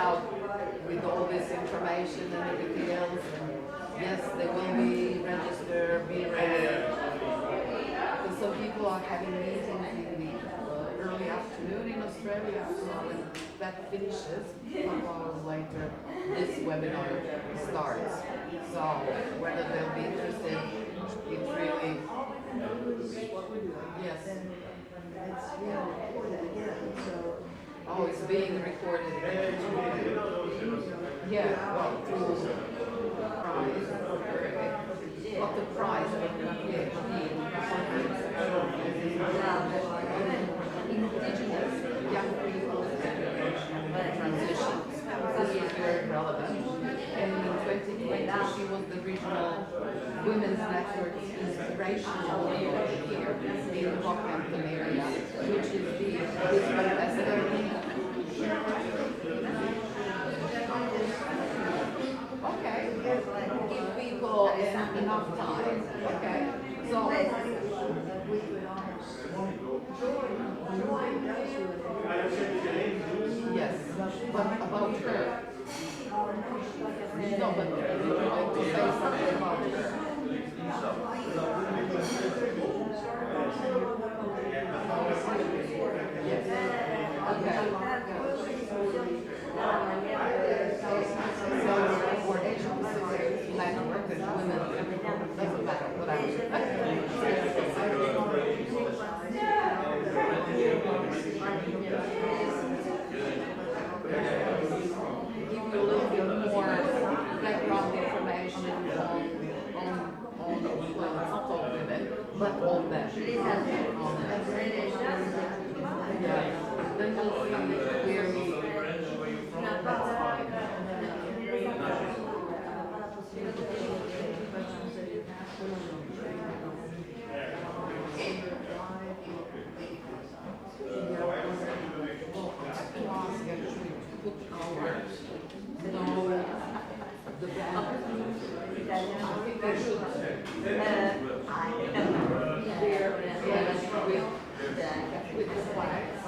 now with all this information and everything else, and yes, they will be registered, be ready. Because some people are having meetings in the early afternoon in Australia, so when that finishes, a couple hours later, this webinar starts. So whether they'll be interested, it's really, yes. Oh, it's being recorded. Yeah, well, through prize. What the prize of a PhD indigenous young people transitions. This is very relevant. And in 2020, she was the regional women's network's inspirational leader here in the Rockhampton area, which is the ambassador. Okay, give people enough time. Okay, so yes, but about her. No, but you're going to say something about her. Yes. Okay. So for Asian Pacific network, there's women, doesn't matter, whatever. Give you a little bit more background information on well, not all women, but all them. Yeah. Then you'll see where we with the flags.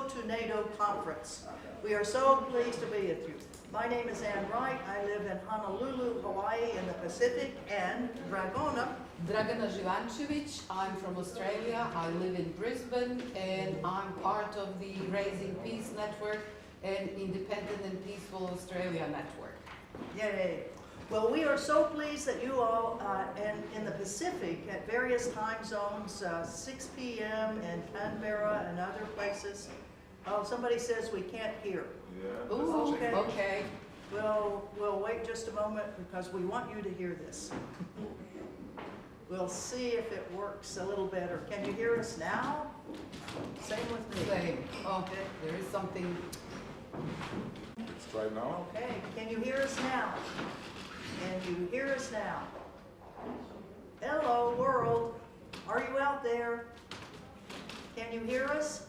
to NATO conference. We are so pleased to be with you. My name is Ann Wright. I live in Honolulu, Hawaii in the Pacific, and Dragona. Dragana Živančević, I'm from Australia. I live in Brisbane and I'm part of the Raising Peace Network and Independent and Peaceful Australia Network. Yay. Well, we are so pleased that you all, and in the Pacific at various time zones, 6 p.m. in Canberra and other places. Oh, somebody says we can't hear. Yeah. Ooh, Okay. okay. We'll wait just a moment because we want you to hear this. We'll see if it works a little better. Can you hear us now? Same with me. Same. Okay, there is something. Let's try now. Okay, can you hear us now? Can you hear us now? Hello, world. Are you out there? Can you hear us?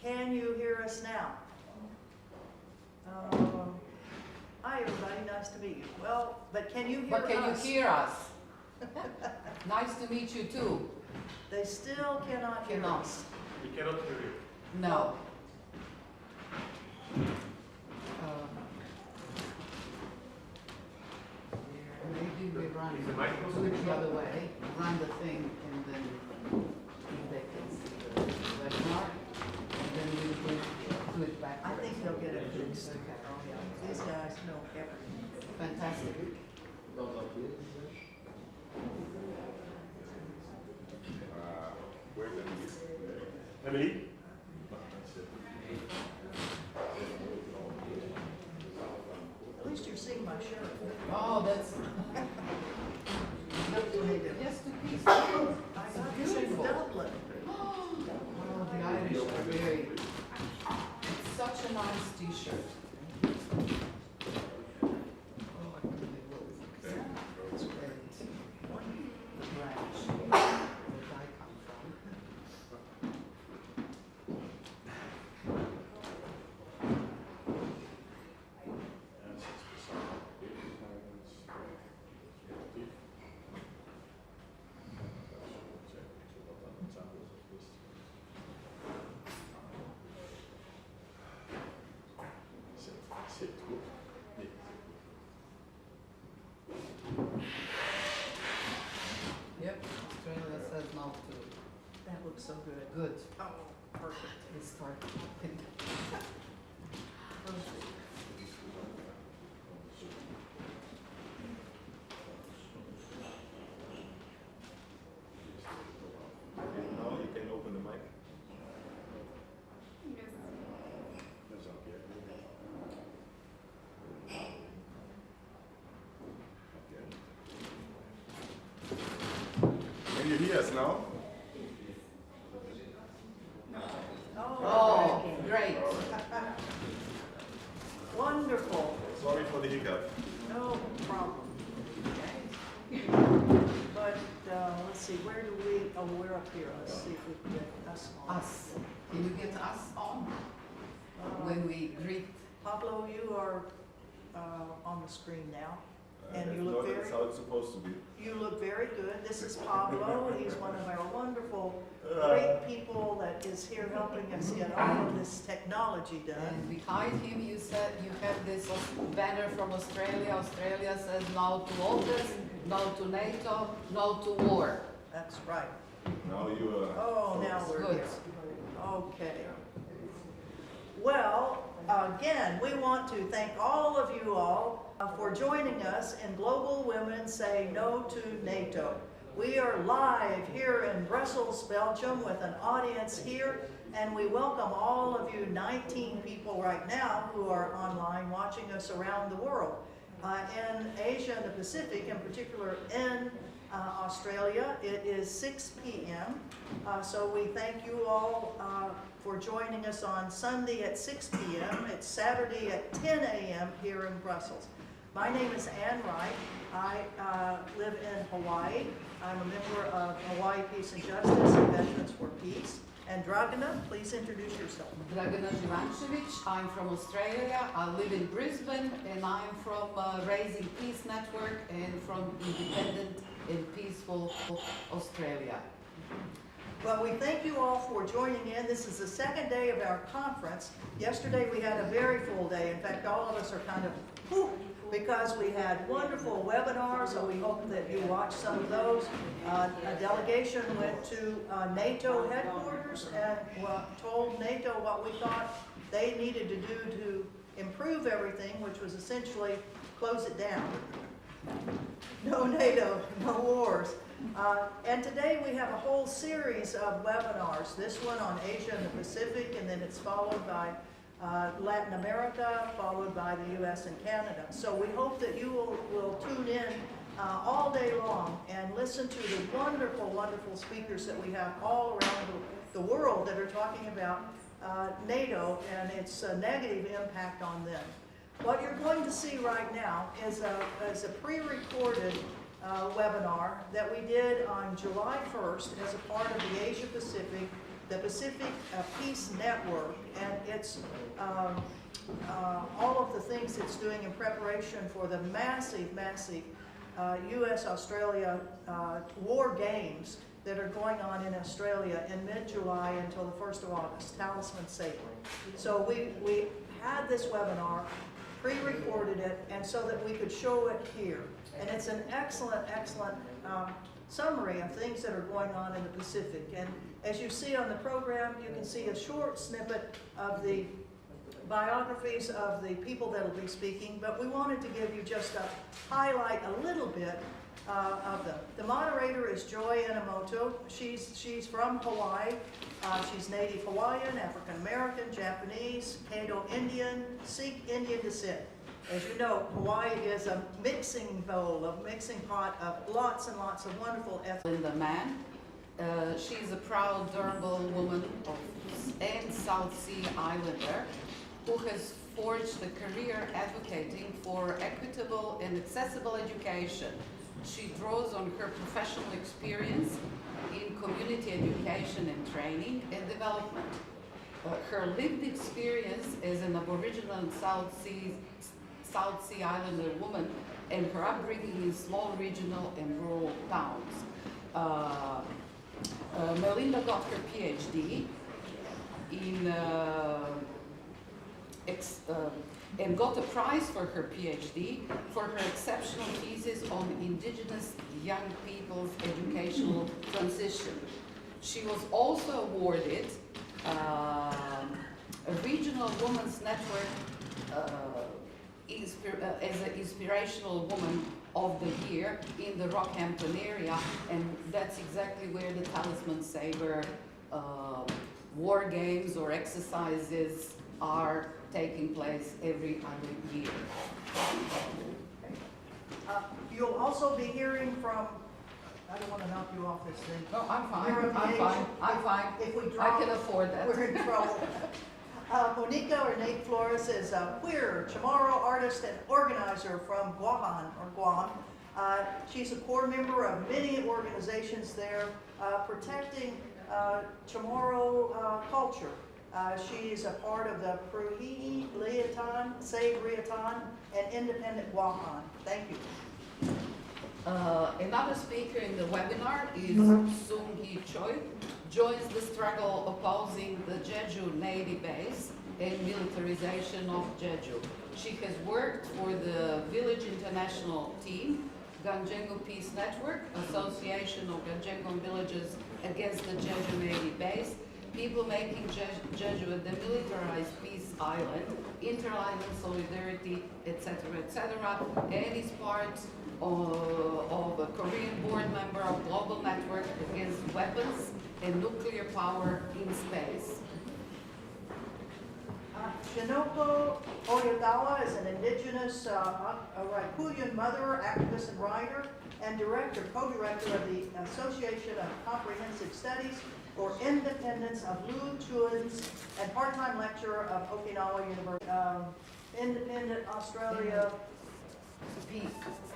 Can you hear us now? Hi, everybody. Nice to meet you. Well, but can you hear us? But can you hear us? Nice to meet you too. They still cannot hear Cannot. us. We cannot hear you. No. Maybe we run Is the microphone do it switched the on? other way, run the thing and then if they can see the webinar, and then we do it back. I think they'll get it fixed. Okay. Oh, yeah. These guys know everything. Fantastic. Where's Emily? Emily? At least you're seeing my shirt. Oh, that's. Yes, to peace. I got this in Beautiful. Dublin. Oh, the Irish are very. It's such a nice T-shirt. Oh, I really will. It's great. The branch where I come from. Yep, Australia says no to. That looks so good. Good. Oh, perfect. We start. Perfect. Now you can open the mic. That's okay. Can you hear us now? Oh, great. Wonderful. Sorry for the hiccup. No problem. But let's see, where do we, oh, we're up here. Let's see if we can get us on. Us. Can you get us on when we greet? Pablo, you are on the screen now. And you look That's very, how it's supposed to be. you look very good. This is Pablo. He's one of our wonderful, great people that is here helping us get all of this technology done. And behind him, you said you have this banner from Australia. Australia says no to AUKUS, no to NATO, no to war. That's right. Now you are. Oh, now we're Good. here. Okay. Well, again, we want to thank all of you all for joining us in Global Women Say No to NATO. We are live here in Brussels, Belgium, with an audience here, and we welcome all of you 19 people right now who are online watching us around the world. In Asia and the Pacific, in particular in Australia, it is 6 p.m. So we thank you all for joining us on Sunday at 6 p.m. It's Saturday at 10 a.m. here in Brussels. My name is Ann Wright. I live in Hawaii. I'm a member of Hawaii Peace and Justice and Veterans for Peace. And Dragana, please introduce yourself. Dragana Živančević, I'm from Australia. I live in Brisbane, and I'm from Raising Peace Network and from Independent and Peaceful Australia. Well, we thank you all for joining in. This is the second day of our conference. Yesterday we had a very full day. In fact, all of us are kind of whew, because we had wonderful webinars, so we hope that you watched some of those. A delegation went to NATO headquarters and told NATO what we thought they needed to do to improve everything, which was essentially close it down. No NATO, no wars. And today we have a whole series of webinars. This one on Asia and the Pacific, and then it's followed by Latin America, followed by the U.S. and Canada. So we hope that you will tune in all day long and listen to the wonderful, wonderful speakers that we have all around the world that are talking about NATO and its negative impact on them. What you're going to see right now is a pre-recorded webinar that we did on July 1st as a part of the Asia Pacific, the Pacific Peace Network, and it's all of the things it's doing in preparation for the massive, massive U.S.-Australia war games that are going on in Australia in mid-July until the 1st of August, Talisman Sabre. So we had this webinar, pre-recorded it, and so that we could show it here. And it's an excellent, excellent summary of things that are going on in the Pacific. And as you see on the program, you can see a short snippet of the biographies of the people that will be speaking, but we wanted to give you just a highlight a little bit of them. The moderator is Joy Enomoto. She's from Hawaii. She's Native Hawaiian, African American, Japanese, Caddo Indian, Sikh Indian descent. As you know, Hawaii is a mixing bowl, a mixing pot of lots and lots of wonderful ethnic. Linda Mann. She's a proud Durham woman and South Sea Islander who has forged a career advocating for equitable and accessible education. She draws on her professional experience in community education and training and development. Her lived experience as an Aboriginal and South Sea Islander woman and her upbringing in small regional and rural towns. Melinda got her PhD in and got a prize for her PhD for her exceptional thesis on Indigenous young people's educational transition. She was also awarded a Regional Women's Network as an Inspirational Woman of the Year in the Rockhampton area, and that's exactly where the Talisman Sabre war games or exercises are taking place every other year. You'll also be hearing from, I don't want to knock you off this thing. No, I'm fine, You're of the I'm age- fine, I'm fine. If we I drop, can afford that. we're in trouble. Monica or Nate Flores is a queer Chamorro artist and organizer from Guam. She's a core member of many organizations there protecting Chamorro culture. She is a part of the Pruhi Liatan, Save Riatan, and Independent Guahan. Thank you. Another speaker in the webinar is Sung Hee Choi, joins the struggle opposing the Jeju Navy base and militarization of Jeju. She has worked for the Village International Team, Ganjengo Peace Network, Association of Ganjengo Villages Against the Jeju Navy Base, People Making Jeju a Demilitarized Peace Island, Inter-Island Solidarity, etc., etc., and is part of a Korean board member of Global Network Against Weapons and Nuclear Power in Space. Shinoko Oyagawa is an indigenous Raikuyan mother, activist and writer, and co-director of the Association of Comprehensive Studies for Independence of Lu Chuans, and part-time lecturer of Okinawa University. Independent Australia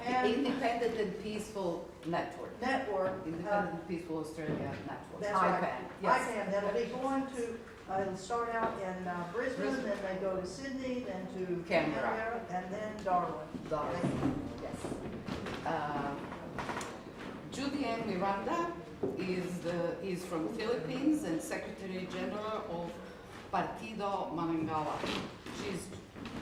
and Independent and Peaceful Network. Independent and Peaceful Australia Network. That's right. IPAN, yes. IPAN. That'll be going to start out in Brisbane, then they go to Sydney, then to Canberra. and then Darwin. Darwin, yes. Judy Ann Miranda is from Philippines and Secretary General of Partido Manangala. She's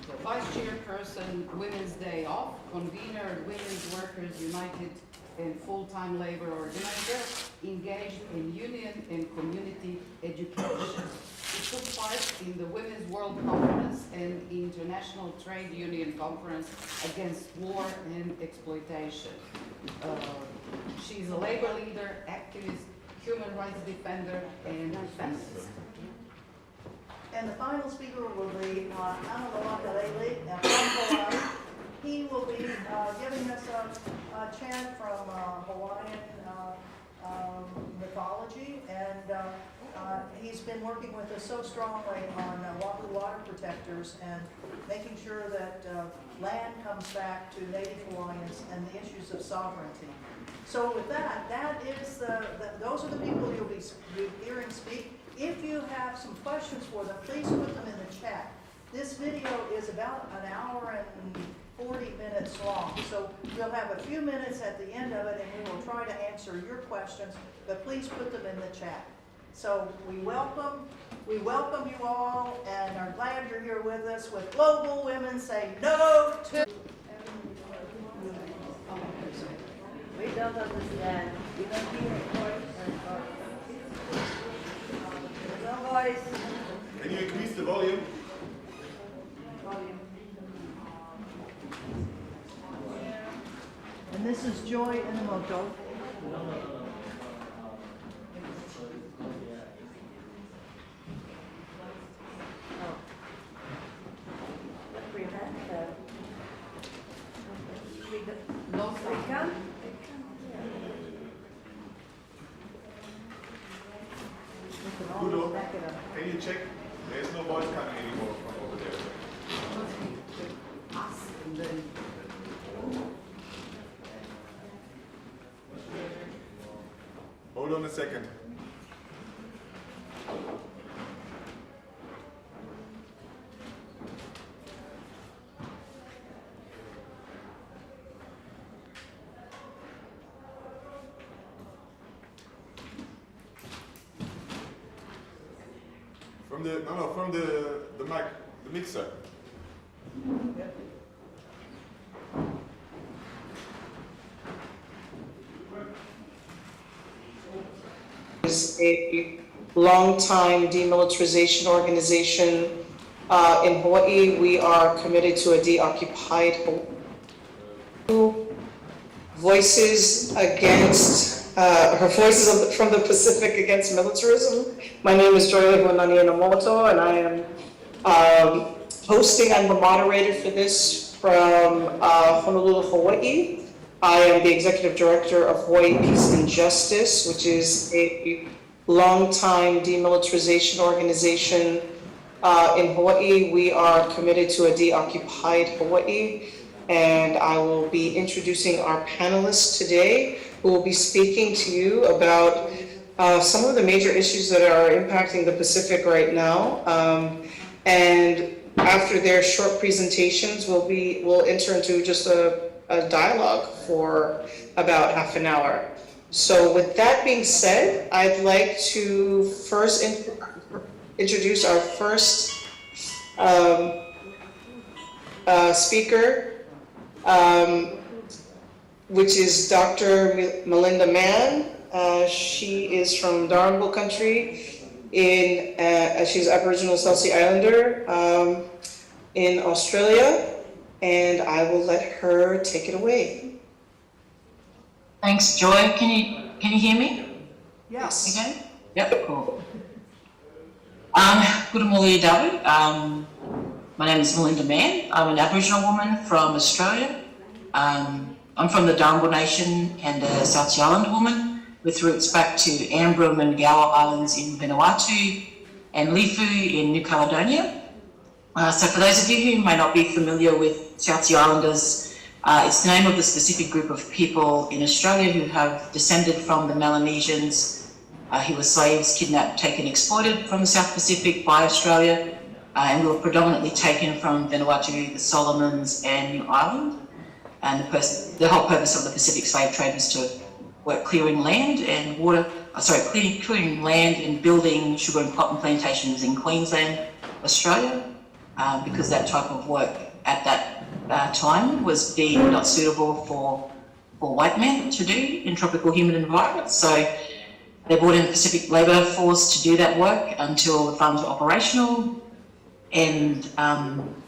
the Vice Chairperson, Women's Day Off, convener, Women's Workers United and full-time labor organizer, engaged in union and community education. She took part in the Women's World Conference and the International Trade Union Conference Against War and Exploitation. She's a labor leader, activist, human rights defender, and feminist. And the final speaker will be Analawaka Lele from Hawaii. He will be giving us a chant from Hawaiian mythology, and he's been working with us so strongly on Wahoo water protectors and making sure that land comes back to Native Hawaiians and the issues of sovereignty. So with that, those are the people you'll be hearing speak. If you have some questions for them, please put them in the chat. This video is about an hour and 40 minutes long, so we'll have a few minutes at the end of it and we will try to answer your questions, but please put them in the chat. So we welcome you all and are glad you're here with us with Global Women Say No to... We don't understand. We don't hear a voice. No voice. Can you increase the volume? And this is Joy Inamoto. No sound. Kudo, can you check? There's no voice coming anymore from over there. Must be us and then Hold on a second. From the mic, the mixer. Is a long-time demilitarization organization in Hawaii. We are committed to a de-occupied Hawaii. Voices against, her voices from the Pacific against militarism. My name is Joy Honani Inamoto, and I am hosting. I'm the moderator for this from Honolulu, Hawaii. I am the executive director of Hawaii Peace and Justice, which is a long-time demilitarization organization in Hawaii. We are committed to a de-occupied Hawaii, and I will be introducing our panelists today who will be speaking to you about some of the major issues that are impacting the Pacific right now. And after their short presentations, we'll enter into just a dialogue for about half an hour. So with that being said, I'd like to first introduce our first speaker, which is Dr. Melinda Mann. She is from Darnball country. She's Aboriginal South Islander in Australia. And I will let her take it away. Thanks, Joy. Can you hear me? Yes. Okay. Yep. Cool. Good morning, David. My name is Melinda Mann. I'm an Aboriginal woman from Australia. I'm from the Darnball Nation and a South Sea Island woman with roots back to Ambrym and Gower Islands in Vanuatu and Lifu in New Caledonia. So for those of you who may not be familiar with South Sea Islanders, it's the name of the specific group of people in Australia who have descended from the Melanesians who were slaves, kidnapped, taken, exploited from the South Pacific by Australia, and were predominantly taken from Vanuatu, the Solomons and New Ireland. And the whole purpose of the Pacific slave trade was to work clearing land and clearing land and building sugar and cotton plantations in Queensland, Australia, because that type of work at that time was deemed not suitable for white men to do in tropical humid environments. So they brought in the Pacific Labour Force to do that work until the farms were operational, and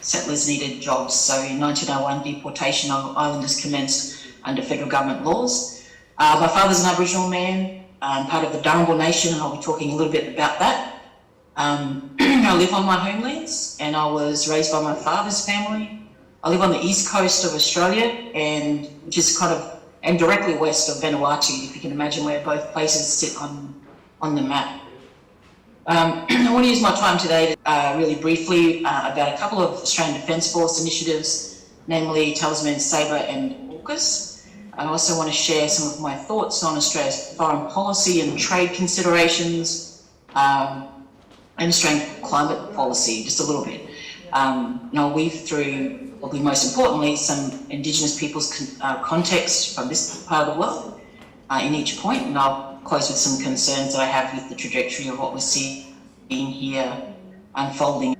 settlers needed jobs. So in 1901, deportation of islanders commenced under federal government laws. My father's an Aboriginal man, part of the Darumbal Nation, and I'll be talking a little bit about that. I live on my homelands, and I was raised by my father's family. I live on the east coast of Australia, and which is and directly west of Vanuatu, if you can imagine where both places sit on the map. I want to use my time today to really briefly about a couple of Australian Defence Force initiatives, namely Talisman Sabre and AUKUS. I also want to share some of my thoughts on Australia's foreign policy and trade considerations, and Australian climate policy, just a little bit. I'll weave through, probably most importantly, some Indigenous people's context from this part of the world in each point, and I'll close with some concerns that I have with the trajectory of what we're seeing here unfolding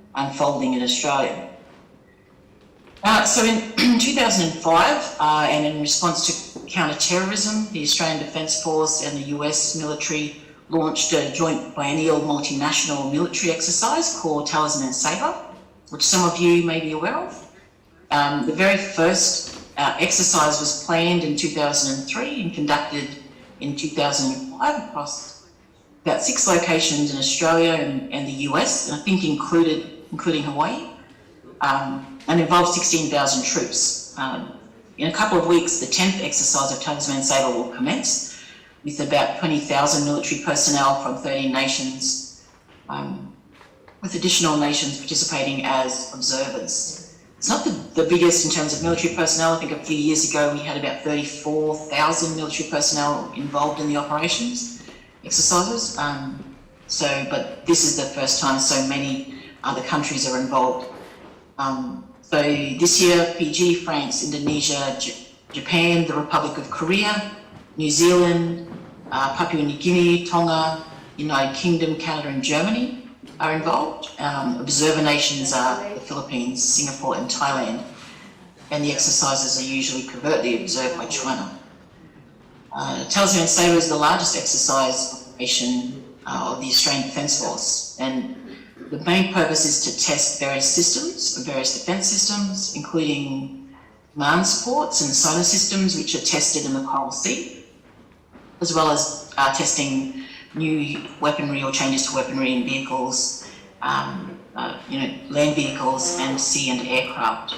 in Australia. So in 2005, and in response to counter-terrorism, the Australian Defence Force and the US military launched a joint biennial multinational military exercise called Talisman Sabre, which some of you may be aware of. The very first exercise was planned in 2003 and conducted in 2005 across about 6 locations in Australia and the US, and I think including Hawaii, and involved 16,000 troops. In a couple of weeks, the 10th exercise of Talisman Sabre will commence, with about 20,000 military personnel from 13 nations, with additional nations participating as observers. It's not the biggest in terms of military personnel. I think a few years ago we had about 34,000 military personnel involved in the operations exercises. But this is the first time so many other countries are involved. So this year, Fiji, France, Indonesia, Japan, the Republic of Korea, New Zealand, Papua New Guinea, Tonga, United Kingdom, Canada and Germany are involved. Observer nations are the Philippines, Singapore and Thailand, and the exercises are usually covertly observed by China. Talisman Sabre is the largest exercise operation of the Australian Defence Force, and the main purpose is to test various defence systems, including command supports and sonar systems which are tested in the Coral Sea, as well as testing new weaponry or changes to weaponry in vehicles, land vehicles and sea and aircraft.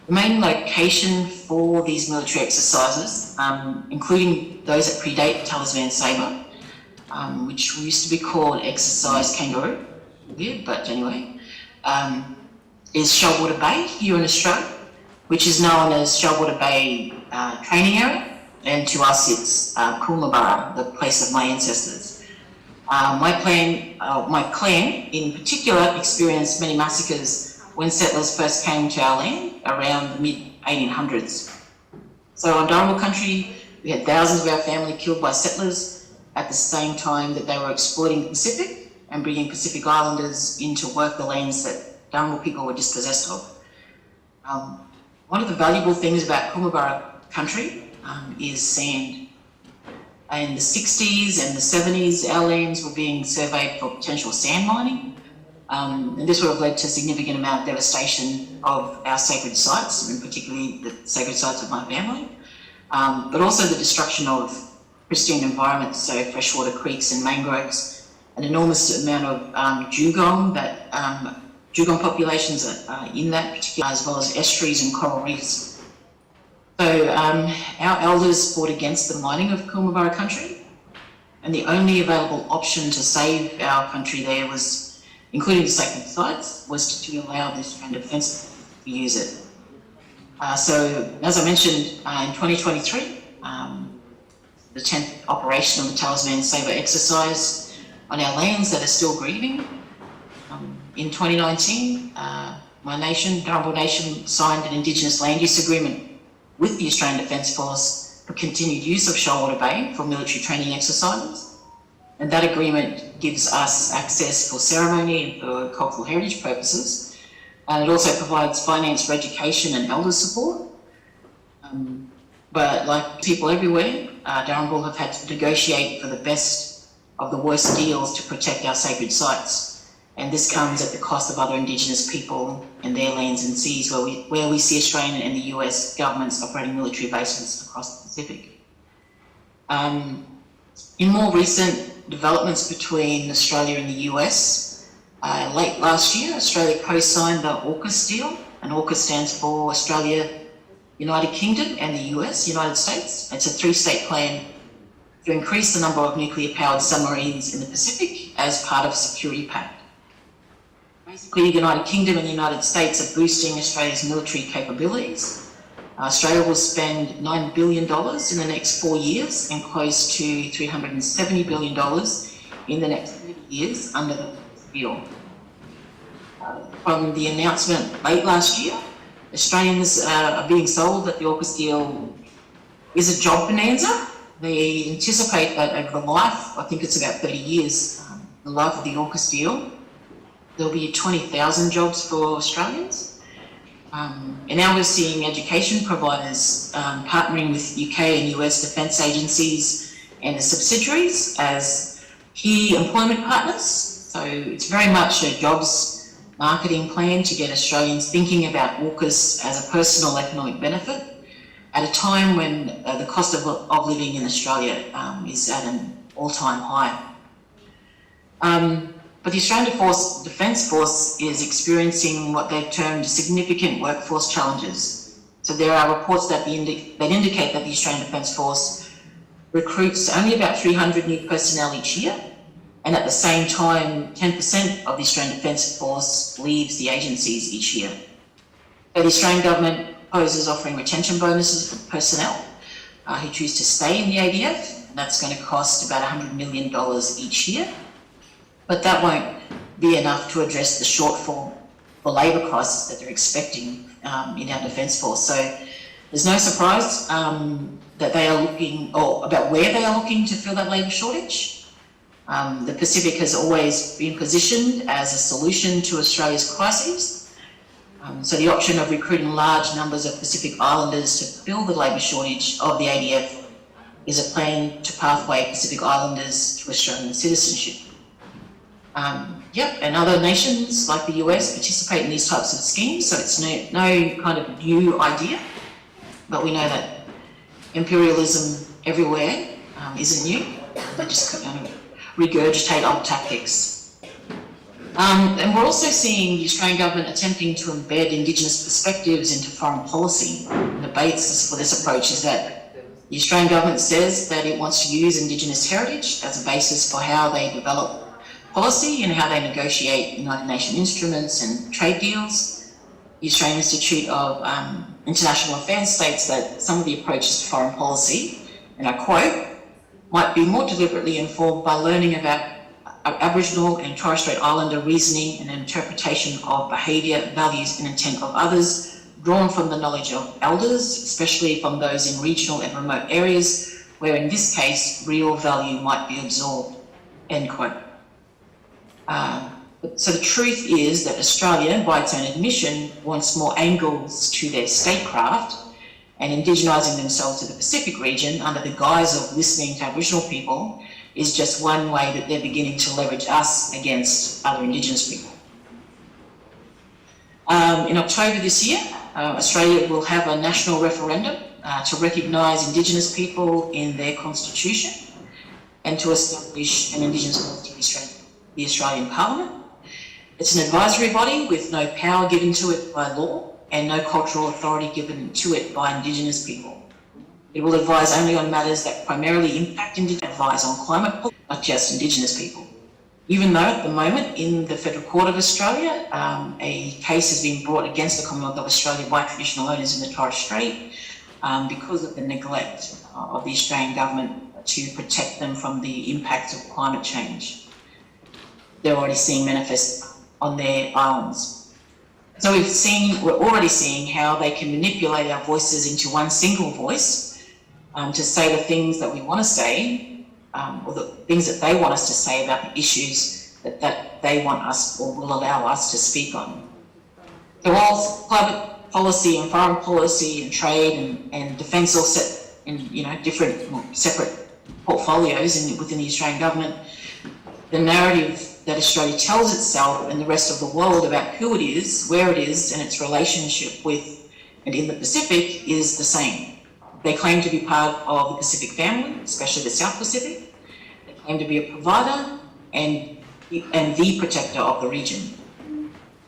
The main location for these military exercises, including those that predate Talisman Sabre, which used to be called Exercise Kangaroo, weird, but anyway, is Shoalwater Bay here in Australia, which is known as Shoalwater Bay Training Area, and to us it's Coonabarra, the place of my ancestors. My clan in particular experienced many massacres when settlers first came to our land around the mid-1800s. So on Darumbal country, we had thousands of our family killed by settlers at the same time that they were exploiting the Pacific and bringing Pacific Islanders in to work the lands that Darumbal people were dispossessed of. One of the valuable things about Coonabarra country is sand. In the 60s and the 70s, our lands were being surveyed for potential sand mining, and this would have led to a significant amount of devastation of our sacred sites, and particularly the sacred sites of my family, but also the destruction of pristine environments, so freshwater creeks and mangroves, an enormous amount of dugong populations in that particular, as well as estuaries and coral reefs. So our elders fought against the mining of Coonabarra country, and the only available option to save our country there was, including the sacred sites, was to allow the Australian Defence to use it. So as I mentioned, in 2023, the 10th operation of the Talisman Sabre exercise on our lands that are still grieving. In 2019, my nation, Darumbal Nation, signed an Indigenous land use agreement with the Australian Defence Force for continued use of Shoalwater Bay for military training exercises. And that agreement gives us access for ceremony and for cultural heritage purposes. And it also provides finance for education and elder support. But like people everywhere, Darumbal have had to negotiate for the best of the worst deals to protect our sacred sites. And this comes at the cost of other Indigenous people and their lands and seas where we see Australian and the US governments operating military bases across the Pacific. In more recent developments between Australia and the US, late last year, Australia co-signed the AUKUS deal, and AUKUS stands for Australia, United Kingdom and the US, United States. It's a three-state plan to increase the number of nuclear-powered submarines in the Pacific as part of a security pact. Basically, the United Kingdom and the United States are boosting Australia's military capabilities. Australia will spend $9 billion in the next 4 years and close to $370 billion in the next 30 years under the deal. From the announcement late last year, Australians are being sold that the AUKUS deal is a job bonanza. They anticipate that over the life, I think it's about 30 years, the life of the AUKUS deal, there'll be 20,000 jobs for Australians. And now we're seeing education providers partnering with UK and US defence agencies and the subsidiaries as key employment partners. So it's very much a jobs marketing plan to get Australians thinking about AUKUS as a personal economic benefit at a time when the cost of living in Australia is at an all-time high. But the Australian Defence Force is experiencing what they've termed significant workforce challenges. So there are reports that indicate that the Australian Defence Force recruits only about 300 new personnel each year, and at the same time, 10% of the Australian Defence Force leaves the agencies each year. So the Australian government proposes offering retention bonuses for personnel who choose to stay in the ADF, and that's going to cost about $100 million each year. But that won't be enough to address the shortfall for labour costs that they're expecting in our Defence Force. So there's no surprise that they are looking, or about where they are looking to fill that labour shortage. The Pacific has always been positioned as a solution to Australia's crises. So the option of recruiting large numbers of Pacific Islanders to fill the labour shortage of the ADF is a plan to pathway Pacific Islanders to Australian citizenship. And other nations like the US participate in these types of schemes, so it's no kind of new idea, but we know that imperialism everywhere isn't new. They just regurgitate old tactics. And we're also seeing the Australian government attempting to embed Indigenous perspectives into foreign policy. And the basis for this approach is that the Australian government says that it wants to use Indigenous heritage as a basis for how they develop policy and how they negotiate United Nations instruments and trade deals. The Australian Institute of International Affairs states that some of the approaches to foreign policy, and I quote, might be more deliberately informed by learning about Aboriginal and Torres Strait Islander reasoning and interpretation of behaviour, values and intent of others, drawn from the knowledge of elders, especially from those in regional and remote areas, where in this case, real value might be absorbed, end quote. So the truth is that Australia, by its own admission, wants more angles to their statecraft, and indigenising themselves to the Pacific region under the guise of listening to Aboriginal people is just one way that they're beginning to leverage us against other Indigenous people. In October this year, Australia will have a national referendum to recognise Indigenous people in their constitution and to establish an Indigenous constitution, the Australian Parliament. It's an advisory body with no power given to it by law and no cultural authority given to it by Indigenous people. It will advise only on matters that primarily impact Indigenous, advise on climate policy, not just Indigenous people. Even though at the moment in the Federal Court of Australia, a case has been brought against the Commonwealth of Australia by traditional owners in the Torres Strait because of the neglect of the Australian government to protect them from the impacts of climate change. They're already seeing manifest on their islands. So we're already seeing how they can manipulate our voices into one single voice to say the things that we want to say, or the things that they want us to say about the issues that they want us or will allow us to speak on. So whilst climate policy and foreign policy and trade and defence all set in different separate portfolios within the Australian government, the narrative that Australia tells itself and the rest of the world about who it is, where it is, and its relationship with and in the Pacific is the same. They claim to be part of the Pacific family, especially the South Pacific. They claim to be a provider and the protector of the region.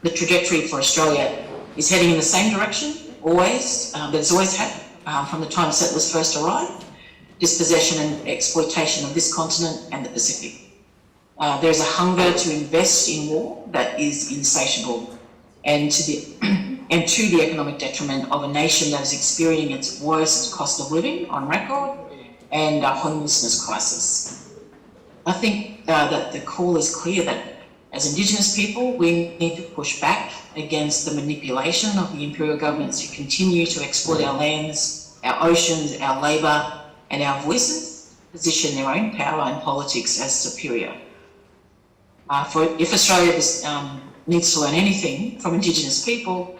The trajectory for Australia is heading in the same direction, always, that it's always had from the time settlers first arrived, dispossession and exploitation of this continent and the Pacific. There's a hunger to invest in war that is insatiable and to the economic detriment of a nation that is experiencing its worst cost of living on record and a homelessness crisis. I think that the call is clear that as Indigenous people, we need to push back against the manipulation of the imperial governments who continue to exploit our lands, our oceans, our labour and our voices, position their own power and politics as superior. If Australia needs to learn anything from Indigenous people,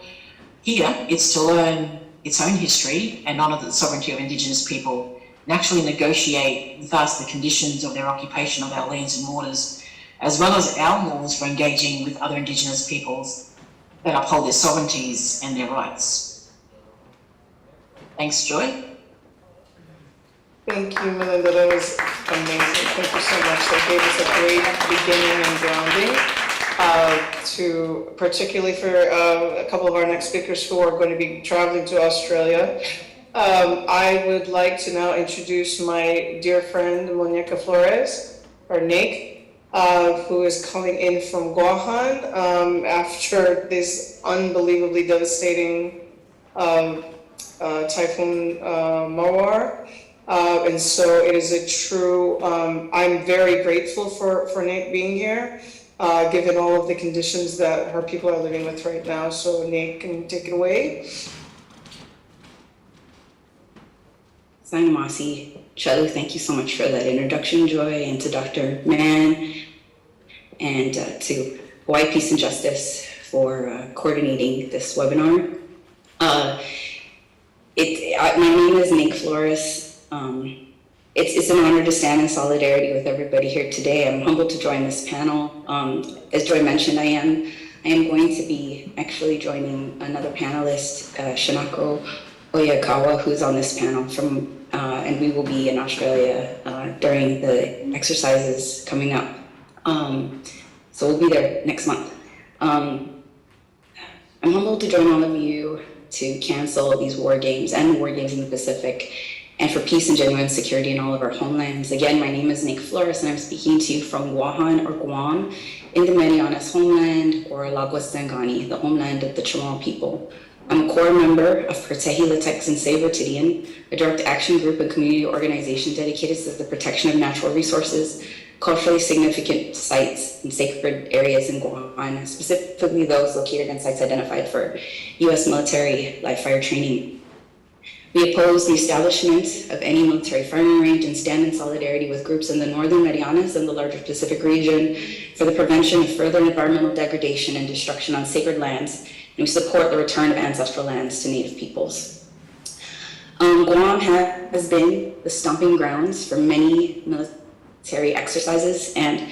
here it's to learn its own history and honour the sovereignty of Indigenous people and actually negotiate with us the conditions of their occupation of our lands and waters, as well as our laws for engaging with other Indigenous peoples that uphold their sovereignties and their rights. Thanks, Joy. Thank you, Melinda. That was amazing. Thank you so much. That gave us a great beginning and grounding, particularly for a couple of our next speakers who are going to be traveling to Australia. I would like to now introduce my dear friend, Monica Flores, or Nick, who is coming in from Guahan after this unbelievably devastating Typhoon Mawar. And so it is a true, I'm very grateful for Nick being here, given all of the conditions that her people are living with right now. So Nick can take it away. Sainamasi, Chalu, thank you so much for that introduction, Joy, and to Dr. Mann, and to Hawaii Peace and Justice for coordinating this webinar. My name is Nick Flores. It's an honor to stand in solidarity with everybody here today. I'm humbled to join this panel. As Joy mentioned, I am going to be actually joining another panelist, Shinako Oyakawa, who's on this panel and we will be in Australia during the exercises coming up. So we'll be there next month. I'm humbled to join all of you to cancel these war games and war games in the Pacific, and for peace and genuine security in all of our homelands. Again, my name is Nick Flores, and I'm speaking to you from Guahan, or Guam, in the Marianas homeland, or Laguastangani, the homeland of the Chamorro people. I'm a core member of Pertehi Latex and Sabre Tidian, a direct action group and community organization dedicated to the protection of natural resources, culturally significant sites, and sacred areas in Guahan, specifically those located in sites identified for U.S. military live fire training. We oppose the establishment of any military firing range and stand in solidarity with groups in the Northern Marianas and the larger Pacific region for the prevention of further environmental degradation and destruction on sacred lands, and we support the return of ancestral lands to Native peoples. Guam has been the stomping grounds for many military exercises, and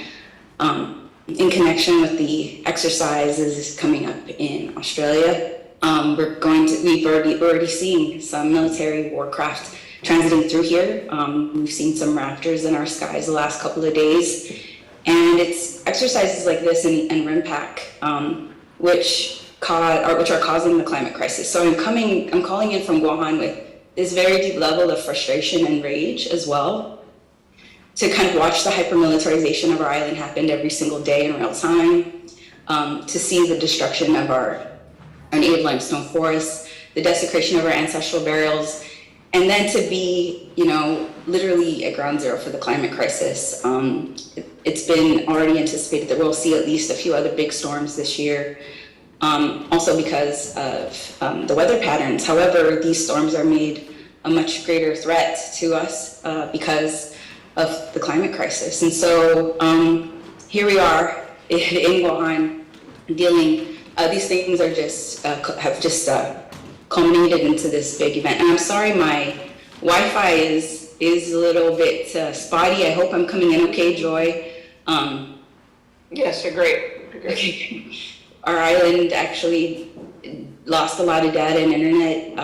in connection with the exercises coming up in Australia, we've already seen some military warcraft transiting through here. We've seen some Raptors in our skies the last couple of days, and it's exercises like this and REMPAC which are causing the climate crisis. So I'm calling in from Guahan with this very deep level of frustration and rage as well, to kind of watch the hyper-militarization of our island happen every single day in real time, to see the destruction of our native limestone forests, the desecration of our ancestral burials, and then to be, literally at ground zero for the climate crisis. It's been already anticipated that we'll see at least a few other big storms this year, also because of the weather patterns. However, these storms are made a much greater threat to us because of the climate crisis. And so here we are in Wuhan dealing, these things are just, have just culminated into this big event. And I'm sorry, my Wi-Fi is a little bit spotty. I hope I'm coming in okay, Joy. Yes, you're great. You're great. Okay. Our island actually lost a lot of data and internet.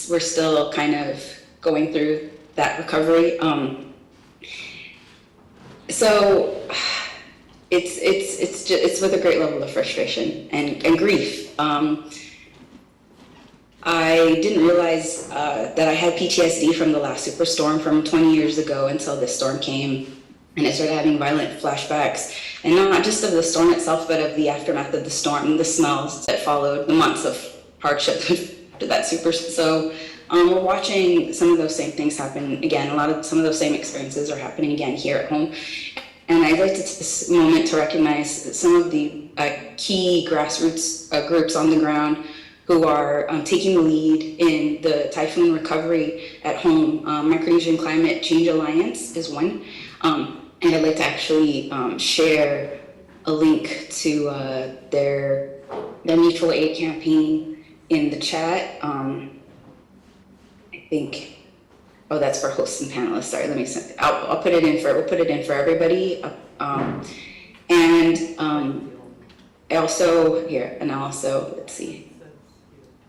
We're still kind of going through that recovery. So it's with a great level of frustration and grief. I didn't realize that I had PTSD from the last superstorm from 20 years ago until this storm came. And I started having violent flashbacks, and not just of the storm itself, but of the aftermath of the storm, the smells that followed, the months of hardship after that So we're watching some of those same things happen again. Some of those same experiences are happening again here at home. And I'd like to take this moment to recognize some of the key grassroots groups on the ground who are taking the lead in the typhoon recovery at home. Micronesian Climate Change Alliance is one. And I'd like to actually share a link to their mutual aid campaign in the chat. I think, oh, that's for hosts and panelists. Sorry, let me send. I'll put it in for. We'll put it in for everybody. I also here, and I'll also let's see.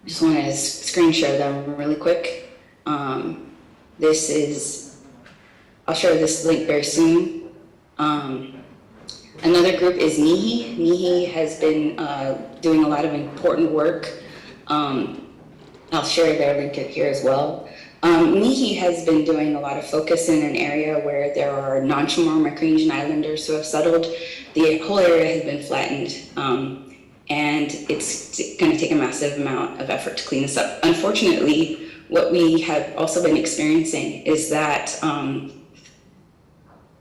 I just want to screen share them really quick. This is. I'll share this link very soon. Another group is NIHI. NIHI has been doing a lot of important work. I'll share their link here as well. NIHI has been doing a lot of focus in an area where there are non-Chamorro Micronesian Islanders who have settled. The whole area has been flattened, and it's going to take a massive amount of effort to clean this up. Unfortunately, what we have also been experiencing is that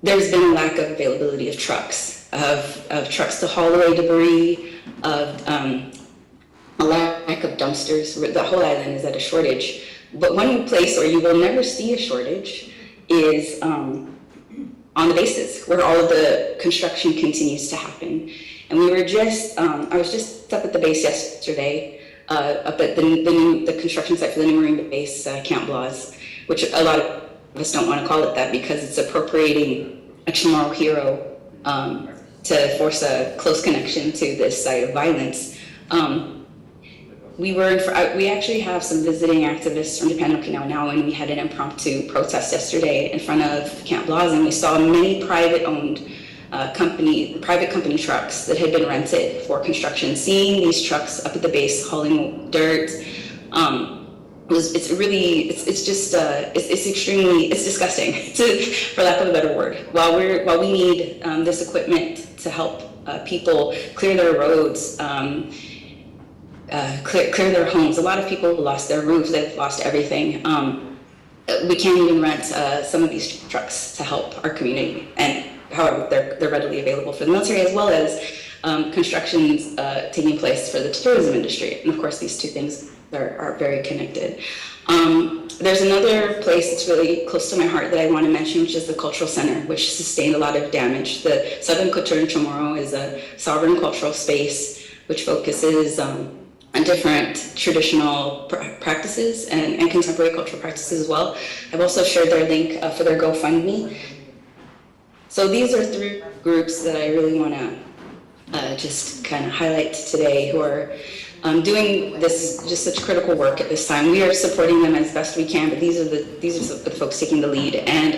there's been a lack of availability of trucks, of trucks to haul away debris, of a lack of dumpsters. The whole island is at a shortage. But one place where you will never see a shortage is on the bases, where all of the construction continues to happen. And we were just, I was just up at the base yesterday, up at the construction site for the new Marine base, Camp Blas, which a lot of us don't want to call it that because it's appropriating a Chamorro hero to force a close connection to this site of violence. We actually have some visiting activists from Japan Okinawa now, and we had an impromptu protest yesterday in front of Camp Blas, and we saw many private company trucks that had been rented for construction. Seeing these trucks up at the base hauling dirt, it's disgusting, for lack of a better word. While we need this equipment to help people clear their roads, clear their homes. A lot of people lost their roofs, they've lost everything. We can't even rent some of these trucks to help our community, and however, they're readily available for the military, as well as constructions taking place for the tourism industry. And of course, these two things are very connected. There's another place that's really close to my heart that I want to mention, which is the Cultural Center, which sustained a lot of damage. The Southern Culture in Chamorro is a sovereign cultural space which focuses on different traditional practices and contemporary cultural practices as well. I've also shared their link for their GoFundMe. So these are three groups that I really want to just kind of highlight today, who are doing this just such critical work at this time. We are supporting them as best we can, but these are the folks taking the lead. And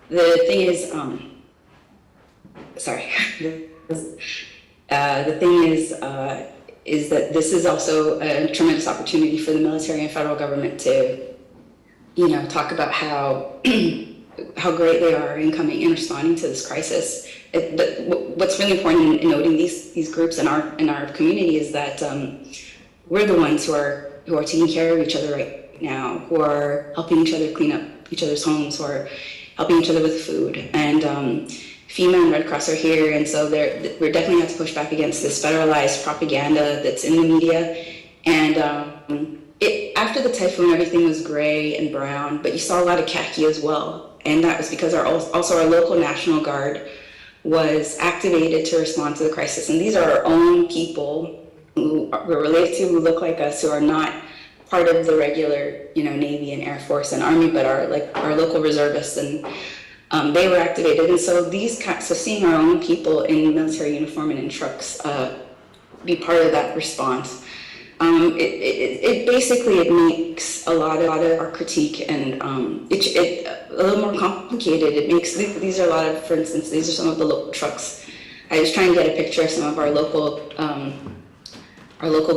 the thing is, the thing is that this is also a tremendous opportunity for the military and federal government to, talk about how great they are in coming and responding to this crisis. But what's really important in noting these groups in our community is that we're the ones who are taking care of each other right now, who are helping each other clean up each other's homes, who are helping each other with food. And FEMA and Red Cross are here, and so we're definitely have to push back against this federalized propaganda that's in the media. And after after the typhoon, everything was gray and brown, but you saw a lot of khaki as well. And that was because also our local National Guard was activated to respond to the crisis. And these are our own people who we're related to, who look like us, who are not part of the regular, Navy and Air Force and Army, but are like our local reservists, and they were activated. And so so seeing our own people in military uniform and in trucks be part of that response, it basically makes a lot of our critique and it a little more complicated. It makes these are a lot of, for instance, these are some of the local trucks. I was trying to get a picture of some of our local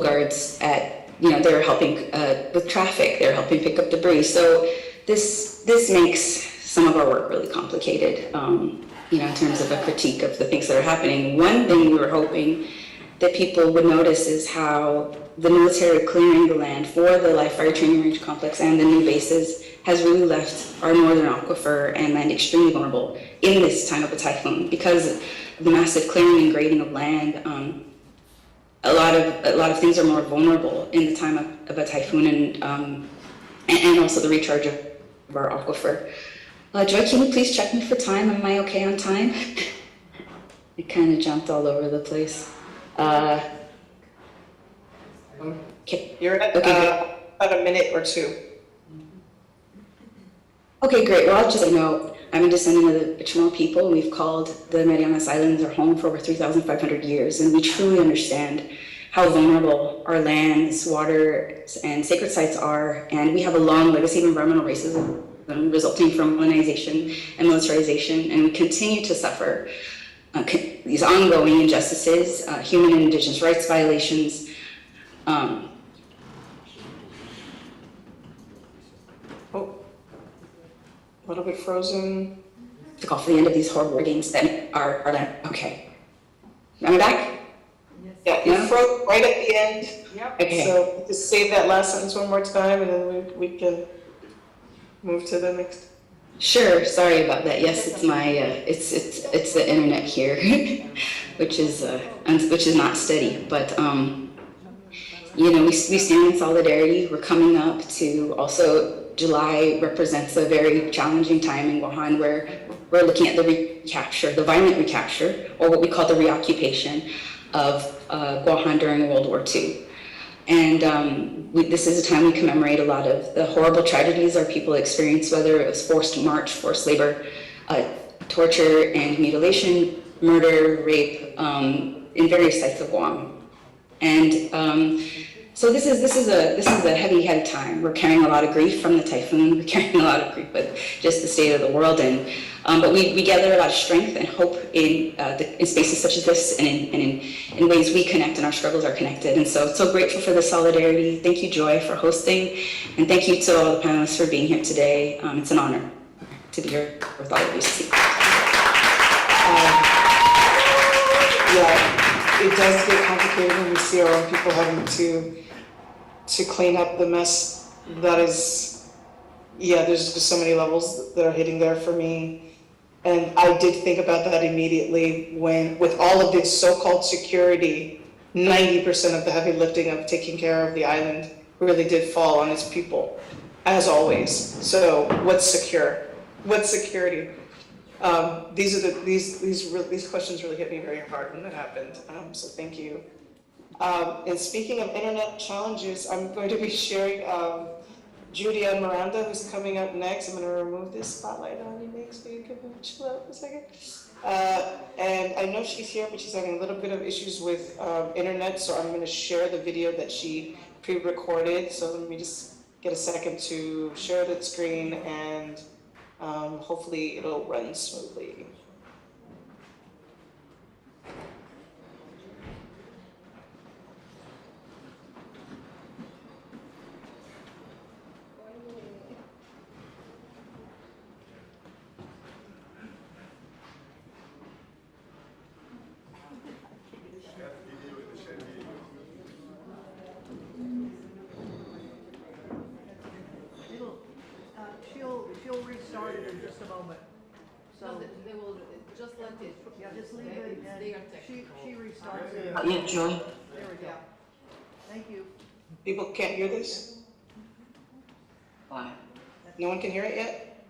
guards at. They were helping with traffic. They were helping pick up debris. So this makes some of our work really complicated. In terms of a critique of the things that are happening. One thing we were hoping that people would notice is how the military clearing the land for the live fire training range complex and the new bases has really left our northern aquifer and land extremely vulnerable in this time of a typhoon because of the massive clearing and grading of land. A lot of things are more vulnerable in the time of a typhoon and also the recharge of our aquifer. Joy, can you please check me for time? Am I okay on time? It kind of jumped all over the place. Okay. You're at Okay, about a minute or two. Okay, great. Well, I'll just I'm a descendant of the Chamorro people. We've called the Marianas Islands our home for over 3,500 years, and we truly understand how vulnerable our lands, waters, and sacred sites are, and we have a long legacy of environmental racism resulting from colonization and militarization, and we continue to suffer these ongoing injustices, human and indigenous rights violations. A little bit frozen. To call for the end of these horrible games that are okay. Am I back? Yeah, you froze right at the end. Yep. Okay. So just say that last sentence one more time, and then we can move to the next. Sure. Sorry about that. Yes, it's my it's the internet here, which is not steady. But we stand in solidarity. We're coming up to also. July represents a very challenging time in Guahan where we're looking at the violent recapture, or what we call the reoccupation of Guahan during World War II. And this is a time we commemorate a lot of the horrible tragedies our people experienced, whether it was forced march, forced labor, torture and mutilation, murder, rape, in various sites of Guam. And so this is a heavy time. We're carrying a lot of grief from the typhoon. We're carrying a lot of grief with just the state of the world, and but we gather a lot of strength and hope in spaces such as this, and in ways we connect and our struggles are connected. And so grateful for the solidarity. Thank you, Joy, for hosting, and thank you to all the panelists for being here today. It's an honor to be here with all of you. Yeah, it does get complicated when we see our own people having to clean up the mess that is, there's just so many levels that are hitting there for me. And I did think about that immediately when, with all of this so-called security, 90% of the heavy lifting of taking care of the island really did fall on its people, as always. So what's secure? What's security? These questions really hit me very hard when that happened. So thank you. And speaking of internet challenges, I'm going to be sharing Judy and Miranda, who's coming up next. I'm going to remove this spotlight on you, Nick, so you can chill out for a second. And I know she's here, but she's having a little bit of issues with internet, so I'm going to share the video that she pre-recorded. So let me just get a second to share that screen, and hopefully it'll run smoothly. She'll restart it in just a moment. So, They will just let it. yeah, just leave it, It's and their she technical. restarts it. Yeah, Joy. There we go. Thank you. People can't hear this? No one can hear it yet?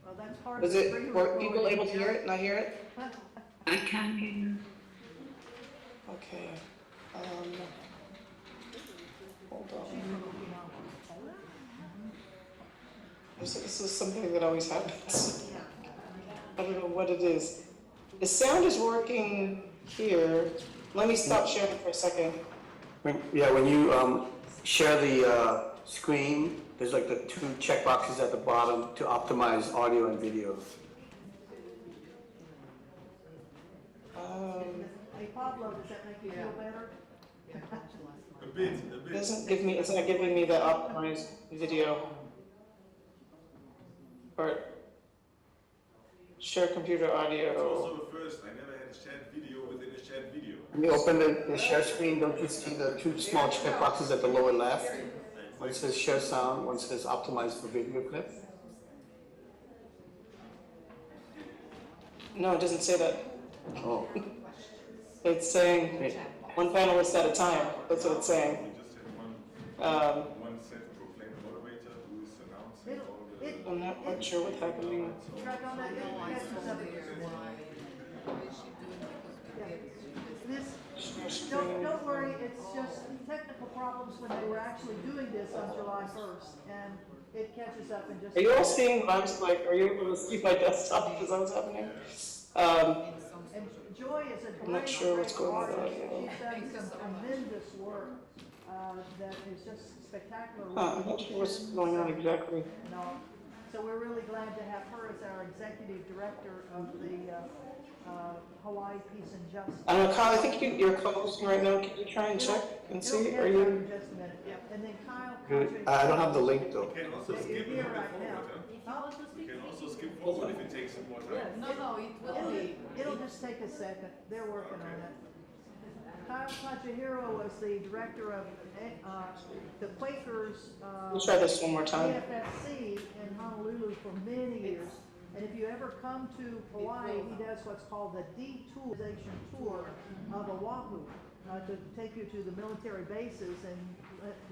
Well, that's part of Is the it, free were people recording. able to hear it, not hear it? I can hear you. Okay, hold on. This is something that always happens. I don't know what it is. The sound is working here. Let me stop sharing for a second. When you share the screen, there's like the 2 checkboxes at the bottom to optimize audio and video. Hey Pablo, does that make you feel better? Yeah, much less. A bit, a bit. It's not giving me the optimized video. Or share computer It's audio. also the first, I never had a shared video within a shared video. When you open the share screen, don't you see the 2 small checkboxes at the lower left? One says share sound, one says optimize for video clip. No, it doesn't say that. Oh, It's saying one panelist at a time. That's what it's saying. We just had one set proclaimed moderator who is announcing all the. I'm not quite sure what's happening. Track on that, No, it'll I catch us told up. her why is she doing it because we did. This, don't worry, it's just technical problems when they were actually doing this on July 1st, and it catches up in just. Are you all seeing what I'm like? Are you able to see my desktop? Is that what's happening? And Joy is a great, not sure what's great going on artist. audio. She's done some tremendous work, that is just spectacular. I'm not sure what's going on exactly. No, so we're really glad to have her as our executive director of the, Hawaii Peace and Justice. I don't know, Kyle, I think you're co-hosting right now. Can you try and check and see? It'll Are get there you? in just a minute, and then Kyle. good. I don't have the link though. We can also You're skip here a bit right now. forward, huh? We can also skip forward if it takes some more time. No, it will be. It'll just take a second, they're working on it. Kyle Kachihiro was the director of, the Quakers, We'll try this one more time. AFSC in Honolulu for many years. And if you ever come to Hawaii, he does what's called the detourization tour of Oahu, to take you to the military bases and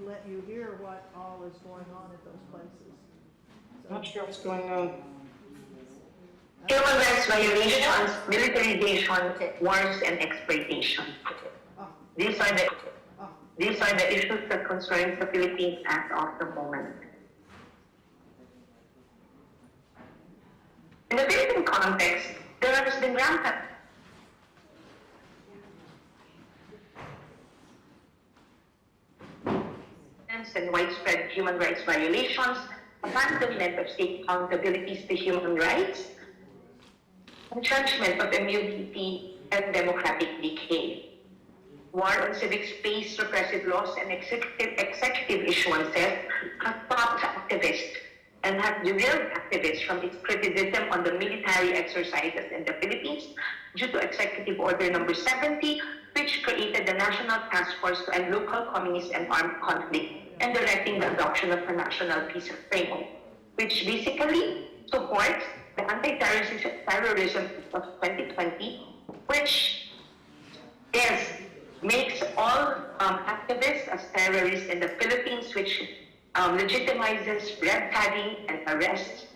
let you hear what all is going on at those places. I'm not sure what's going on. Human rights violations, militarization, wars, and exploitation. These are the issues that concern the Philippines as of the moment. In the Philippine context, there has been rampant and widespread human rights violations, abandonment of state accountabilities to human rights, entrenchment of immunity, and democratic decay. War on civic space, repressive laws, and executive issuances have stopped activists and have derailed activists from its criticism on the military exercises in the Philippines due to Executive Order Number 70, which created the National Task Force to End Local Communist and Armed Conflict and directing the adoption of a national peace framework, which basically supports the anti-terrorism of 2020, which makes all activists as terrorists in the Philippines, which legitimizes red tagging and arrests.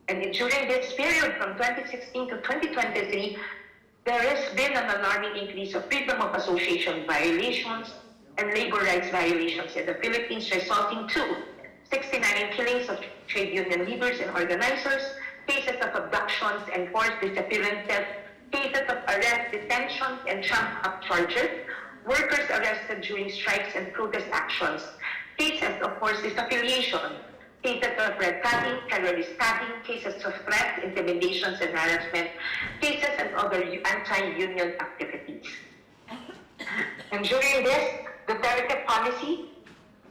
And during this period from 2016 to 2023, there has been an alarming increase of freedom of association violations and labor rights violations in the Philippines, resulting to 69 killings of trade union leaders and organizers, cases of abductions and forced disappearances, cases of arrest, detentions, and trumped-up charges, workers arrested during strikes and protest actions, cases of forced disaffiliation, cases of red tagging, terrorist tagging, cases of threats, intimidations, and harassment, cases and other anti-union activities. And during this, Duterte policy,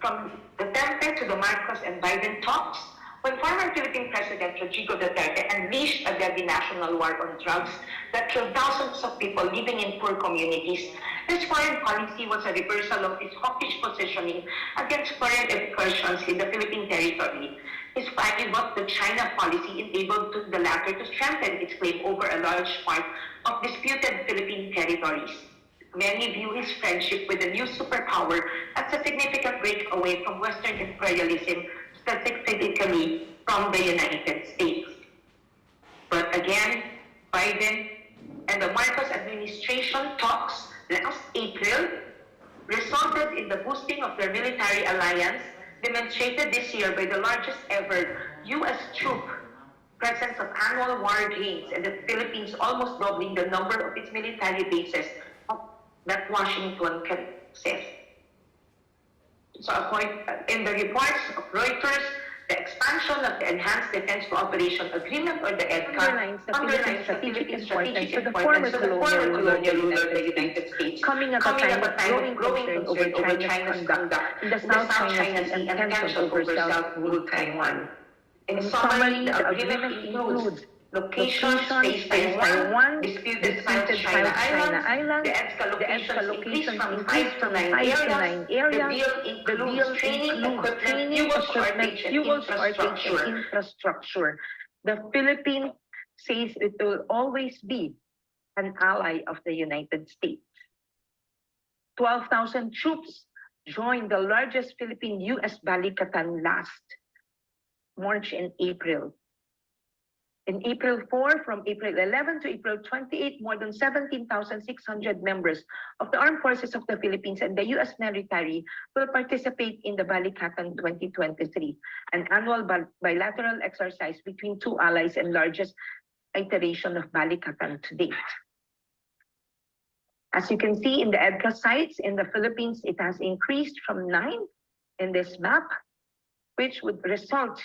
from Duterte to the Marcos and Biden talks, when former Philippine President Rodrigo Duterte unleashed a deadly national war on drugs that killed thousands of people living in poor communities, his foreign policy was a reversal of his hawkish positioning against foreign incursions in the Philippine territory. His pivot to China policy enabled the latter to strengthen its claim over a large part of disputed Philippine territories. Many view his friendship with the new superpower as a significant break away from Western imperialism specifically from the United States. But again, Biden and the Marcos administration talks last April resulted in the boosting of their military alliance, demonstrated this year by the largest ever U.S. troop presence of annual war gains, and the Philippines almost doubling the number of its military bases that Washington can access. So in the reports of Reuters, the expansion of the Enhanced Defense Cooperation Agreement, or the EDCA, underlines the Philippines' strategic importance to the former colonial ruler of the United States, coming at a time of growing concern over China's conduct in the South China Sea and tension over self-ruled Taiwan. In summary, the agreement includes location, space Taiwan, disputed South China Island, the EDCA locations increased from 5 to 9 areas. The deal includes training, equipment, fuel shortage, and infrastructure. The Philippines says it will always be an ally of the United States. 12,000 troops joined the largest Philippine-U.S. Balikatan last March and April. In April 4, from April 11 to April 28, more than 17,600 members of the Armed Forces of the Philippines and the U.S. military will participate in the Balikatan 2023, an annual bilateral exercise between two allies and largest iteration of Balikatan to date. As you can see in the EDCA sites in the Philippines, it has increased from 9 in this map, which would result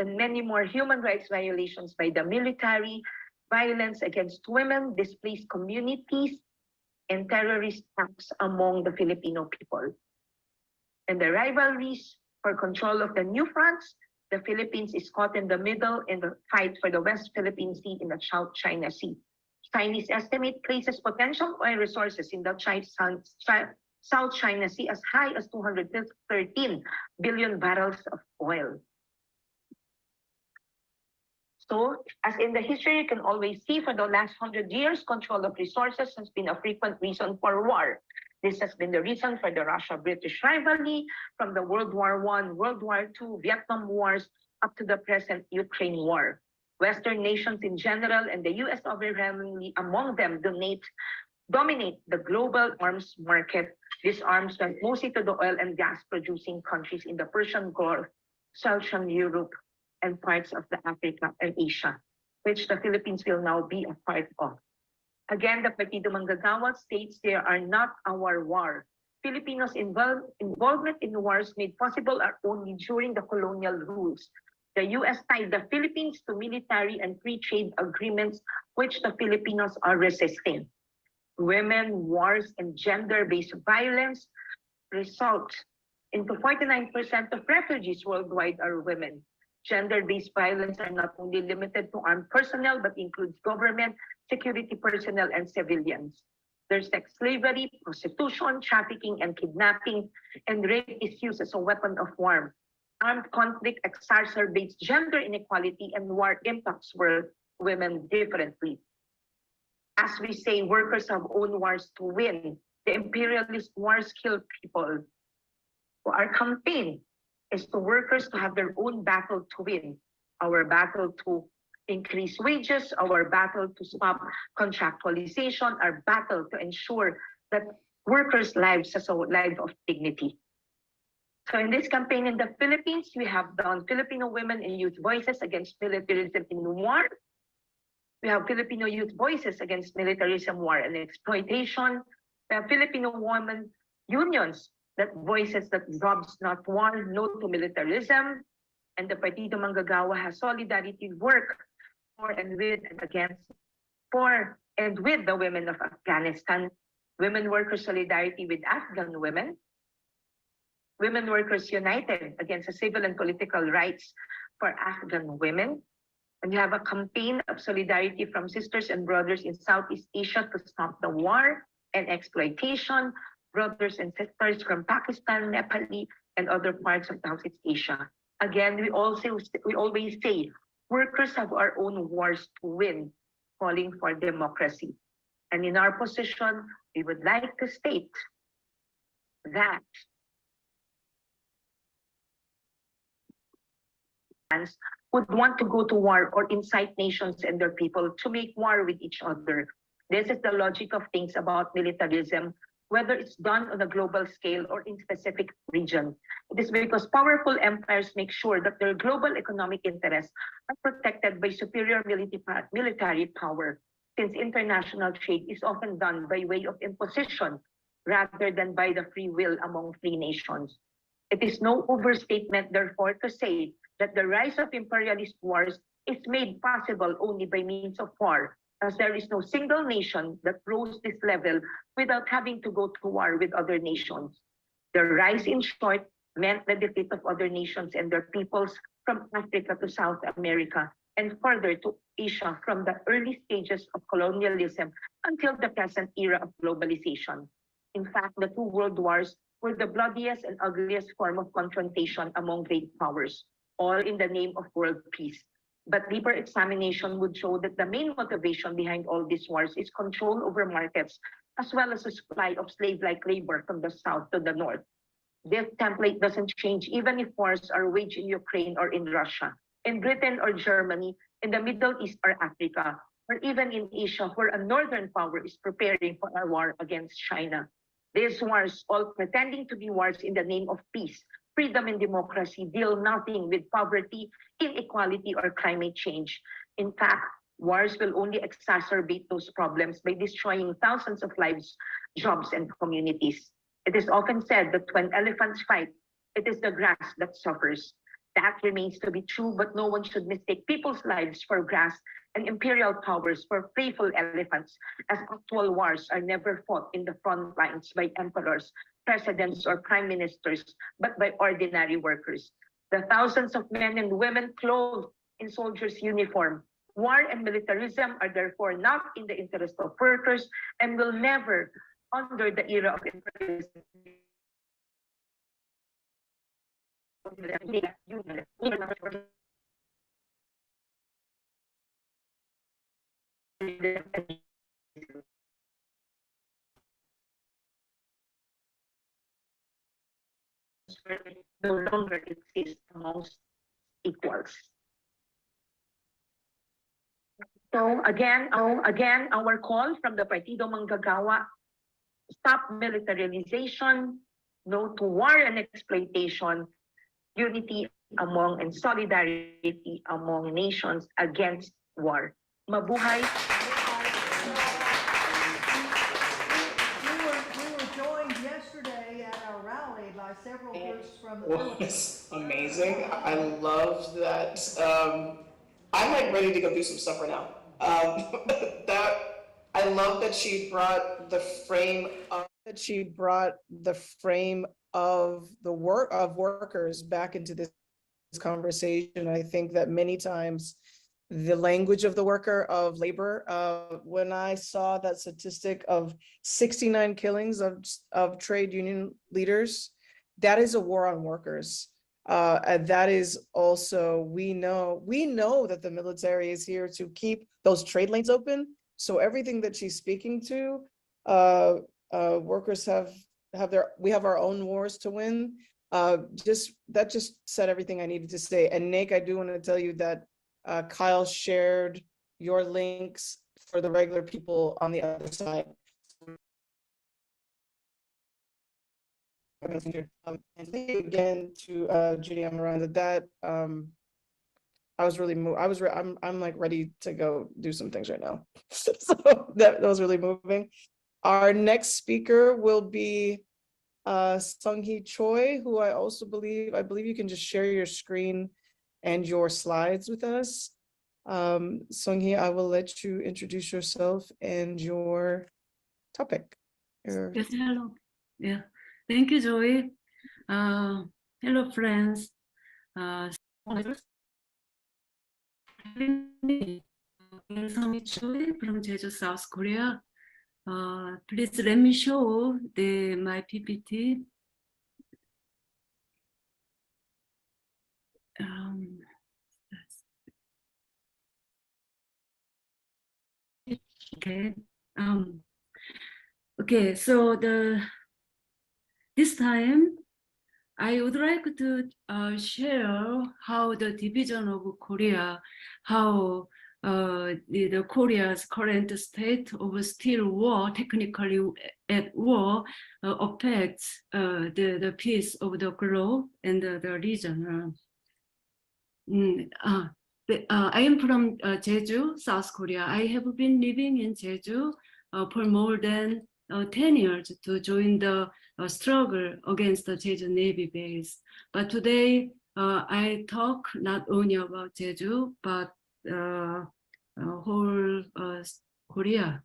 and many more human rights violations by the military, violence against women, displaced communities, and terrorist acts among the Filipino people. And the rivalries for control of the new fronts, the Philippines is caught in the middle in the fight for the West Philippine Sea and the South China Sea. Chinese estimate places potential oil resources in the South China Sea as high as 213 billion barrels of oil. So, as in the history, you can always see for the last 100 years, control of resources has been a frequent reason for war. This has been the reason for the Russia-British rivalry from the World War I, World War II, Vietnam Wars, up to the present Ukraine war. Western nations in general, and the US overwhelmingly among them, dominate the global arms market. These arms went mostly to the oil and gas producing countries in the Persian Gulf, Southern Europe, and parts of the Africa and Asia, which the Philippines will now be a part of. Again, the Partido Manggagawa states they are not our war. Filipinos' involvement in wars made possible are only during the colonial rules. The US tied the Philippines to military and free trade agreements, which the Filipinos are resisting. Women, wars, and gender-based violence result into 49% of refugees worldwide are women. Gender-based violence are not only limited to armed personnel, but includes government, security personnel, and civilians. There's sex slavery, prostitution, trafficking, and kidnapping, and rape is used as a weapon of war. Armed conflict exacerbates gender inequality, and war impacts women differently. As we say, workers have own wars to win. The imperialist wars kill people. So our campaign is to workers to have their own battle to win. Our battle to increase wages, our battle to stop contractualization, our battle to ensure that workers' lives as a life of dignity. So in this campaign in the Philippines, we have done Filipino women and youth voices against militarism in war. We have Filipino youth voices against militarism, war, and exploitation. We have Filipino women unions that voices that jobs not war, no to militarism. And the Partido Manggagawa has solidarity work for and with and against, for and with the women of Afghanistan. Women Workers Solidarity with Afghan Women. Women Workers United against the civil and political rights for Afghan women. And you have a campaign of solidarity from sisters and brothers in Southeast Asia to stop the war and exploitation. Brothers and sisters from Pakistan, Nepal, and other parts of Southeast Asia. Again, we always say, workers have our own wars to win, calling for democracy. And in our position, we would like to state that would want to go to war or incite nations and their people to make war with each other. This is the logic of things about militarism, whether it's done on a global scale or in specific region. It is because powerful empires make sure that their global economic interests are protected by superior military power, since international trade is often done by way of imposition rather than by the free will among free nations. It is no overstatement, therefore, to say that the rise of imperialist wars is made possible only by means of war, as there is no single nation that rose this level without having to go to war with other nations. The rise, in short, meant the defeat of other nations and their peoples from Africa to South America and further to Asia from the early stages of colonialism until the present era of globalization. In fact, the two world wars were the bloodiest and ugliest form of confrontation among great powers, all in the name of world peace. But deeper examination would show that the main motivation behind all these wars is control over markets, as well as the supply of slave-like labor from the south to the north. This template doesn't change even if wars are waged in Ukraine or in Russia, in Britain or Germany, in the Middle East or Africa, or even in Asia, where a northern power is preparing for a war against China. These wars, all pretending to be wars in the name of peace, freedom and democracy, deal nothing with poverty, inequality, or climate change. In fact, wars will only exacerbate those problems by destroying thousands of lives, jobs, and communities. It is often said that when elephants fight, it is the grass that suffers. That remains to be true, but no one should mistake people's lives for grass and imperial powers for playful elephants, as actual wars are never fought in the front lines by emperors, presidents, or prime ministers, but by ordinary workers. The thousands of men and women clothed in soldiers' uniform. War and militarism are therefore not in the interest of workers and will never, under the era of imperialism, no longer exist amongst equals. So again, our call from the Partido Manggagawa: stop militarization, no to war and exploitation, unity among and solidarity among nations against war. Mabuhay! We were joined yesterday at our rally by several groups from the Philippines. Was amazing. I loved that. I'm like ready to go do some stuff right now. I love that she brought the frame of the work of workers back into this conversation. I think that many times the language of the worker, of labor, when I saw that statistic of 69 killings of trade union leaders, that is a war on workers. And that is also, we know that the military is here to keep those trade lanes open. So everything that she's speaking to, workers we have our own wars to win. That just said everything I needed to say. And Nick, I do want to tell you that Kyle shared your links for the regular people on the other side. And thank you again to Judy and Miranda. That I was really moved. I'm like ready to go do some things right now. So that was really moving. Our next speaker will be Sung-hee Choi, who I believe you can just share your screen and your slides with us. Sung-hee, I will let you introduce yourself and your topic. Yes, hello. Yeah, thank you, Joey. Hello, friends. Sung-hee Choi from Jeju, South Korea. Please let me show my PPT. Okay. Okay. So this time, I would like to share how the division of Korea, how the Korea's current state of still war, technically at war, affects the peace of the globe and the region. I am from Jeju, South Korea. I have been living in Jeju for more than 10 years to join the struggle against the Jeju Navy base. But today, I talk not only about Jeju, but whole Korea.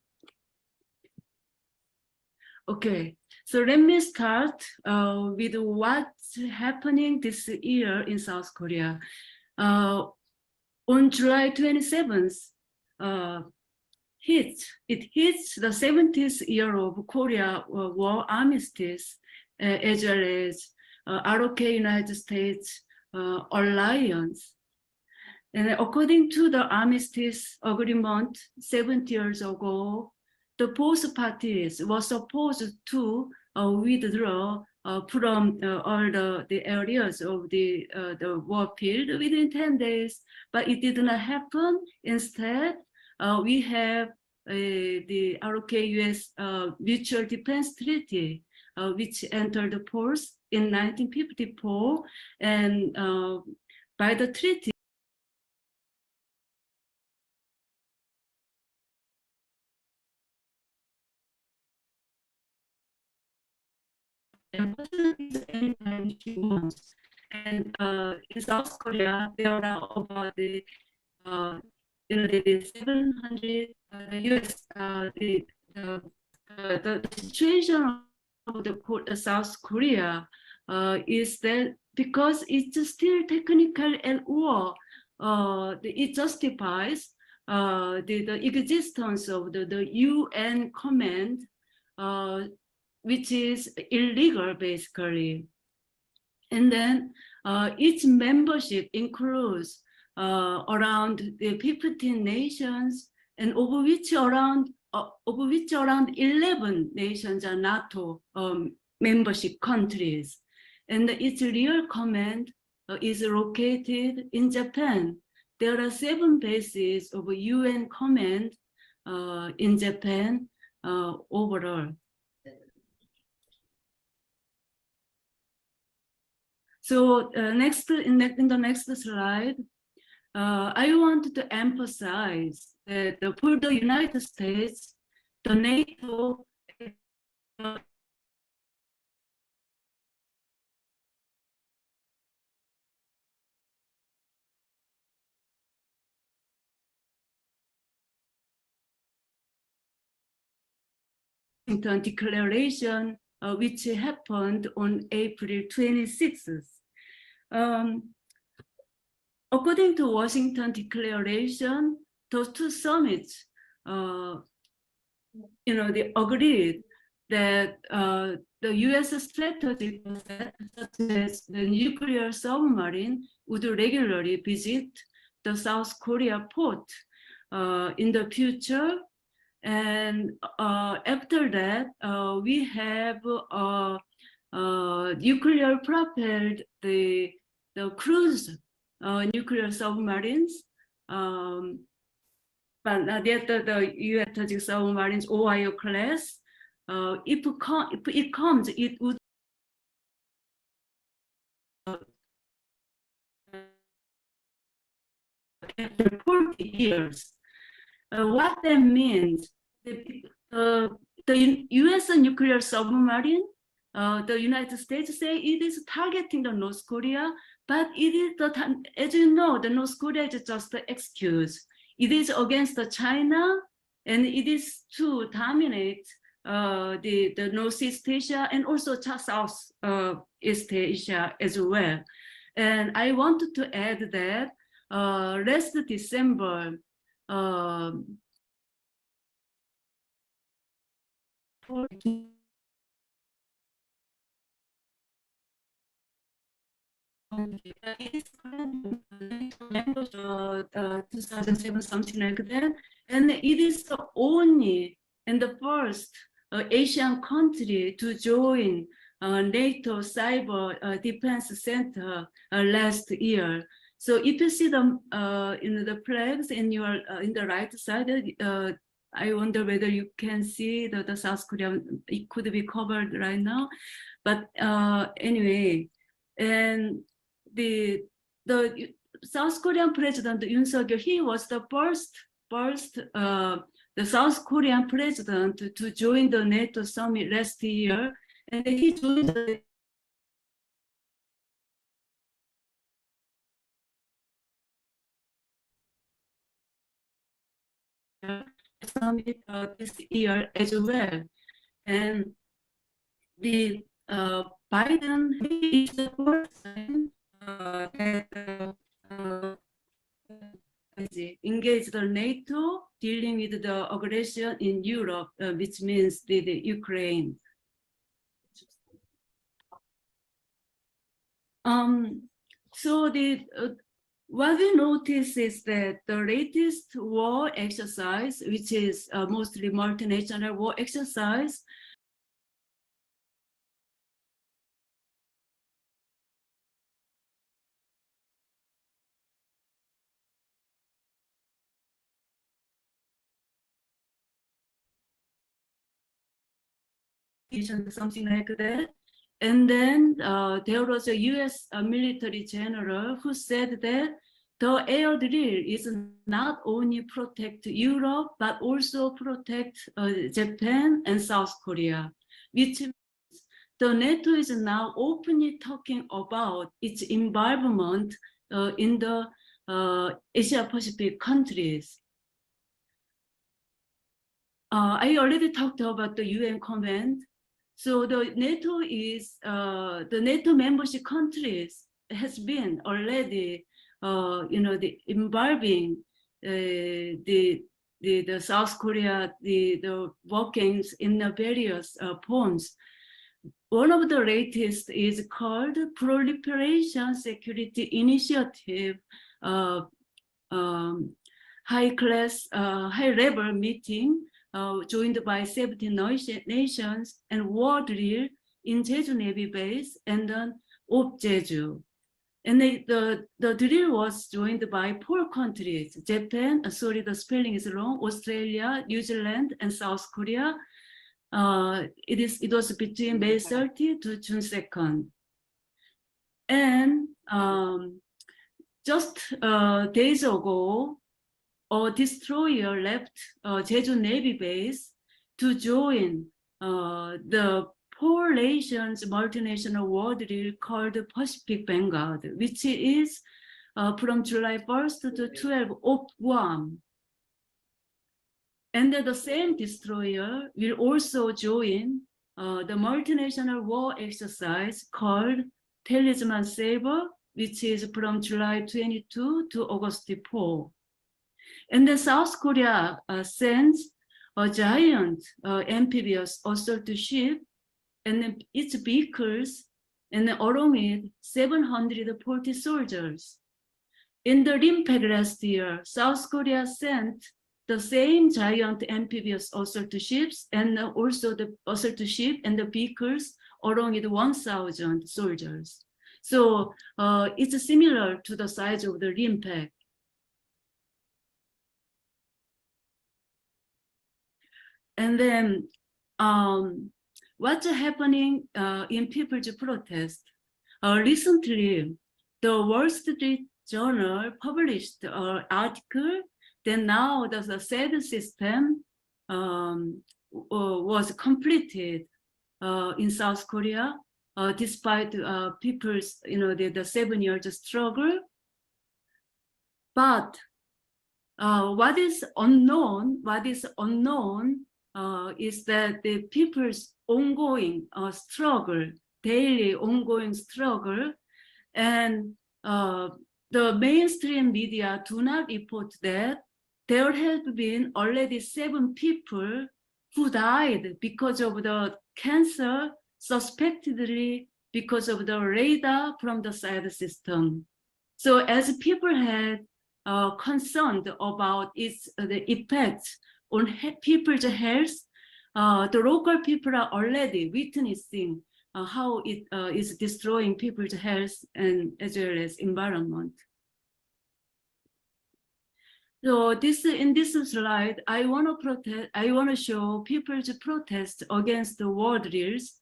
Okay, so let me start with what's happening this year in South Korea. On July 27th, it hits the 70th year of Korea war armistice, as well as ROK United States alliance. And according to the armistice agreement 70 years ago, the both parties were supposed to withdraw from all the areas of the war field within 10 days, but it did not happen. Instead, we have the ROK-US Mutual Defense Treaty, which entered force in 1954, and by the treaty, anytime she wants. And in South Korea, there are about the 700 US. The situation of the South Korea is that because it's still technical at war, it justifies the existence of the UN command, which is illegal basically. And then its membership includes around 15 nations, and of which around 11 nations are NATO membership countries. And its real command is located in Japan. There are 7 bases of UN command in Japan overall. So next, in the next slide, I want to emphasize that for the United States, the NATO Declaration, which happened on April 26th. According to Washington Declaration, those 2 summits, they agreed that the U.S. strategy such as the nuclear submarine would regularly visit the South Korea port in the future. And after that, we have nuclear propelled the cruise nuclear submarines, but not yet the U.S. strategic submarines Ohio class. If it comes, it would after 40 years. What that means, the U.S. nuclear submarine, the United States say it is targeting the North Korea, but it is as you know, the North Korea is just an excuse. It is against China, and it is to dominate the Northeast Asia and also Southeast Asia as well. And I wanted to add that last December, it is 2007, something like that, and it is the only and the first Asian country to join NATO Cyber Defense Center last year. So if you see the the flags in your in the right side, I wonder whether you can see the South Korea. It could be covered right now, but anyway, and the South Korean President Yoon Suk-yeol, he was the first the South Korean president to join the NATO summit last year, and he joined the summit this year as well. And the Biden is the person that engaged the NATO dealing with the aggression in Europe, which means the Ukraine. So what we notice is that the latest war exercise, which is mostly multinational war exercise, something like that. And then there was a US military general who said that the air drill is not only protect Europe, but also protect Japan and South Korea, which means the NATO is now openly talking about its involvement in the Asia Pacific countries. I already talked about the UN Command. So the NATO is the NATO membership countries has been already the involving the South Korea the workings in the various forms. One of the latest is called Proliferation Security Initiative, high-level meeting joined by 17 nations and war drill in Jeju Navy Base and then off Jeju. And the drill was joined by 4 countries: Japan, sorry, the spelling is wrong, Australia, New Zealand, and South Korea. It was between May 30 to June 2nd. And just days ago, a destroyer left Jeju Navy Base to join the 4 nations multinational war drill called Pacific Vanguard, which is from July 1st to 12th off Guam. And the same destroyer will also join the multinational war exercise called Talisman Sabre, which is from July 22 to August 4. And then South Korea sends a giant amphibious assault ship and its vehicles, and along with 740 soldiers. In the RIMPAC last year, South Korea sent the same giant amphibious assault ships and also the assault ship and the vehicles along with 1,000 soldiers. So it's similar to the size of the RIMPAC. And then what's happening in people's protest? Recently, the Wall Street Journal published an article that now the SAD system was completed in South Korea, despite people's, the 7 years struggle. But what is unknown is that the people's ongoing struggle, daily ongoing struggle, and the mainstream media do not report that there have been already 7 people who died because of the cancer, suspectedly because of the radar from the SAD system. So as people had concerned about the effects on people's health, the local people are already witnessing how it is destroying people's health and as well as environment. So in this slide, I want to show people's protest against the war drills.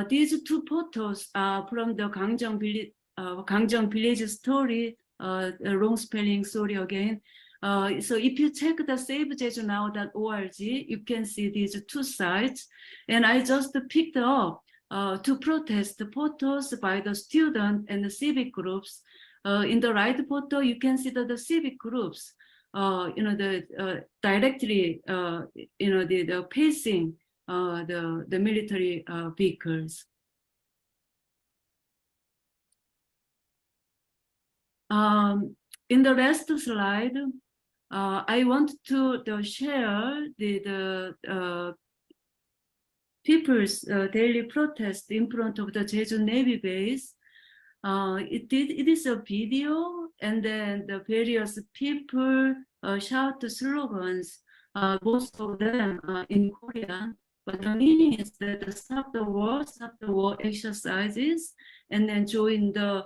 These two photos are from the Gangjang village story, wrong spelling, sorry again. So if you check the savejejunow.org, you can see these two sites. And I just picked up to protest the photos by the student and the civic groups. In the right photo, you can see that the civic groups, directly, the facing the military vehicles. In the last slide, I want to share the people's daily protest in front of the Jeju Navy base. It is a video, and then the various people shout the slogans, most of them in Korean, but the meaning is that stop the war exercises, and then join the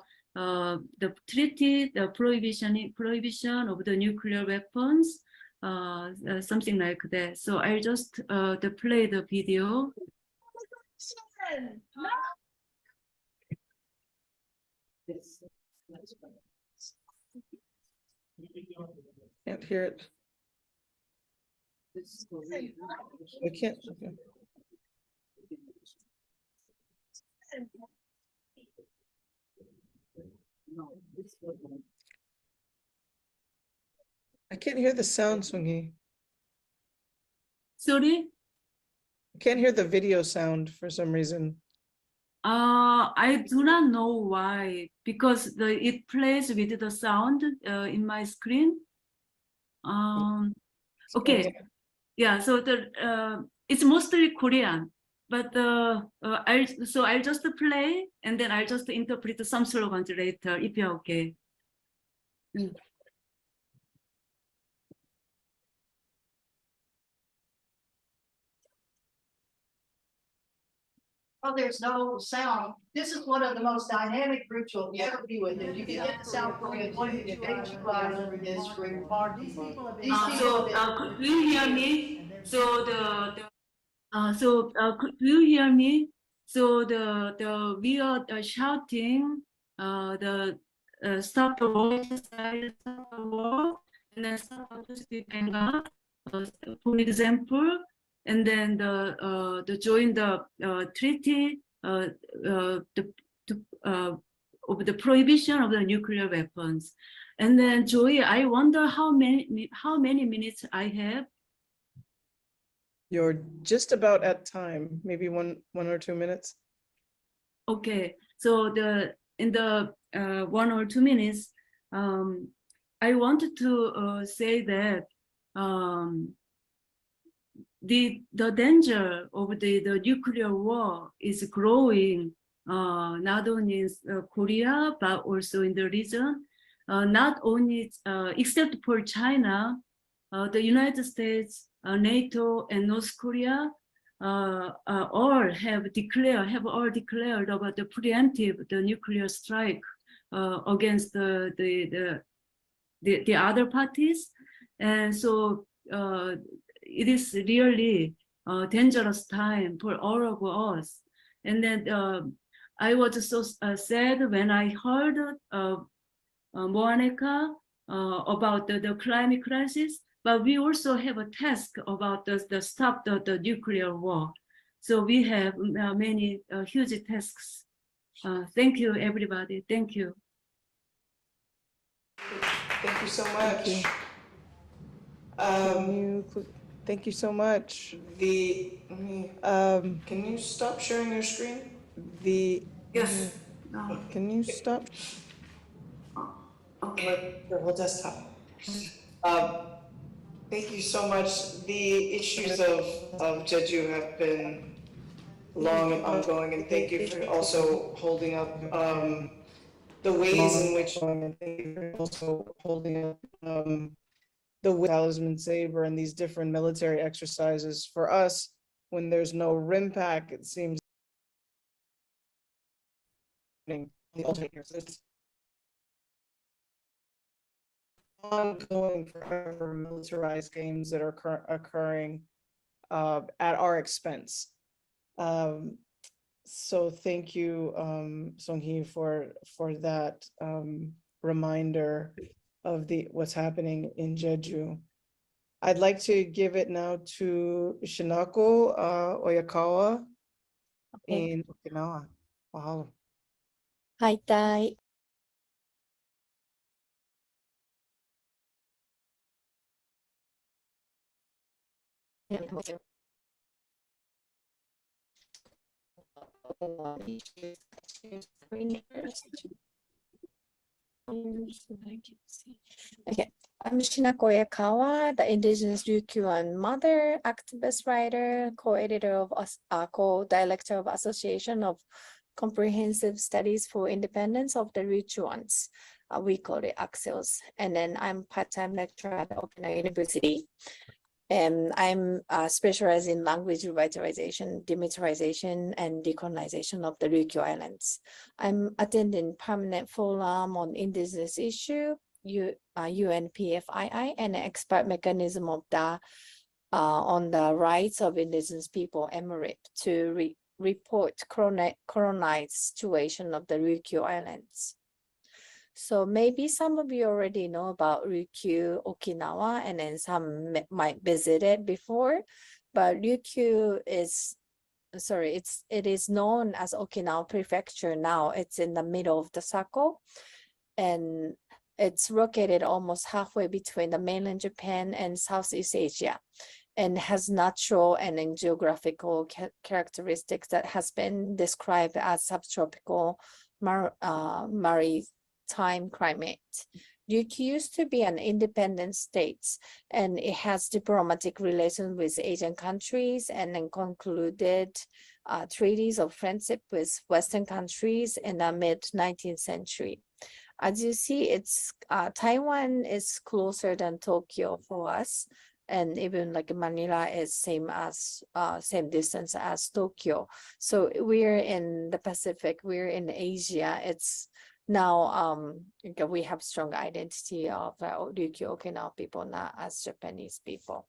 treaty, the prohibition of the nuclear weapons, something like that. So I'll just play the video. Can't hear it. I can't. Okay. I can't hear the sound, Sungi. Sorry? I can't hear the video sound for some reason. I do not know why, because it plays with the sound in my screen. Okay, yeah, so it's mostly Korean, but I'll just play and then I'll just interpret some slogans later if you're okay. Well, there's no sound. This is one of the most dynamic groups you'll ever be with. If you can get to South Korea, one of the Jeju Island is remarkable. These people Could you hear me? So could you hear me? So we are shouting the stop the war, stop the war, and then stop to speak anger, for example, and then the join the treaty of the prohibition of the nuclear weapons. And then Joy, I wonder how many minutes I have. You're just about at time, maybe one or 2 minutes. Okay, so in the 1 or 2 minutes, I wanted to say that the danger of the nuclear war is growing, not only in Korea but also in the region. Not only except for China, the United States, NATO, and North Korea all have declared about the preemptive nuclear strike against the other parties, and so it is really a dangerous time for all of us. And then I was so sad when I heard Moaneka about the climate crisis, but we also have a task about the stop the nuclear war. So we have many huge tasks. Thank you, everybody. Thank you. Thank you so much. Thank you so much. Can you stop sharing your screen? Yes. Can you stop? Okay, the whole desktop. Thank you so much. The issues of Jeju have been long and ongoing, and thank you for also holding up the ways in which also holding up the Talisman Saber and these different military exercises. For us, when there's no RIMPAC, it seems happening in the alternate years. It's ongoing forever militarized games that are occurring at our expense. So thank you, Song-hee, for that reminder of what's happening in Jeju. I'd like to give it now to Shinako Oyakawa in Okinawa. Mahalo. はいたい。Okay, I'm Shinako Yakawa, the Indigenous Ryukyuan mother, activist writer, co-editor of co-director of Association of Comprehensive Studies for Independence of the Ryukyuans. We call it AXIOS. And then I'm part-time lecturer at Okinawa University. And I'm specialized in language revitalization, demilitarization, and decolonization of the Ryukyu Islands. I'm attending permanent forum on indigenous issue, UNPFII, and expert mechanism of the on the rights of indigenous people, EMIRIP, to report colonized situation of the Ryukyu Islands. So maybe some of you already know about Ryukyu, Okinawa, and then some might visit it before, but Ryukyu is, it is known as Okinawa Prefecture now. It's in the middle of the circle, and it's located almost halfway between the mainland Japan and Southeast Asia, and has natural and then geographical characteristics that has been described as subtropical maritime climate. Ryukyu used to be an independent state, and it has diplomatic relations with Asian countries and then concluded treaties of friendship with Western countries in the mid-19th century. As you see, it's Taiwan is closer than Tokyo for us, and even like Manila is same distance as Tokyo. So we're in the Pacific, we're in Asia. It's now we have strong identity of Ryukyu Okinawa people, not as Japanese people.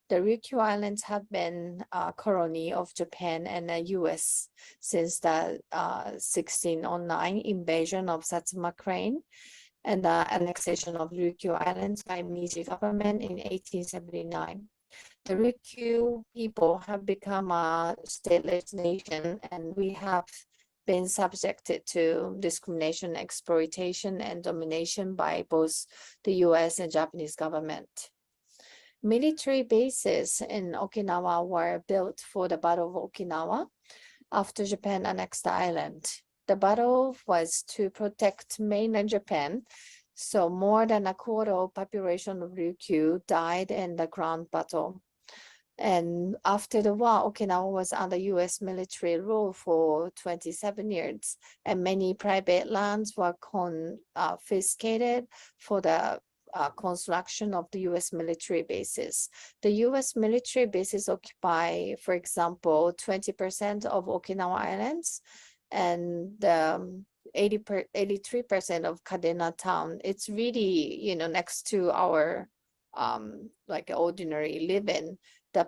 The Ryukyu Islands have been a colony of Japan and the US since the 1609 invasion of Satsuma Crane and the annexation of Ryukyu Islands by Meiji government in 1879. The Ryukyu people have become a stateless nation, and we have been subjected to discrimination, exploitation, and domination by both the US and Japanese government. Military bases in Okinawa were built for the Battle of Okinawa after Japan annexed the island. The battle was to protect mainland Japan, so more than a quarter of population of Ryukyu died in the ground battle. And after the war, Okinawa was under US military rule for 27 years, and many private lands were confiscated for the construction of the US military bases. The US military bases occupy, for example, 20% of Okinawa Islands and 83% of Kadena town. It's really, next to our like ordinary living. The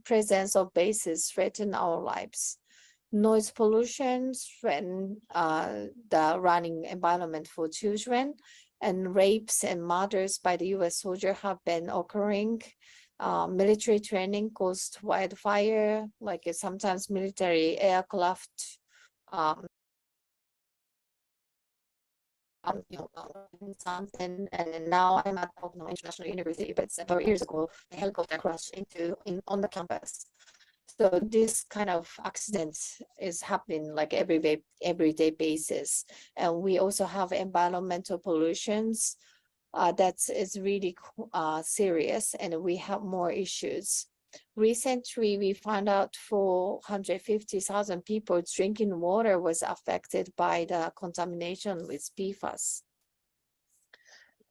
presence of bases threaten our lives. Noise pollution threaten the running environment for children, and rapes and murders by the US soldier have been occurring. Military training caused wildfire, like sometimes military aircraft something, and now I'm at Okinawa International University, but several years ago, a helicopter crashed on the campus. So this kind of accidents is happening like everyday basis. And we also have environmental pollutions that is really serious, and we have more issues. Recently, we found out 450,000 people drinking water was affected by the contamination with PFAS.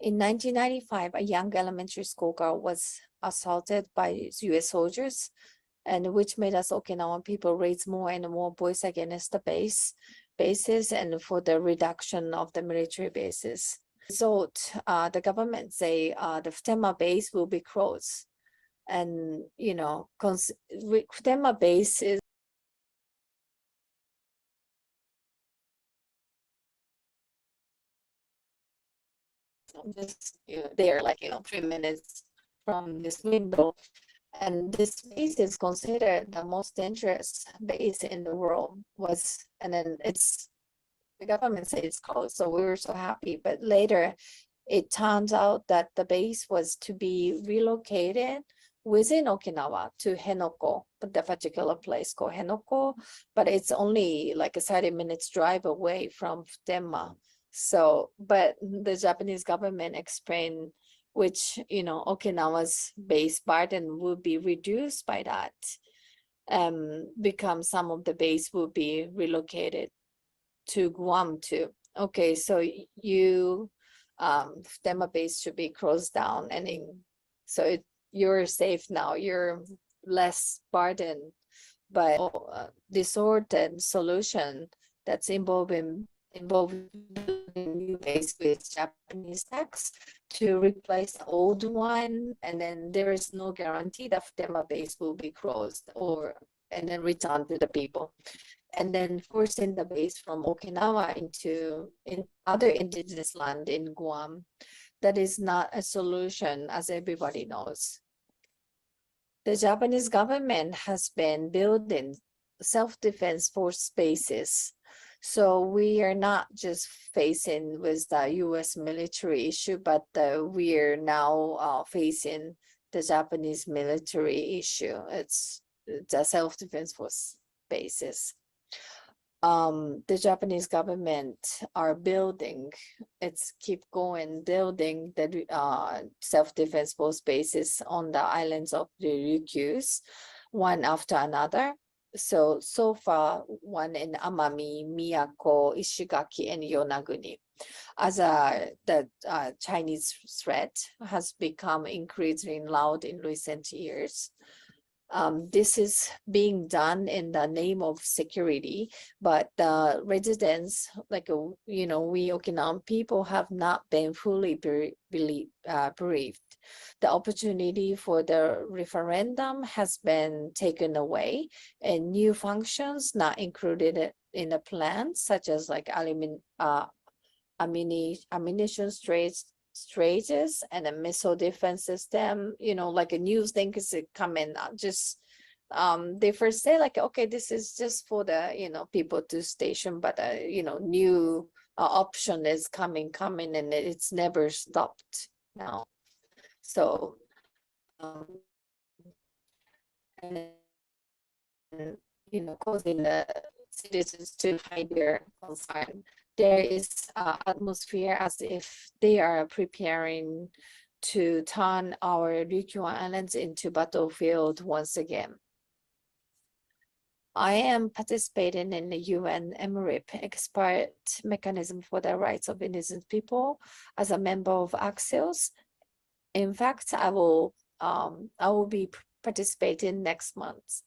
In 1995, a young elementary school girl was assaulted by US soldiers, and which made us Okinawan people raise more and more voice against the base. bases and for the reduction of the military bases. Result, the government say the Futenma base will be closed. And, you know, Futenma base is just there, like, 3 minutes from this window. And this base is considered the most dangerous base in the world. And then the government said it's closed, so we were so happy. But later, it turns out that the base was to be relocated within Okinawa to Henoko, the particular place called Henoko, but it's only like a 30 minutes drive away from Futenma. So, but the Japanese government explained which, Okinawa's base burden will be reduced by that. Become some of the base will be relocated to Guam too. Okay, so Futenma base should be closed down, and so you're safe now. You're less burdened by disordered solution that's involving new base with Japanese tax to replace the old one, and then there is no guarantee that Futenma base will be closed and then returned to the people. And then forcing the base from Okinawa in other indigenous land in Guam. That is not a solution, as everybody knows. The Japanese government has been building self-defense force bases. So we are not just facing with the US military issue, but we are now facing the Japanese military issue. It's the self-defense force bases. The Japanese government are building, keep going, building the self-defense force bases on the islands of the Ryukyus, one after another. So far, one in Amami, Miyako, Ishigaki, and Yonaguni. As the Chinese threat has become increasingly loud in recent years. This is being done in the name of security, but the residents, we Okinawan people have not been fully briefed. The opportunity for the referendum has been taken away, and new functions not included in the plan, such as ammunition strategies and a missile defense system, like a new thing is coming. Just they first say okay, this is just for the people to station, but new option is coming, and it's never stopped now. So causing the citizens to hide their concern. There is atmosphere as if they are preparing to turn our Ryukyu Islands into battlefield once again. I am participating in the UN MRIP expert mechanism for the rights of indigenous people as a member of Axios. In fact, I will be participating next month.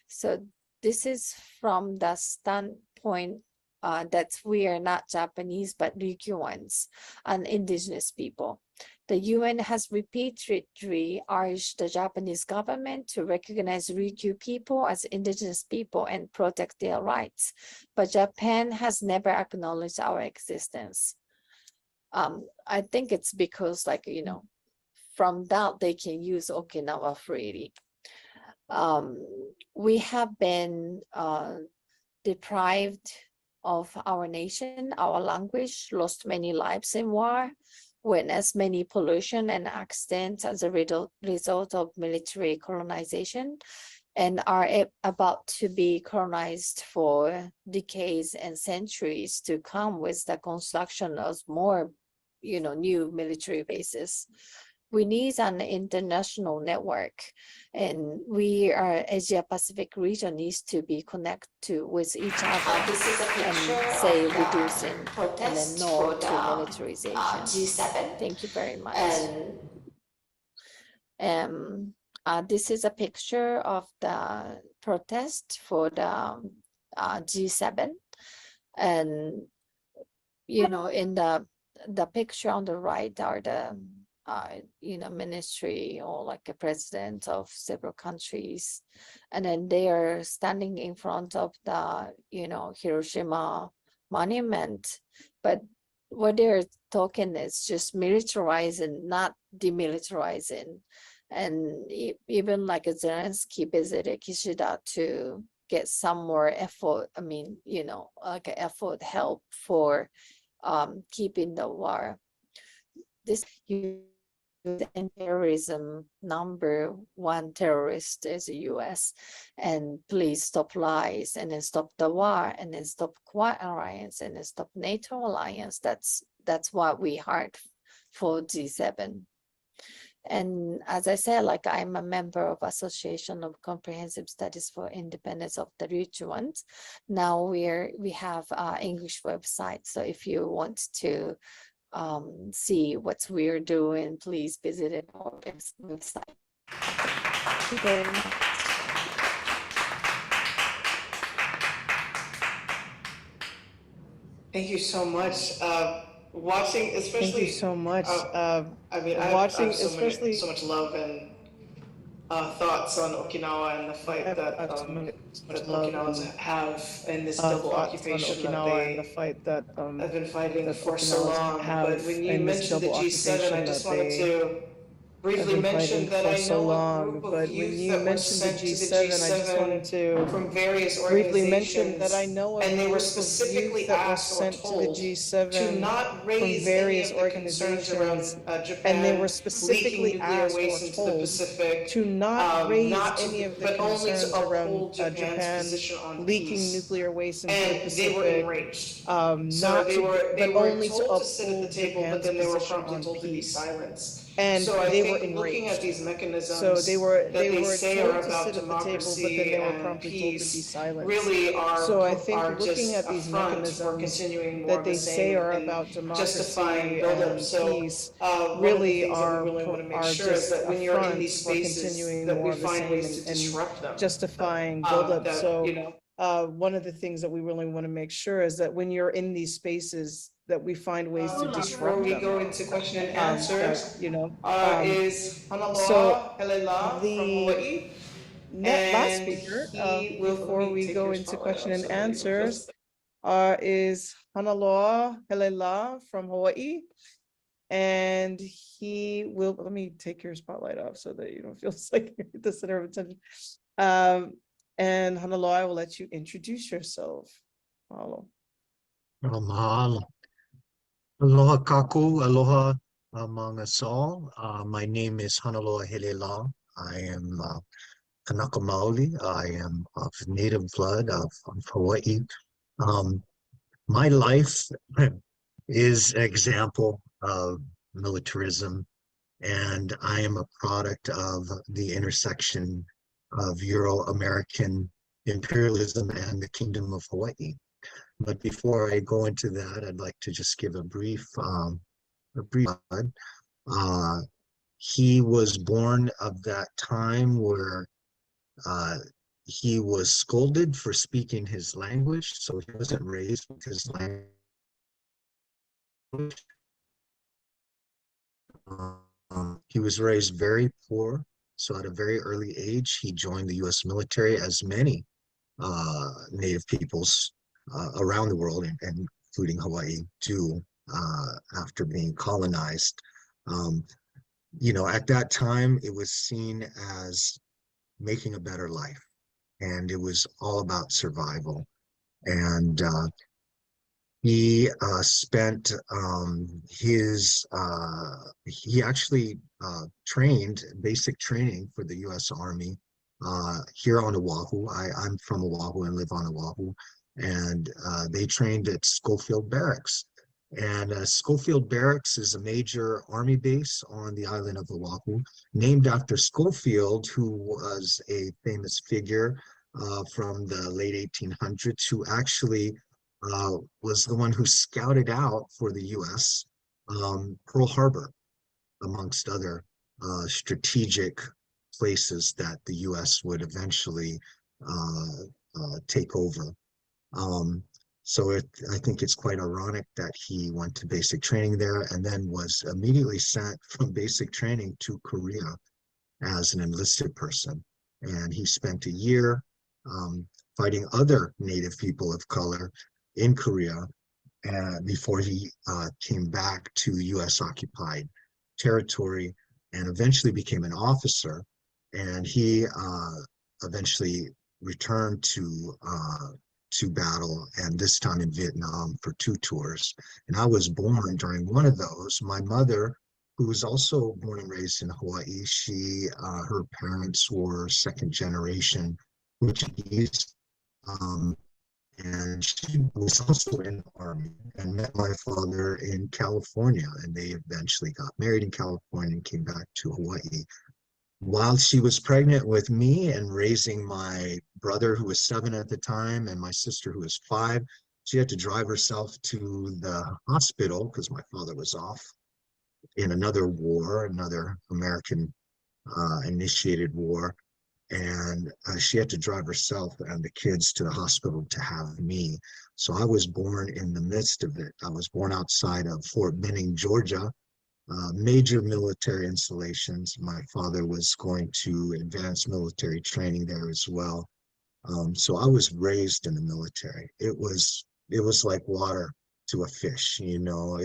So this is from the standpoint that we are not Japanese, but Ryukyuans and indigenous people. The UN has repeatedly urged the Japanese government to recognize Ryukyu people as indigenous people and protect their rights, but Japan has never acknowledged our existence. I think it's because, from that they can use Okinawa freely. We have been deprived of our nation, our language, lost many lives in war, witnessed many pollution and accidents as a result of military colonization, and are about to be colonized for decades and centuries to come with the construction of more, new military bases. We need an international network, and Asia Pacific region needs to be connected with each other and say reducing and then no to militarization. G7. Thank you very much. This is a picture of the protest for the G7. And in the picture on the right are the ministry or like a president of several countries, and then they are standing in front of the Hiroshima monument. But what they're talking is just militarizing, not demilitarizing. And even like Zelensky visited Kishida to get some more effort, like an effort help for keeping the war. This and terrorism #1 terrorist is the US, and please stop lies, and then stop the war, and then stop Quad alliance, and then stop NATO alliance. That's what we heard for G7. And as I said, like I'm a member of Association of Comprehensive Studies for Independence of the Ryukyuans. Now we have English website, so if you want to see what we're doing, please visit our website. Thank you very much. Thank you so much. Watching, especially. Thank you so much. I mean, I watching, have so especially so much love and thoughts on Okinawa and the fight that I have so much love Okinawans and, have in this double thoughts on occupation that Okinawa and the they fight that have been fighting that for so Okinawans long. have But when you in this mentioned the double G7, I occupation just that wanted they to briefly been mention fighting that for I so know a long. group of But when youth you that were mentioned the sent to the G7, I just wanted G7 to from various briefly mention that I organizations, know a and they were group of specifically youth that were asked or sent to the told to G7 not from raise any various of the concerns organizations, around and they were Japan leaking specifically nuclear asked or waste into the told Pacific, to not raise not to, any of the but only to concerns around uphold Japan's Japan position on leaking peace. nuclear waste into the And they were Pacific, enraged. So not they to, were but only to told to sit at the uphold table, but Japan's then they were position promptly on told to be peace. silenced. And So I they were think looking at enraged. these mechanisms So they were that they say are told to about sit at the table, but then democracy they were and promptly told to be peace silenced. really So I think are looking just at a these front for mechanisms continuing more that of the they say same are and about justifying democracy buildup. and So peace one of the really things that we are really want to make are sure is just that a when you're in front these for spaces continuing that more we of the find same ways to and disrupt them. justifying buildup. That, So you know, one of the things that we really want to make sure is that when you're in these spaces, that we find ways to before disrupt we them. go into question and That, answers, is so Hanaloa Helela from Hawaii. last And speaker, he will, before we go into question and answers, is Hanaloa Helela from Hawaii. And he will, let me take your spotlight off so that you don't feel like you're at the center of attention. And Hanaloa, I will let you introduce yourself. Mahalo. Mahalo. Aloha kaku, aloha among us all. My name is Hanaloa Helela. I am Kanaka Maoli. I am of native blood of Hawaii. My life is an example of militarism, and I am a product of the intersection of Euro-American imperialism and the Kingdom of Hawaii. But before I go into that, I'd like to just give a brief. He was born of that time where he was scolded for speaking his language, so he wasn't raised with his language. He was raised very poor, so at a very early age, he joined the U.S. military, as many Native peoples around the world, and including Hawaii, do after being colonized. You know, at that time, it was seen as making a better life, and it was all about survival. And he spent he actually trained basic training for the U.S. Army here on Oahu. I'm from Oahu and live on Oahu, and they trained at Schofield Barracks. And Schofield Barracks is a major army base on the island of Oahu, named after Schofield, who was a famous figure from the late 1800s, who actually was the one who scouted out for the U.S. Pearl Harbor, amongst other strategic places that the U.S. would eventually take over. So I think it's quite ironic that he went to basic training there and then was immediately sent from basic training to Korea as an enlisted person. And he spent a year fighting other Native people of color in Korea before he came back to US occupied territory and eventually became an officer. And he eventually returned to battle, and this time in Vietnam for 2 tours. And I was born during one of those. My mother, who was also born and raised in Hawaii, her parents were second generation Portuguese, and she was also in the Army and met my father in California, and they eventually got married in California and came back to Hawaii. While she was pregnant with me and raising my brother, who was 7 at the time, and my sister, who was 5, she had to drive herself to the hospital because my father was off in another war, another American initiated war. And she had to drive herself and the kids to the hospital to have me. So I was born in the midst of it. I was born outside of Fort Benning, Georgia, major military installations. My father was going to advanced military training there as well. So I was raised in the military. It was like water to a fish, you know.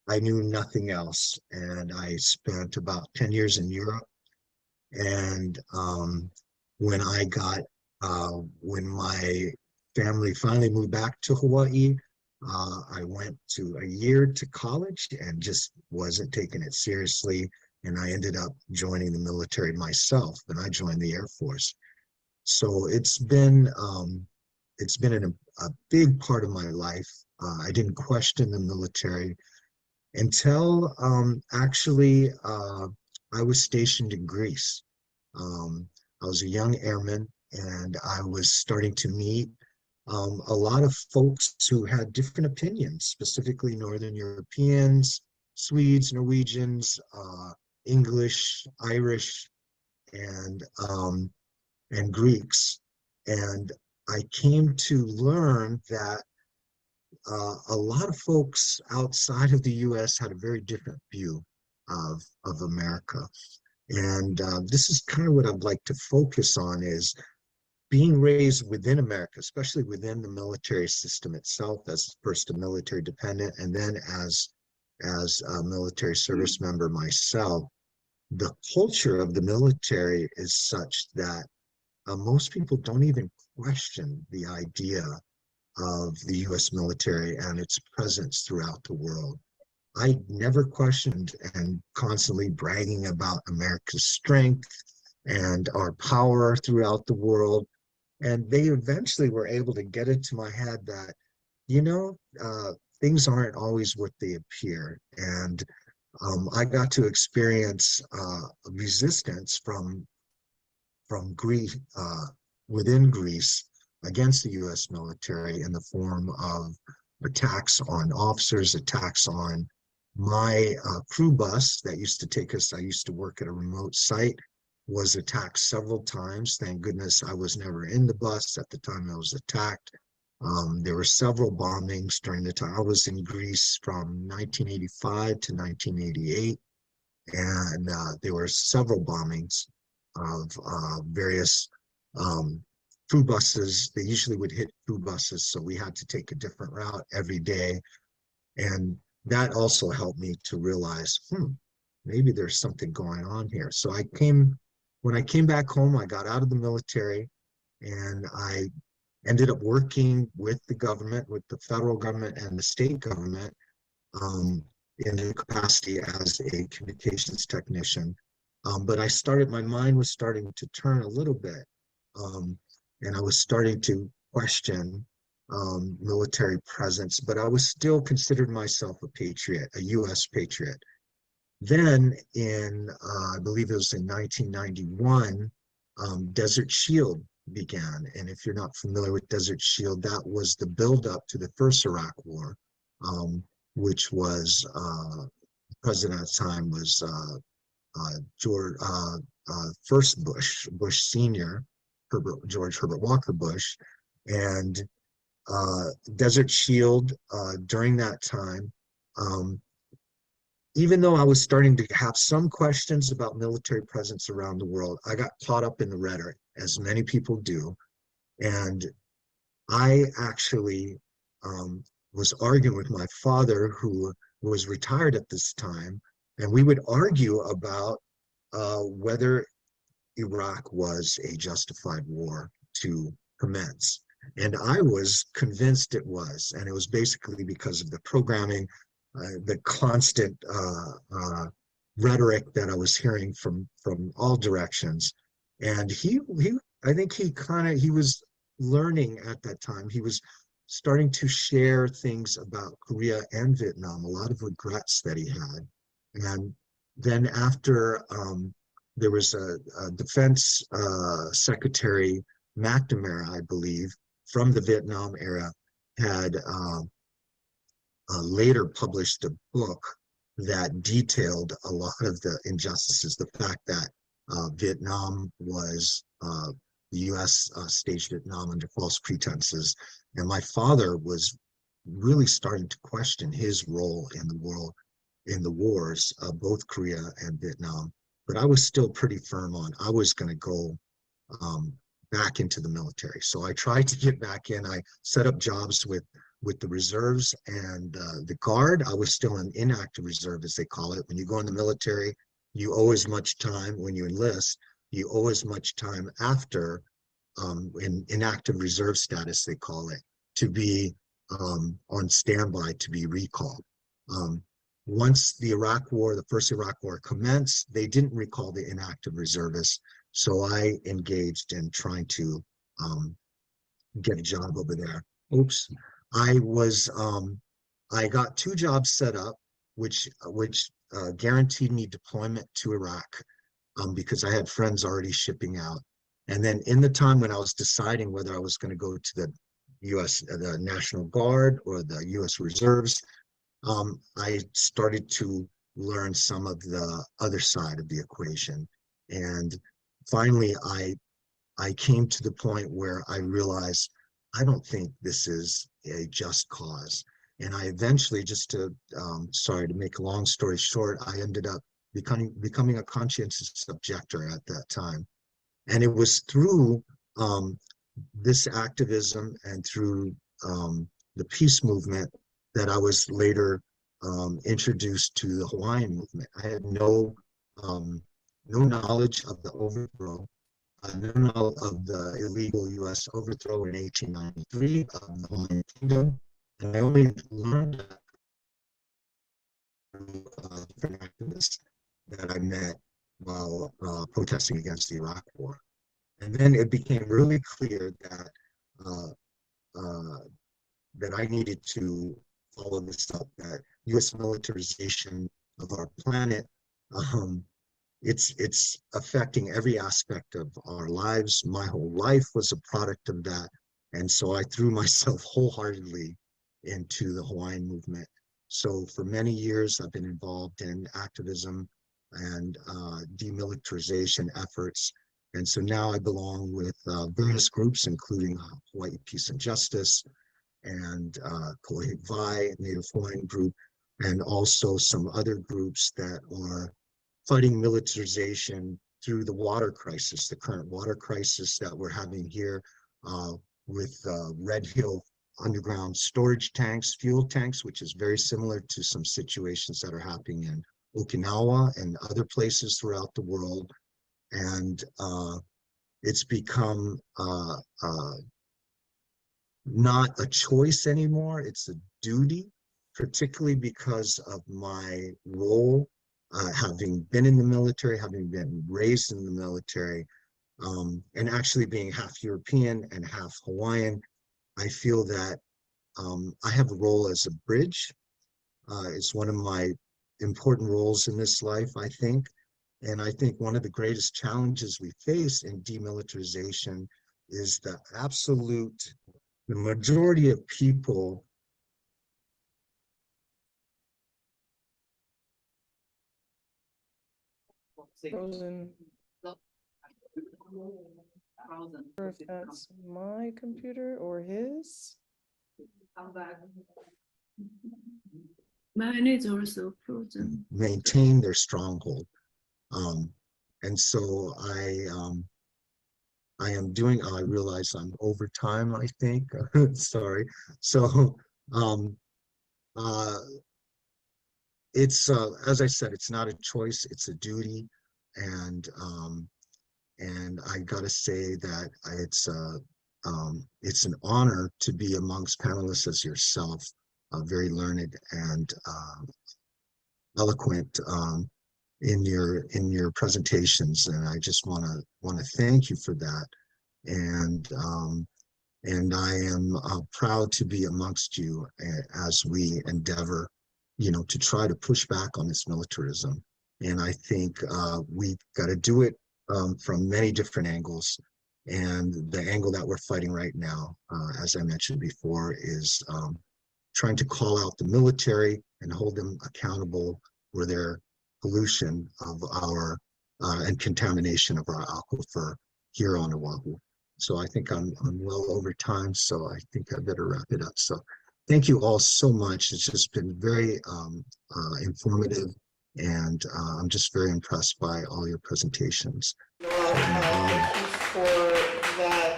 I knew nothing else, and I spent about 10 years in Europe. And when my family finally moved back to Hawaii, I went to a year to college and just wasn't taking it seriously. And I ended up joining the military myself, and I joined the Air Force. So it's been a big part of my life. I didn't question the military until actually I was stationed in Greece. I was a young airman, and I was starting to meet a lot of folks who had different opinions, specifically Northern Europeans, Swedes, Norwegians, English, Irish, and Greeks. And I came to learn that a lot of folks outside of the US had a very different view of America. And this is kind of what I'd like to focus on, is being raised within America, especially within the military system itself, as first a military dependent and then as a military service member myself. The culture of the military is such that most people don't even question the idea of the US military and its presence throughout the world. I never questioned, and constantly bragging about America's strength and our power throughout the world. And they eventually were able to get it to my head that, you know, things aren't always what they appear. And I got to experience resistance from Greece, within Greece, against the US military in the form of attacks on officers, attacks on my crew bus that used to take us. I used to work at a remote site, was attacked several times. Thank goodness I was never in the bus at the time I was attacked. There were several bombings during the time. I was in Greece from 1985 to 1988, and there were several bombings of various crew buses. They usually would hit crew buses, so we had to take a different route every day. And that also helped me to realize, maybe there's something going on here. So when I came back home, I got out of the military, and I ended up working with the government, with the federal government and the state government, in the capacity as a communications technician. But my mind was starting to turn a little bit, and I was starting to question military presence, but I was still considered myself a patriot, a US patriot. Then I believe it was in 1991, Desert Shield began. And if you're not familiar with Desert Shield, that was the buildup to the first Iraq War, which was, the president at the time was first Bush Senior, George Herbert Walker Bush. And Desert Shield during that time. Even though I was starting to have some questions about military presence around the world, I got caught up in the rhetoric, as many people do. And I actually was arguing with my father, who was retired at this time, and we would argue about whether Iraq was a justified war to commence. And I was convinced it was. And it was basically because of the programming, the constant rhetoric that I was hearing from all directions. And I think he was learning at that time. He was starting to share things about Korea and Vietnam, a lot of regrets that he had. And then after there was a defense secretary, McNamara, I believe, from the Vietnam era, had later published a book that detailed a lot of the injustices, the fact that Vietnam was, the US staged Vietnam under false pretenses. And my father was really starting to question his role in the world, in the wars, both Korea and Vietnam. But I was still pretty firm on, I was going to go back into the military. So I tried to get back in. I set up jobs with the reserves and the Guard. I was still an inactive reserve, as they call it. When you go in the military, you owe as much time. When you enlist, you owe as much time after, in inactive reserve status, they call it, to be on standby to be recalled. Once the Iraq War, the first Iraq War commenced, they didn't recall the inactive reservists. So I engaged in trying to get a job over there. Oops. I got 2 jobs set up, which guaranteed me deployment to Iraq, because I had friends already shipping out. And then in the time when I was deciding whether I was going to go to the the National Guard or the US Reserves, I started to learn some of the other side of the equation. And finally, I came to the point where I realized I don't think this is a just cause. And I eventually, just to, sorry to make a long story short, I ended up becoming a conscientious objector at that time. And it was through this activism and through the peace movement that I was later introduced to the Hawaiian movement. I had no knowledge of the overthrow, no knowledge of the illegal US overthrow in 1893 of the Hawaiian Kingdom. And I only learned that through different activists that I met while protesting against the Iraq War. And then it became really clear that that I needed to follow this up, that US militarization of our planet, it's affecting every aspect of our lives. My whole life was a product of that. And so I threw myself wholeheartedly into the Hawaiian movement. So for many years, I've been involved in activism and demilitarization efforts. And so now I belong with various groups, including Hawaii Peace and Justice and Kohe Vai, Native Hawaiian group, and also some other groups that are fighting militarization through the water crisis, the current water crisis that we're having here with Red Hill underground storage tanks, fuel tanks, which is very similar to some situations that are happening in Okinawa and other places throughout the world. And it's become not a choice anymore, it's a duty, particularly because of my role, having been in the military, having been raised in the military, and actually being half European and half Hawaiian. I feel that I have a role as a bridge. It's one of my important roles in this life, I think. And I think one of the greatest challenges we face in demilitarization is the majority of people Frozen. If that's my computer or his. Mine is also frozen. maintain their stronghold. And so I am doing, I realize I'm over time, I think, sorry. So, it's, as I said, it's not a choice, it's a duty. And I gotta say that it's an honor to be amongst panelists as yourself, very learned and eloquent in your presentations, and I just want to thank you for that. And I am proud to be amongst you as we endeavor, to try to push back on this militarism. And I think we got to do it from many different angles. And the angle that we're fighting right now, as I mentioned before, is trying to call out the military and hold them accountable for their pollution of our and contamination of our aquifer here on Oahu. So I think I'm well over time, so I think I better wrap it up. So thank you all so much. It's just been very informative, and I'm just very impressed by all your presentations. Thank you for that.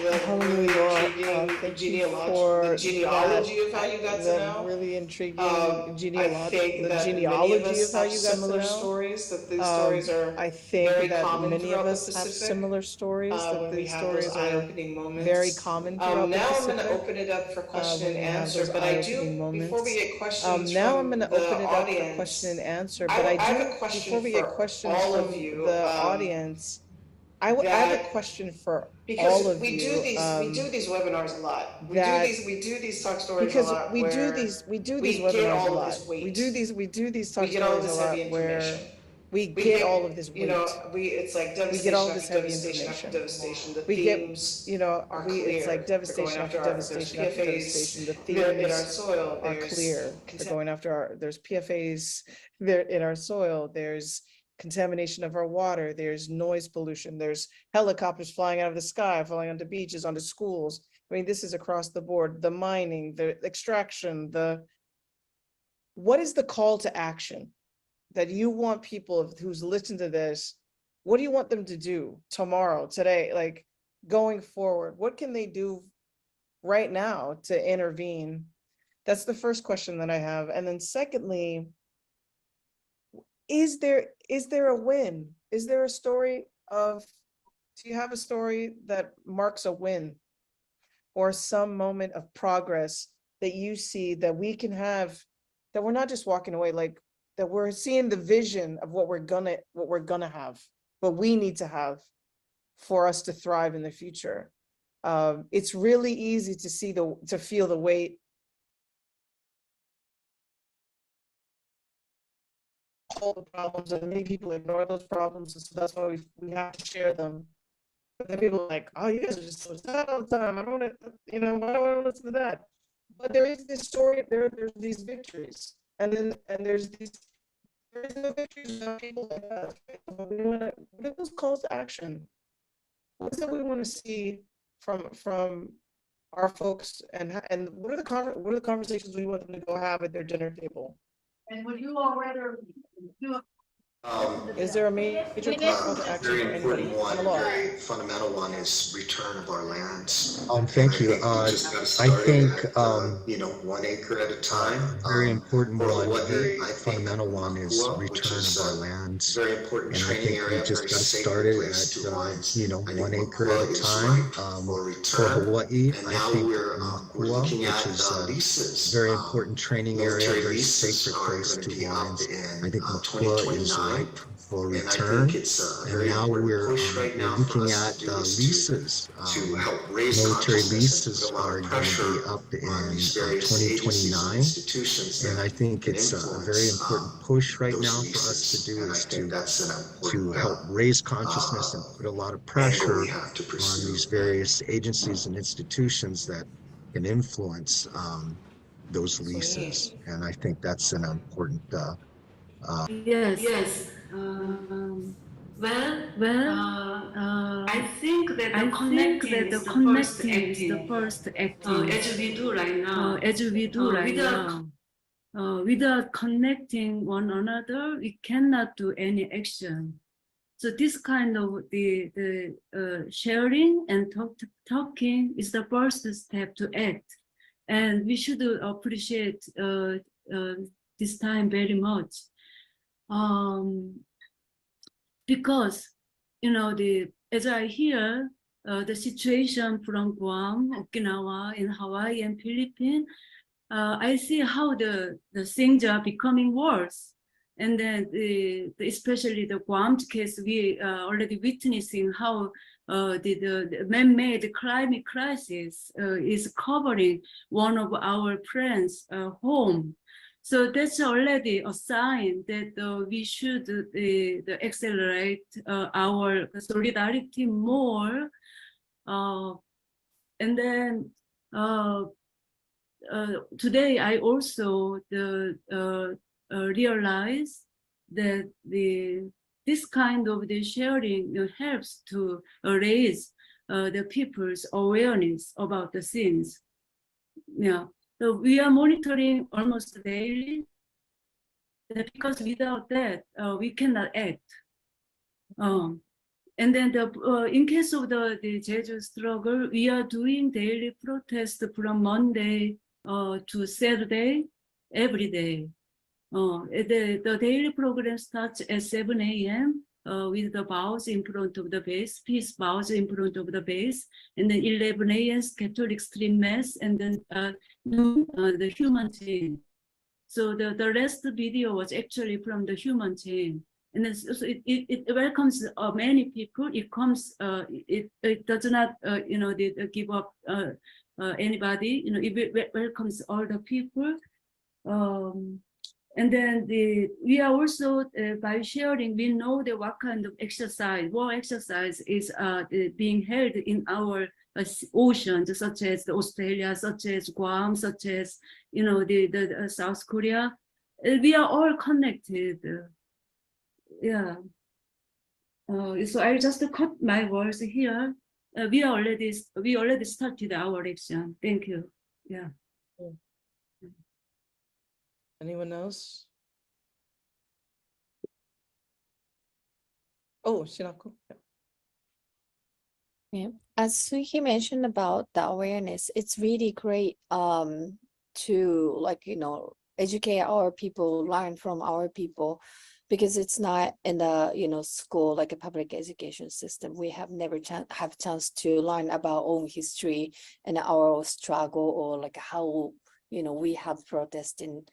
Thank you for the genealogy of how you got to know. Really intriguing I think that many of us have similar stories, that these stories are I think very that common many of throughout the us have Pacific, similar stories, that when we these have those stories are eye-opening moments. very common throughout the Now I'm Pacific. going to open it up for question when and we have answer, those but I eye-opening do, moments. before we get questions Now I'm from going to the open it up for audience, question and answer, I but I have do, a question before we get for questions all from of you, the audience, I have a that- question for because all of we you. do these webinars a lot. We do these talk stories because a lot. we do where these we webinars get a all of lot. this weight. We do these talk We get all stories this a lot heavy where information. we get all of this weight. It's like We get all devastation this after heavy devastation after information. devastation. The We get, themes are it's like clear. devastation They're after going after devastation our, after there's devastation. The PFAs, they're in our themes soil. are There's clear. They're going after there's PFAs there in our soil. There's contamination of our water. There's noise pollution. There's helicopters flying out of the sky, flying onto beaches, onto schools. I mean, this is across the board. The mining, the extraction, what is the call to action that you want people who's listened to this? What do you want them to do tomorrow, today, like going forward? What can they do right now to intervene? That's the first question that I have. And then secondly, is there a win? Is there a story do you have a story that marks a win or some moment of progress that you see that we can have, that we're not just walking away, like that we're seeing the vision of what we're gonna have, what we need to have for us to thrive in the future? It's really easy to feel the weight all the problems, and many people ignore those problems, and so that's why we have to share them. But then people are like, oh, you guys are just so sad all the time. I don't want to, why do I want to listen to that? But there is this story, there's these victories, and there's no victories without people like us. What are those calls to action? What is it we want to see from our folks, and what are the conversations we want them to go have at their dinner table? And would you already Is there a major call to action Very for anybody? important one, On the law? very fundamental one is return of our lands. Thank you. I think, 1 acre at a time. Very important one, very fundamental one is return of our lands. Very important training area. We just got started at, 1 acre at a time. For Hawaii, I think Makua, which is a very important training area, very sacred place to Hawaiians. I think Makua is ripe for return, and now we're looking at leases. Military leases are going to be up in 2029, and I think it's a very important push right now for us to do is to help raise consciousness and put a lot of pressure on these various agencies and institutions that can influence those leases, and I think that's an important Yes. I think that the connecting is the first acting. As we do right now. Without connecting one another, we cannot do any action. So this kind of the sharing and talking is the first step to act, and we should appreciate this time very much, because as I hear the situation from Guam, Okinawa, and Hawaii and Philippines, I see how the things are becoming worse. And then especially the Guam case, we already witnessing how the man-made climate crisis is covering one of our friends' home. So that's already a sign that we should accelerate our solidarity more. And then today I also realize that this kind of the sharing helps to raise the people's awareness about the things. Yeah, so we are monitoring almost daily, because without that we cannot act. And then in case of the Jeju struggle, we are doing daily protest from Monday to Saturday, every day. The daily program starts at 7 a.m. With the vows in front of the base, peace vows in front of the base, and then 11 a.m. Catholic stream mass, and then noon, the human chain. So the rest video was actually from the human chain. And then, so it welcomes many people. It comes, it does not, give up anybody. It welcomes all the people. And then we are also, by sharing, we know that what kind of exercise, war exercise is being held in our oceans, such as Australia, such as Guam, such as, the South Korea. We are all connected. Yeah. So I just cut my words here. We already started our action. Thank you. Yeah. Anyone else? Oh, Shinako. Yeah, as Suki mentioned about the awareness, it's really great to educate our people, learn from our people, because it's not in the school, like a public education system. We have never have chance to learn about our own history and our struggle, or like how we have protesting.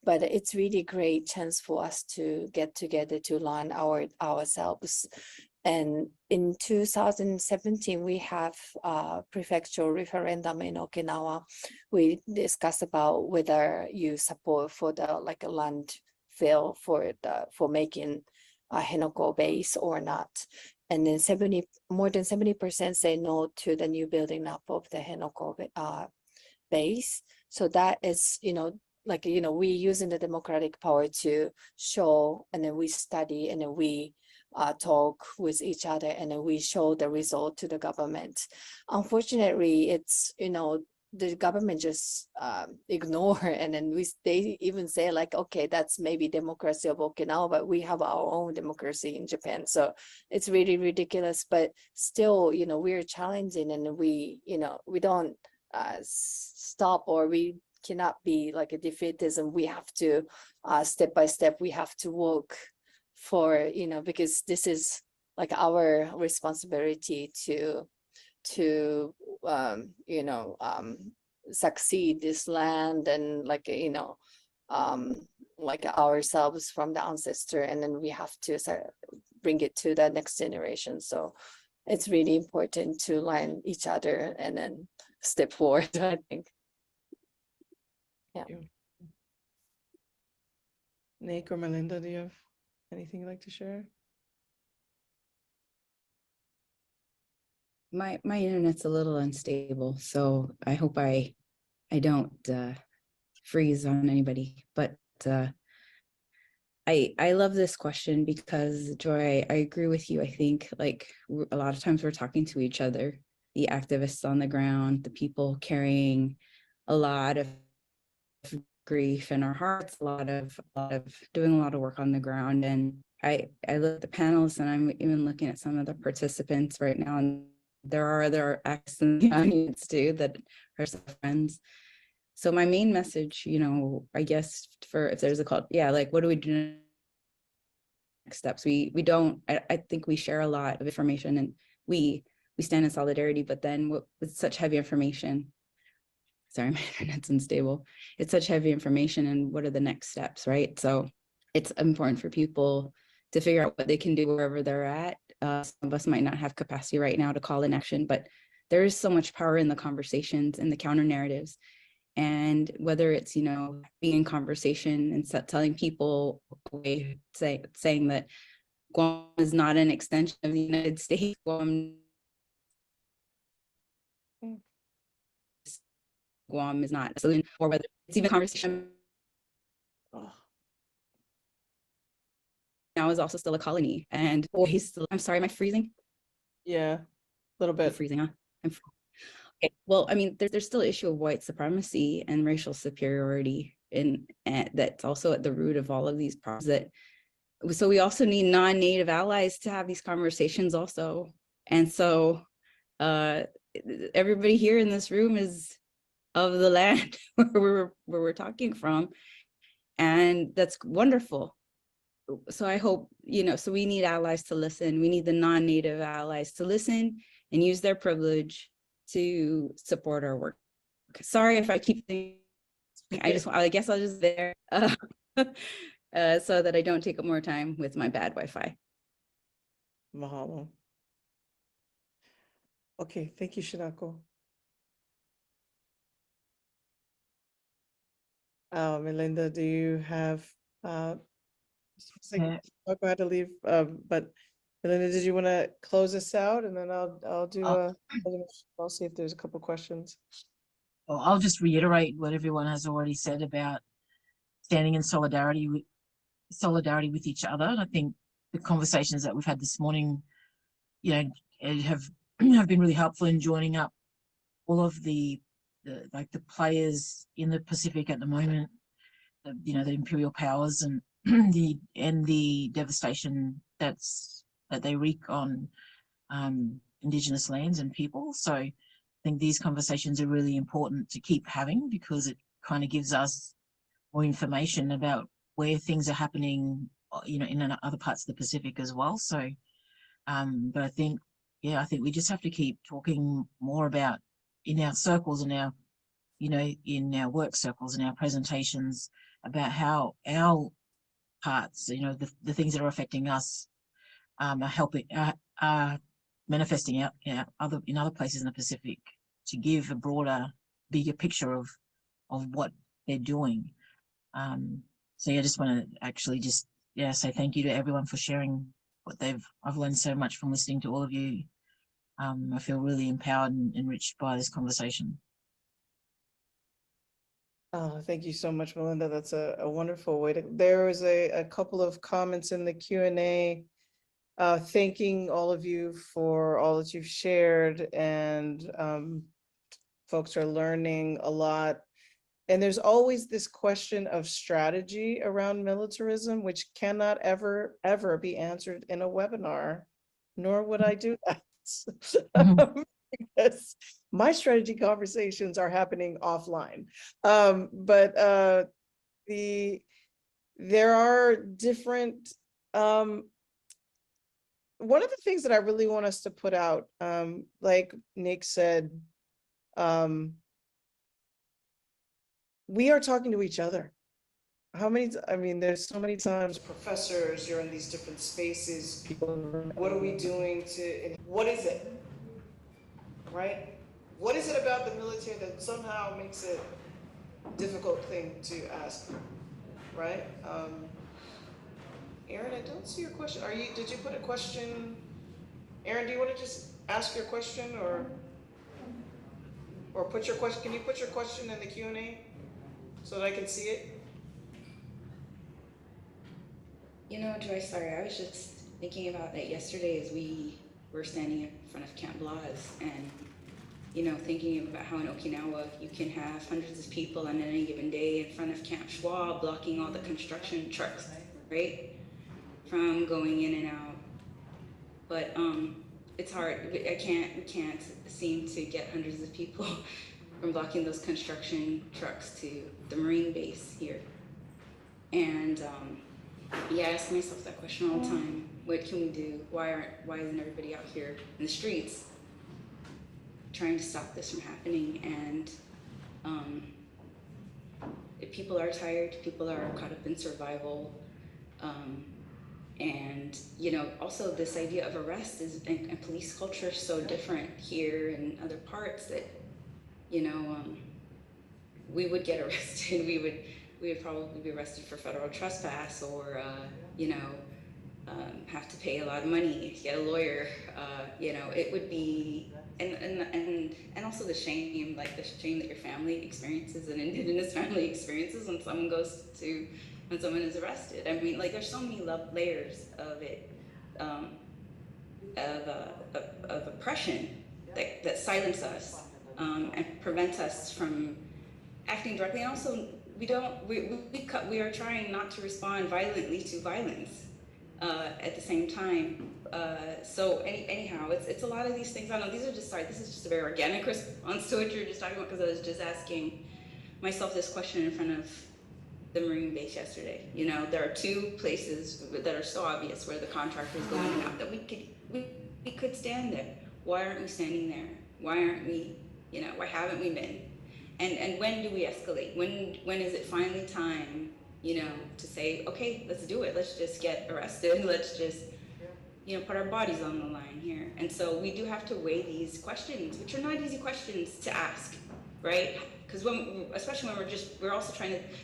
But it's really great chance for us to get together to learn ourselves. And in 2017, we have a prefectural referendum in Okinawa. We discussed about whether you support for the a landfill for making a Henoko base or not. And then more than 70% say no to the new building up of the Henoko base. So that is, we using the democratic power to show, and then we study, and then we talk with each other, and then we show the result to the government. Unfortunately, it's, the government just ignore, and then they even say okay, that's maybe democracy of Okinawa, but we have our own democracy in Japan. So it's really ridiculous, but still, we're challenging, and we don't stop, or we cannot be like a defeatism. We have to step by step, we have to work for, because this is our responsibility to succeed this land, and ourselves from the ancestor, and then we have to bring it to the next generation. So it's really important to learn each other and then step forward, I think. Yeah. Nick or Melinda, do you have anything you'd like to share? My internet's a little unstable, so I hope I don't freeze on anybody. But I love this question because Joy, I agree with you. I think like a lot of times we're talking to each other, the activists on the ground, the people carrying a lot of grief in our hearts, a lot of doing a lot of work on the ground. And I look at the panels and I'm even looking at some of the participants right now, and there are other actors in the audience too that are some friends. So my main message, you know, I guess for if there's a call, yeah, like what do we do next steps? We don't, I think we share a lot of information and we stand in solidarity, but then with such heavy information, sorry, my internet's unstable. It's such heavy information, and what are the next steps, right? So it's important for people to figure out what they can do wherever they're at. Some of us might not have capacity right now to call in action, but there is so much power in the conversations and the counter narratives. And whether it's, you know, being in conversation and telling people, saying that Guam is not an extension of the United States, Guam is not, or whether it's even a conversation now is also still a colony, and he's still, I'm sorry, am I freezing? Yeah, a little bit. Freezing, huh? Okay. Well, I mean, there's still an issue of white supremacy and racial superiority, and that's also at the root of all of these problems. So we also need non-native allies to have these conversations also. And so everybody here in this room is of the land where we're talking from, and that's wonderful. So I hope, you know, so we need allies to listen. We need the non-native allies to listen and use their privilege to support our work. Sorry if I keep thinking, I guess I'll just there so that I don't take up more time with my bad Wi-Fi. Mahalo. Okay, thank you, Shinako. Melinda, do you have I'll go ahead to leave, but Melinda, did you want to close this out, and then I'll do I'll see if there's a couple questions. Well, I'll just reiterate what everyone has already said about standing in solidarity with each other. And I think the conversations that we've had this morning, you know, have been really helpful in joining up all of the players in the Pacific at the moment. You know, the imperial powers and the devastation that they wreak on Indigenous lands and people. So I think these conversations are really important to keep having, because it kind of gives us more information about where things are happening, you know, in other parts of the Pacific as well. So, but I think we just have to keep talking more about in our circles and our, you know, in our work circles and our presentations about how our parts, you know, the things that are affecting us are helping, are manifesting out in other places in the Pacific, to give a broader, bigger picture of what they're doing. So yeah, I just want to actually just say thank you to everyone for sharing what I've learned so much from listening to all of you. I feel really empowered and enriched by this conversation. Thank you so much, Melinda. That's a wonderful way to, there was a couple of comments in the Q&A thanking all of you for all that you've shared, and folks are learning a lot. And there's always this question of strategy around militarism, which cannot ever be answered in a webinar, nor would I do that. Because my strategy conversations are happening offline. But there are different, one of the things that I really want us to put out, like Nick said, we are talking to each other. How many, I mean, there's so many times professors, you're in these different spaces, people, what are we doing to, what is it, right? What is it about the military that somehow makes it a difficult thing to ask, right? Aaron, I don't see your question. Did you put a question? Aaron, do you want to just ask your question, or put your question, can you put your question in the Q&A so that I can see it? You know, Joy, sorry, I was just thinking about that yesterday as we were standing in front of Camp Laz and, you know, thinking about how in Okinawa you can have hundreds of people on any given day in front of Camp Schwab blocking all the construction trucks, right? From going in and out. But it's hard. We can't seem to get hundreds of people from blocking those construction trucks to the Marine base here. And yeah, I ask myself that question all the time. What can we do? Why isn't everybody out here in the streets trying to stop this from happening? And people are tired, people are caught up in survival. And, you know, also this idea of arrest is, and police culture is so different here and other parts that, you know, we would get arrested. We would probably be arrested for federal trespass or, you know, have to pay a lot of money to get a lawyer. You know, it would be, and also the shame, like the shame that your family experiences and Indigenous family experiences when someone is arrested. I mean, like there's so many layers of it, of oppression that silence us and prevent us from acting directly. And also, we are trying not to respond violently to violence at the same time. So anyhow, it's a lot of these things. I know this is just a very organic response to what you're just talking about, because I was just asking myself this question in front of the Marine base yesterday. You know, there are two places that are so obvious where the contractors go in and out that we could stand there. Why aren't we standing there? Why aren't we, you know, why haven't we been? And when do we escalate? When is it finally time, you know, to say, okay, let's do it. Let's just get arrested. Let's just, you know, put our bodies on the line here. And so we do have to weigh these questions, which are not easy questions to ask, right? Because especially when we're also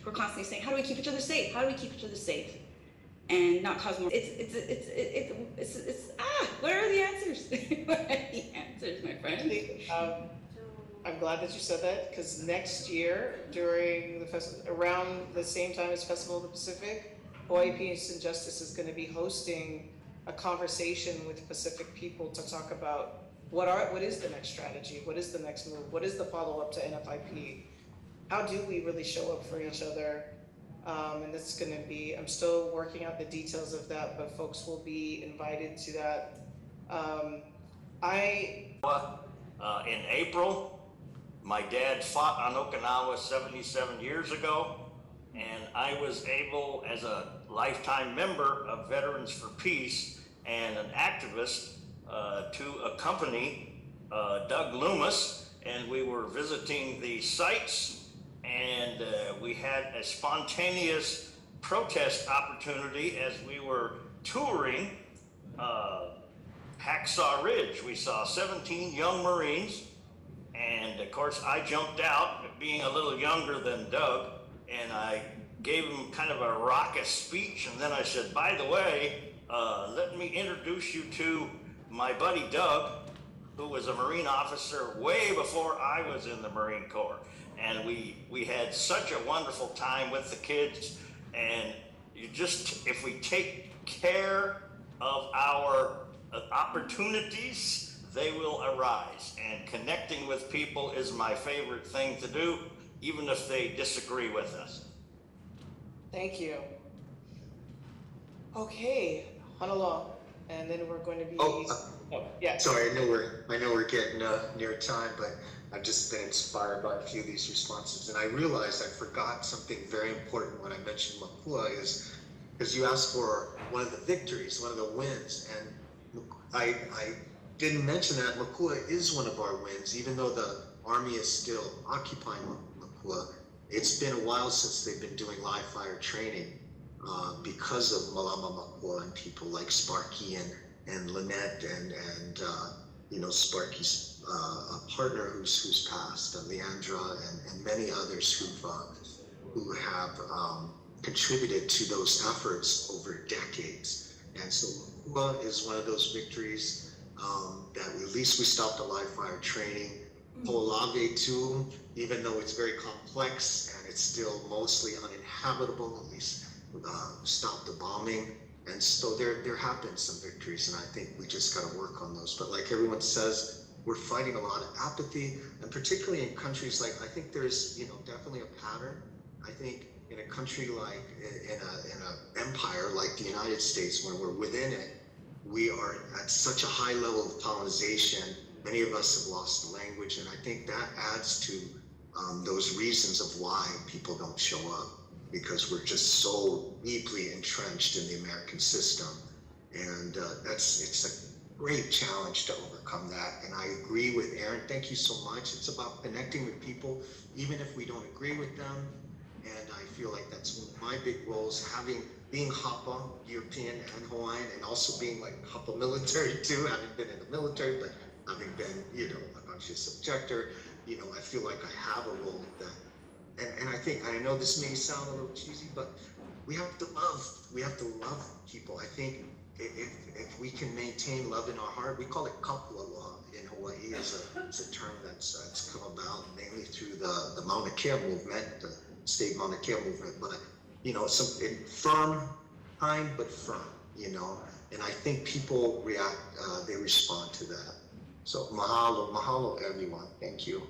we're constantly saying, how do we keep each other safe? How do we keep each other safe? And not cause more, what are the answers? What are the answers, my friend? I'm glad that you said that, because next year, during the around the same time as Festival of the Pacific, Hawaii Peace and Justice is going to be hosting a conversation with Pacific people to talk about what is the next strategy, what is the next move, what is the follow-up to NFIP, how do we really show up for each other, and this is going to be, I'm still working out the details of that, but folks will be invited to that. In April, my dad fought on Okinawa 77 years ago, and I was able, as a lifetime member of Veterans for Peace and an activist, to accompany Doug Loomis, and we were visiting the sites, and we had a spontaneous protest opportunity as we were touring Hacksaw Ridge. We saw 17 young Marines, and of course I jumped out, being a little younger than Doug, and I gave him kind of a raucous speech, and then I said, by the way, let me introduce you to my buddy Doug, who was a Marine officer way before I was in the Marine Corps. And we had such a wonderful time with the kids, and if we take care of our opportunities, they will arise. And connecting with people is my favorite thing to do, even if they disagree with us. Thank you. Okay, Honolulu, and then we're going to be. Yeah. Sorry, I know we're getting near time, but I've just been inspired by a few of these responses, and I realized I forgot something very important when I mentioned Makua, is because you asked for one of the victories, one of the wins, and I didn't mention that Makua is one of our wins, even though the Army is still occupying Makua. It's been a while since they've been doing live fire training because of Malama Makua and people like Sparky and Lynette and you know, Sparky's partner who's passed, Leandra, and many others who have contributed to those efforts over decades. And so Makua is one of those victories that at least we stopped the live fire training. Ho'olave too, even though it's very complex and it's still mostly uninhabitable, at least stopped the bombing. And so there have been some victories, and I think we just got to work on those. But like everyone says, we're fighting a lot of apathy, and particularly in countries like, I think there's, definitely a pattern. I think in a country like, in a empire like the United States, when we're within it, we are at such a high level of colonization. Many of us have lost the language, and I think that adds to those reasons of why people don't show up, because we're just so deeply entrenched in the American system. And it's a great challenge to overcome that. And I agree with Aaron, thank you so much. It's about connecting with people, even if we don't agree with them. And I feel like that's one of my big roles, being Hapa, European and Hawaiian, and also being like Hapa military too, having been in the military, but having been, a conscious objector, I feel like I have a role in that. And I know this may sound a little cheesy, but we have to love people. I think if we can maintain love in our heart, we call it kapualoha in Hawaii, is a term that's come about mainly through the Mauna Kea movement, the state Mauna Kea movement, but some firm, kind but firm, and I think people react, they respond to that. So mahalo everyone, thank you.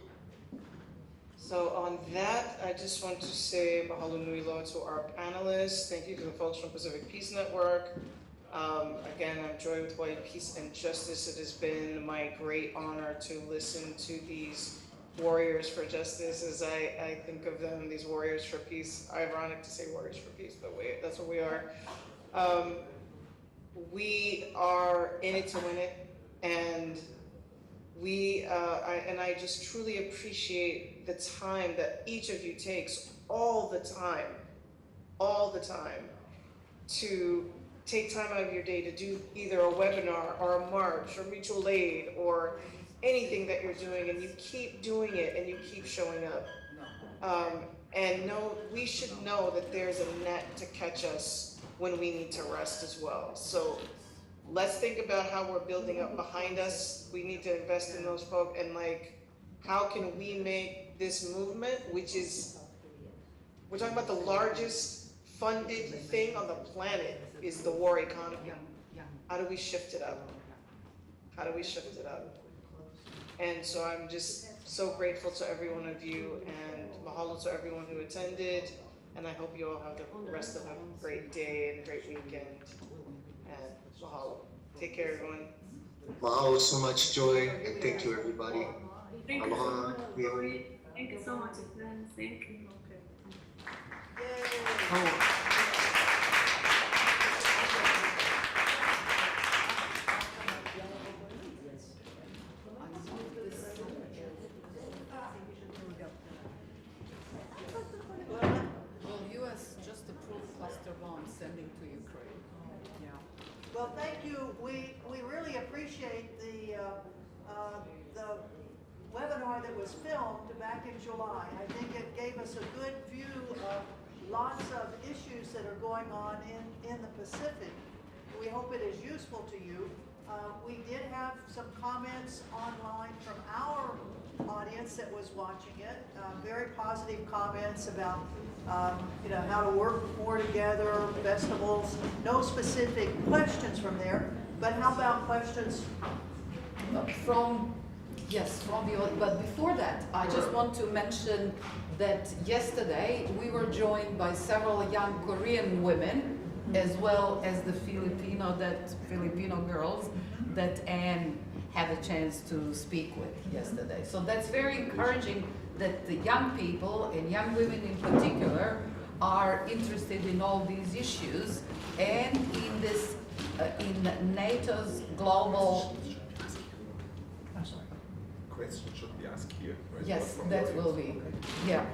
So on that, I just want to say mahalo nui loa to our panelists. Thank you to the folks from Pacific Peace Network. Again, I'm Joy with Hawaii Peace and Justice. It has been my great honor to listen to these warriors for justice, as I think of them, these warriors for peace. Ironic to say warriors for peace, but that's what we are. We are in it to win it, and I just truly appreciate the time that each of you takes all the time to take time out of your day to do either a webinar or a march or mutual aid or anything that you're doing, and you keep doing it and you keep showing up. And we should know that there's a net to catch us when we need to rest as well. So let's think about how we're building up behind us. We need to invest in those folks, and how can we make this movement, which is, we're talking about the largest funded thing on the planet is the war economy. How do we shift it up? And so I'm just so grateful to every one of you, and mahalo to everyone who attended. And I hope you all have the rest of a great day and great weekend. And mahalo. Take care, everyone. Mahalo so much, Joy, and thank you, everybody. Thank you so Aloha. much. Thank you so much, friends. Thank you. Well, U.S. just approved cluster bombs sending to Ukraine. Yeah. Well, thank you. We really appreciate the webinar that was filmed back in July. I think it gave us a good view of lots of issues that are going on in the Pacific. We hope it is useful to you. We did have some comments online from our audience that was watching it, very positive comments about how to work more together, festivals. No specific questions from there, but how about questions from the audience. But before that, I just want to mention that yesterday we were joined by several young Korean women, as well as the Filipino girls that Anne had a chance to speak with yesterday. So that's very encouraging that the young people, and young women in particular, are interested in all these issues and in this, in NATO's global. Question should be asked here, right? Yes, that will be, yeah,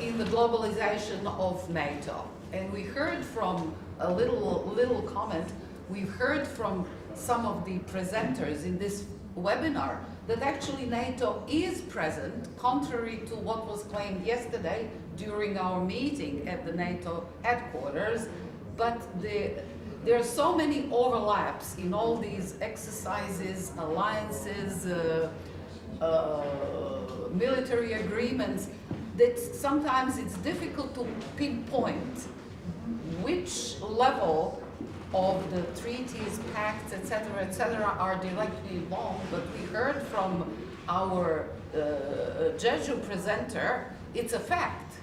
in the globalization of NATO. And we heard from a little comment, we've heard from some of the presenters in this webinar that actually NATO is present, contrary to what was claimed yesterday during our meeting at the NATO headquarters. But there are so many overlaps in all these exercises, alliances, military agreements, that sometimes it's difficult to pinpoint which level of the treaties, pacts, etc., are directly involved, but we heard from our Jeju presenter, it's a fact.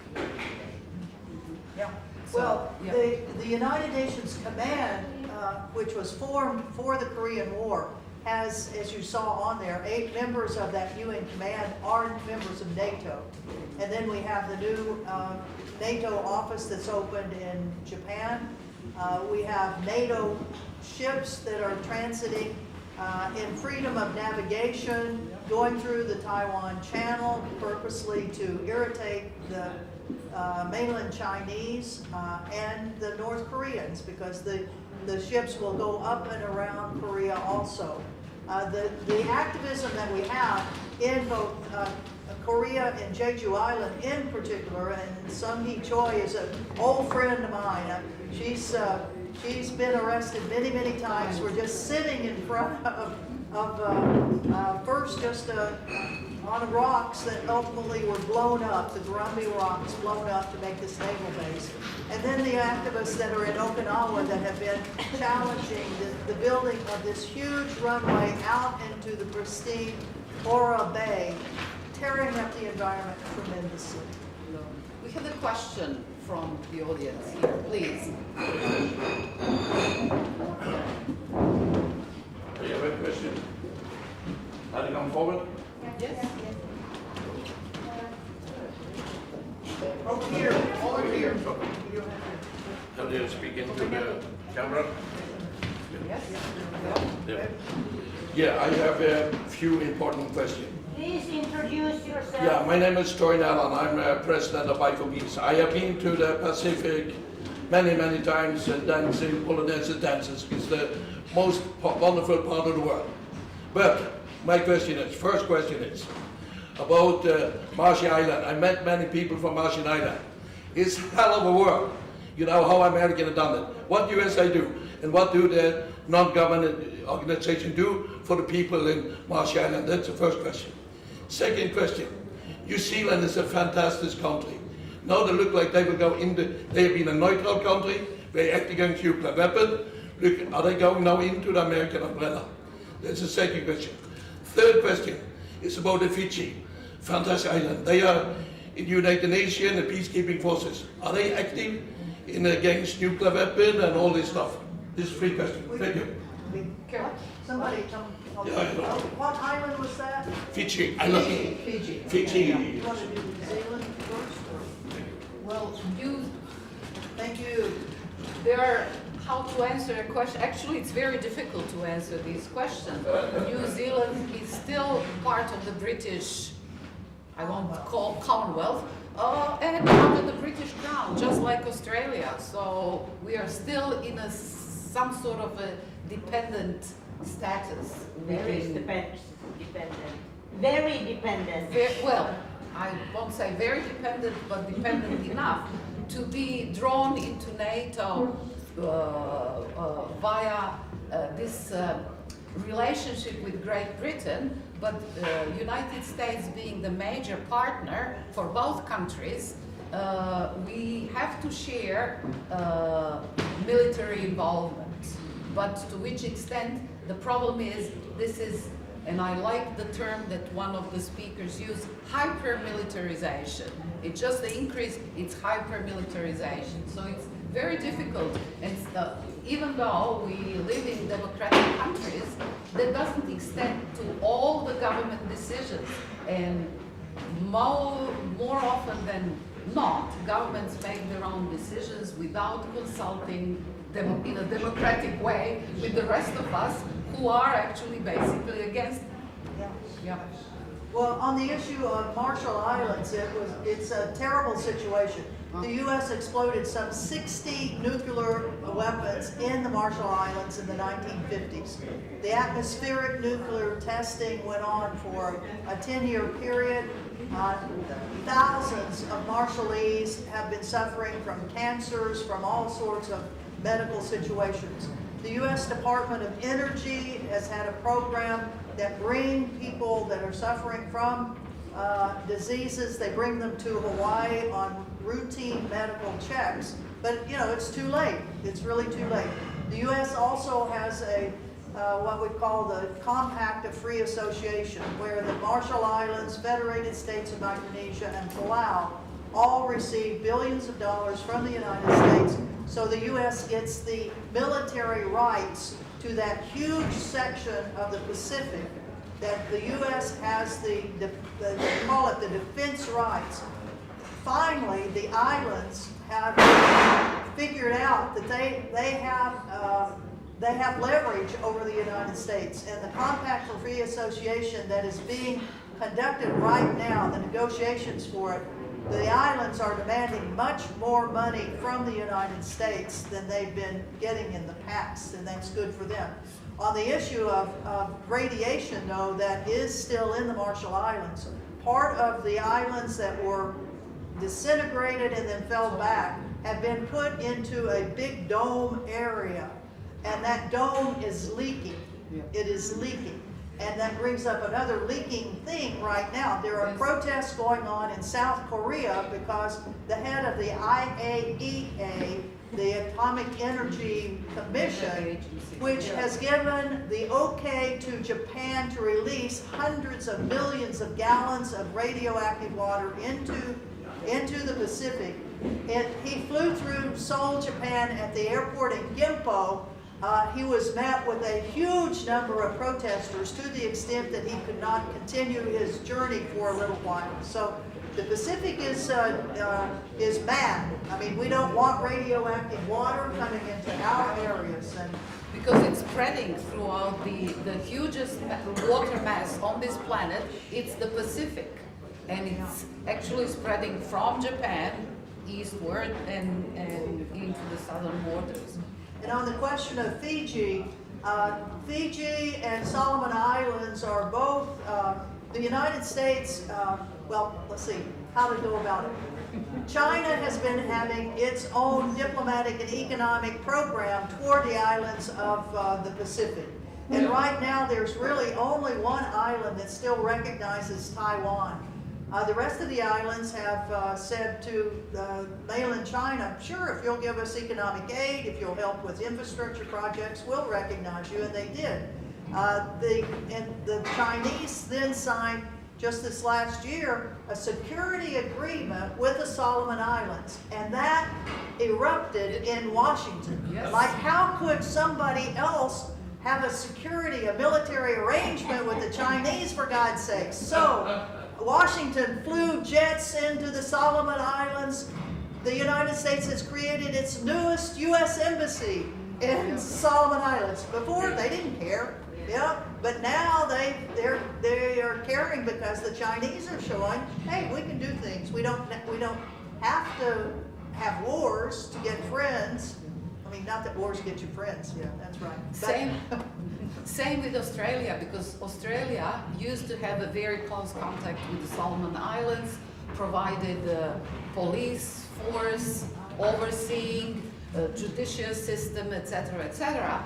Yeah. So, Well, yeah. the United Nations Command, which was formed for the Korean War, has, as you saw on there, 8 members of that UN command are members of NATO. And then we have the new NATO office that's opened in Japan. We have NATO ships that are transiting in freedom of navigation, going through the Taiwan Channel purposely to irritate the mainland Chinese and the North Koreans, because the ships will go up and around Korea also. The activism that we have in both Korea and Jeju Island in particular, and Sung Hee Choi is an old friend of mine. She's been arrested many, many times. We're just sitting in front of first just on rocks that ultimately were blown up, the Gurumbi rocks blown up to make this naval base. And then the activists that are in Okinawa that have been challenging the building of this huge runway out into the pristine Ora Bay, tearing up the environment tremendously. We have a question from the audience here, please. I have a question. Can you come forward? Yes. Over here, over here. How do you speak into the camera? Yes. Yeah. Yeah, I have a few important questions. Please introduce yourself. Yeah, my name is Troy Allen. I'm president of IFOBs. I have been to the Pacific many, many times and dancing Polynesian dances. It's the most wonderful part of the world. But my question is, first question is, about Marshall Island. I met many people from Marshall Island. It's hell of a world. You know how America have done it. What USA do, and what do the non-government organization do for the people in Marshall Island? That's the first question. Second question, New Zealand is a fantastic country. Now they look like they will go into, they have been a neutral country, they're acting against nuclear weapon. Look, are they going now into the American umbrella? That's the second question. Third question is about the Fiji, fantastic island. They are in United Nations, the peacekeeping forces. Are they active in against nuclear weapon and all this stuff? This is 3 questions. Thank you. Somebody tell me. What island was that? Fiji Island. Fiji. Fiji. You want to do New Zealand first? Or? Well, Thank you. there are, how to answer a question. Actually, it's very difficult to answer these questions. New Zealand is still part of the British, I won't call Commonwealth, and under the British Crown, just like Australia. So we are still in some sort of a dependent status. Very dependent. Very dependent. Well, I won't say very dependent, but dependent enough to be drawn into NATO via this relationship with Great Britain, but United States being the major partner for both countries, we have to share military involvement. But to which extent, the problem is, this is, and I like the term that one of the speakers used, hyper-militarization. It's just the increase, it's hyper-militarization. So it's very difficult, and even though we live in democratic countries, that doesn't extend to all the government decisions. And more often than not, governments make their own decisions without consulting them in a democratic way with the rest of us who are actually basically against it. Yeah. Well, on the issue of Marshall Islands, it's a terrible situation. The U.S. exploded some 60 nuclear weapons in the Marshall Islands in the 1950s. The atmospheric nuclear testing went on for a 10-year period. Thousands of Marshallese have been suffering from cancers, from all sorts of medical situations. The U.S. Department of Energy has had a program that bring people that are suffering from diseases, they bring them to Hawaii on routine medical checks. But, you know, it's too late. It's really too late. The U.S. also has what we call the Compact of Free Association, where the Marshall Islands, Federated States of Micronesia, and Palau all receive billions of dollars from the United States. So the U.S. gets the military rights to that huge section of the Pacific that the U.S. has they call it the defense rights. Finally, the islands have figured out that they have leverage over the United States, and the Compact for Free Association that is being conducted right now, the negotiations for it, the islands are demanding much more money from the United States than they've been getting in the past, and that's good for them. On the issue of radiation, though, that is still in the Marshall Islands, part of the islands that were disintegrated and then fell back have been put into a big dome area, and that dome is leaking. It is leaking. And that brings up another leaking thing right now. There are protests going on in South Korea because the head of the IAEA, the Atomic Energy Commission, which has given the okay to Japan to release hundreds of millions of gallons of radioactive water into the Pacific. He flew through Seoul, Japan at the airport in Gimpo. He was met with a huge number of protesters to the extent that he could not continue his journey for a little while. So the Pacific is mad. I mean, we don't want radioactive water coming into our areas. And because it's spreading throughout the hugest water mass on this planet. It's the Pacific, and it's actually spreading from Japan eastward and into the southern waters. And on the question of Fiji, Fiji and Solomon Islands are both, the United States, well, let's see, how to go about it. China has been having its own diplomatic and economic program toward the islands of the Pacific. And right now there's really only one island that still recognizes Taiwan. The rest of the islands have said to mainland China, sure, if you'll give us economic aid, if you'll help with infrastructure projects, we'll recognize you, and they did. The Chinese then signed, just this last year, a security agreement with the Solomon Islands, and that erupted in Washington. Yes. Like, how could somebody else have a military arrangement with the Chinese, for God's sake? So, Washington flew jets into the Solomon Islands. The United States has created its newest U.S. embassy in Solomon Islands. Before, they didn't care. Yeah, but now they are caring because the Chinese are showing, hey, we can do things. We don't have to have wars to get friends. I mean, not that wars get you friends. Yeah, that's right. Same with Australia, because Australia used to have a very close contact with the Solomon Islands, provided police force, overseeing judicial system, etc.,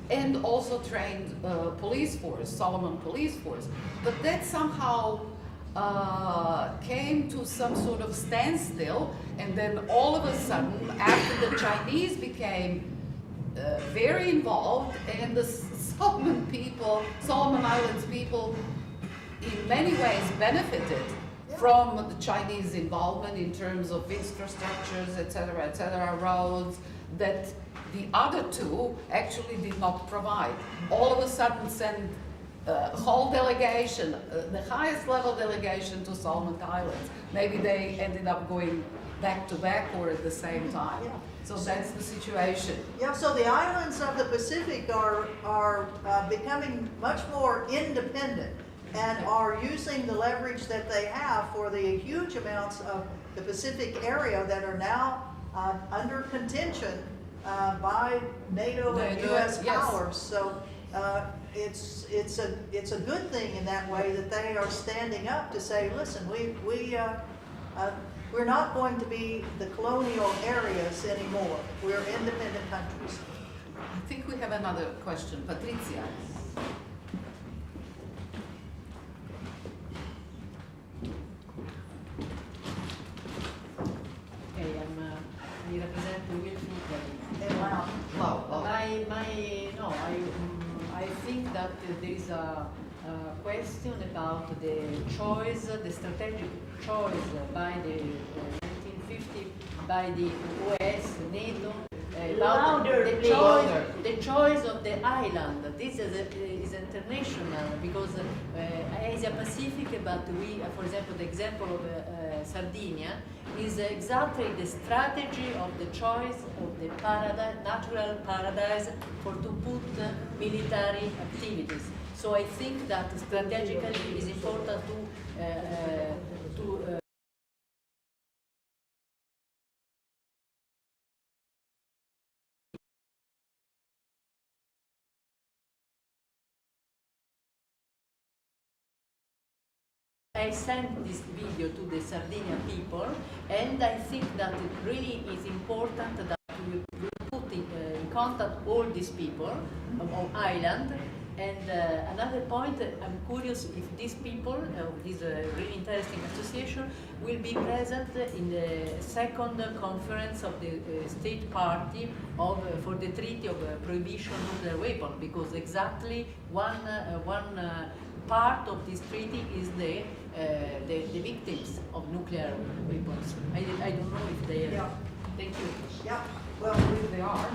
and also trained police force, Solomon police force. But that somehow came to some sort of standstill, and then all of a sudden, after the Chinese became very involved, and the Solomon Islands people in many ways benefited from the Chinese involvement in terms of infrastructures, etc., roads, that the other two actually did not provide. All of a sudden sent a whole delegation, the highest level delegation to Solomon Islands. Maybe they ended up going back to back or at the same time. Yeah. So that's the situation. Yeah, so the islands of the Pacific are becoming much more independent and are using the leverage that they have for the huge amounts of the Pacific area that are now under contention by NATO and U.S. powers. So it's a good thing in that way that they are standing up to say, listen, we're not going to be the colonial areas anymore. We're independent countries. I think we have another question. Patricia. Okay, I represent the Wilson. And loud. I think that there is a question about the choice, the strategic choice by the 1950 by the US, NATO, about the choice of the island. This is international because Asia Pacific, but we, for example, the example of Sardinia is exactly the strategy of the choice of the paradise, natural paradise for to put military activities. So I think that strategically it is important to I sent this video to the Sardinian people, and I think that it really is important that we put in contact all these people of island. And another point, I'm curious if these people, this really interesting association, will be present in the second conference of the state party for the Treaty of Prohibition of Nuclear Weapons, because exactly one part of this treaty is the victims of nuclear weapons. I don't know if they are. Yeah. Thank you. Yeah, well, They are.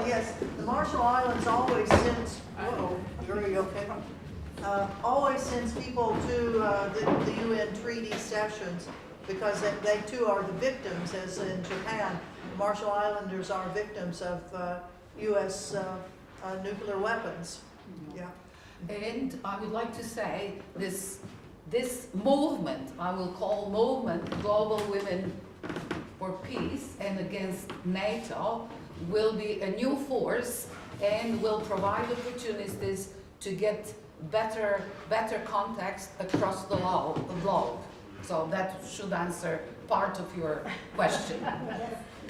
yes, the Marshall Islands always sends, are you okay? Always sends people to the UN treaty sessions because they too are the victims, as in Japan. The Marshall Islanders are victims of US nuclear weapons. Yeah. And I would like to say this movement, I will call movement, Global Women for Peace and against NATO, will be a new force and will provide opportunities to get better context across the globe. So that should answer part of your question.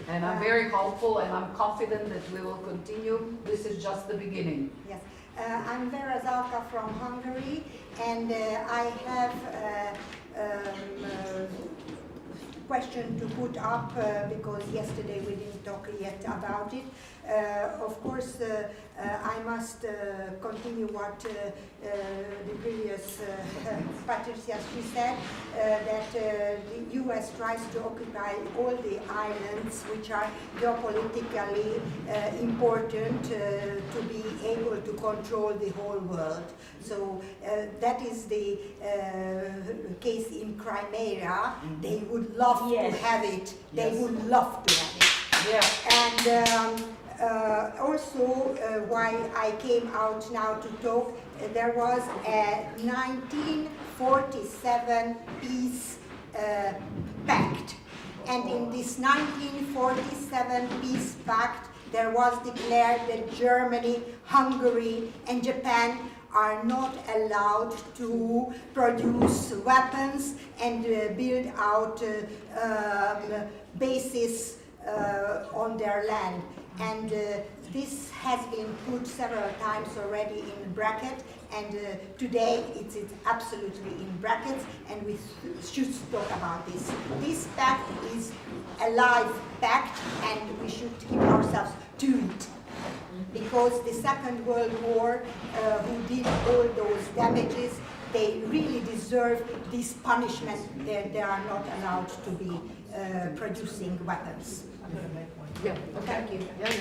And I'm very hopeful and I'm confident that we will continue. This is just the beginning. Yes. I'm Vera Zalka from Hungary, and I have a question to put up because yesterday we didn't talk yet about it. Of course, I must continue what the previous Patricia, she said, that the US tries to occupy all the islands which are geopolitically important to be able to control the whole world. So that is the case in Crimea. They would love to have it. They would love to have it. Yeah. And also, why I came out now to talk, there was a 1947 peace pact. And in this 1947 peace pact, there was declared that Germany, Hungary, and Japan are not allowed to produce weapons and build out bases on their land. And this has been put several times already in bracket, and today it's absolutely in brackets, and we should talk about this. This pact is a live pact, and we should keep ourselves to it. Because the Second World War, who did all those damages, they really deserve this punishment. They are not allowed to be producing weapons. I'm going to make one. Yeah, okay. Thank you. Yeah.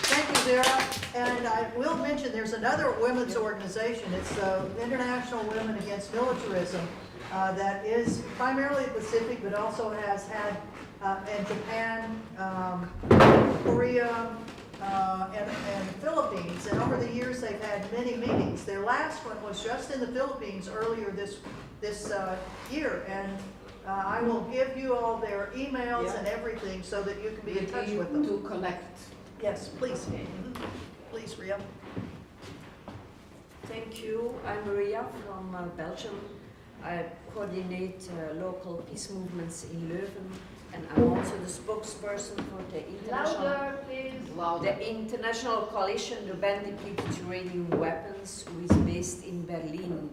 Thank you, Vera. And I will mention there's another women's organization. It's International Women Against Militarism that is primarily Pacific, but also has had in Japan, Korea, and Philippines. And over the years, they've had many meetings. Their last one was just in the Philippines earlier this year. And I will give you all their emails and everything so that you can be in touch with them. To connect. Yes, please. Please, Ria. Thank you. I'm Maria from Belgium. I coordinate local peace movements in Leuven, and I'm also the spokesperson for the International Coalition to Ban Depleted Uranium Weapons, who is based in Berlin.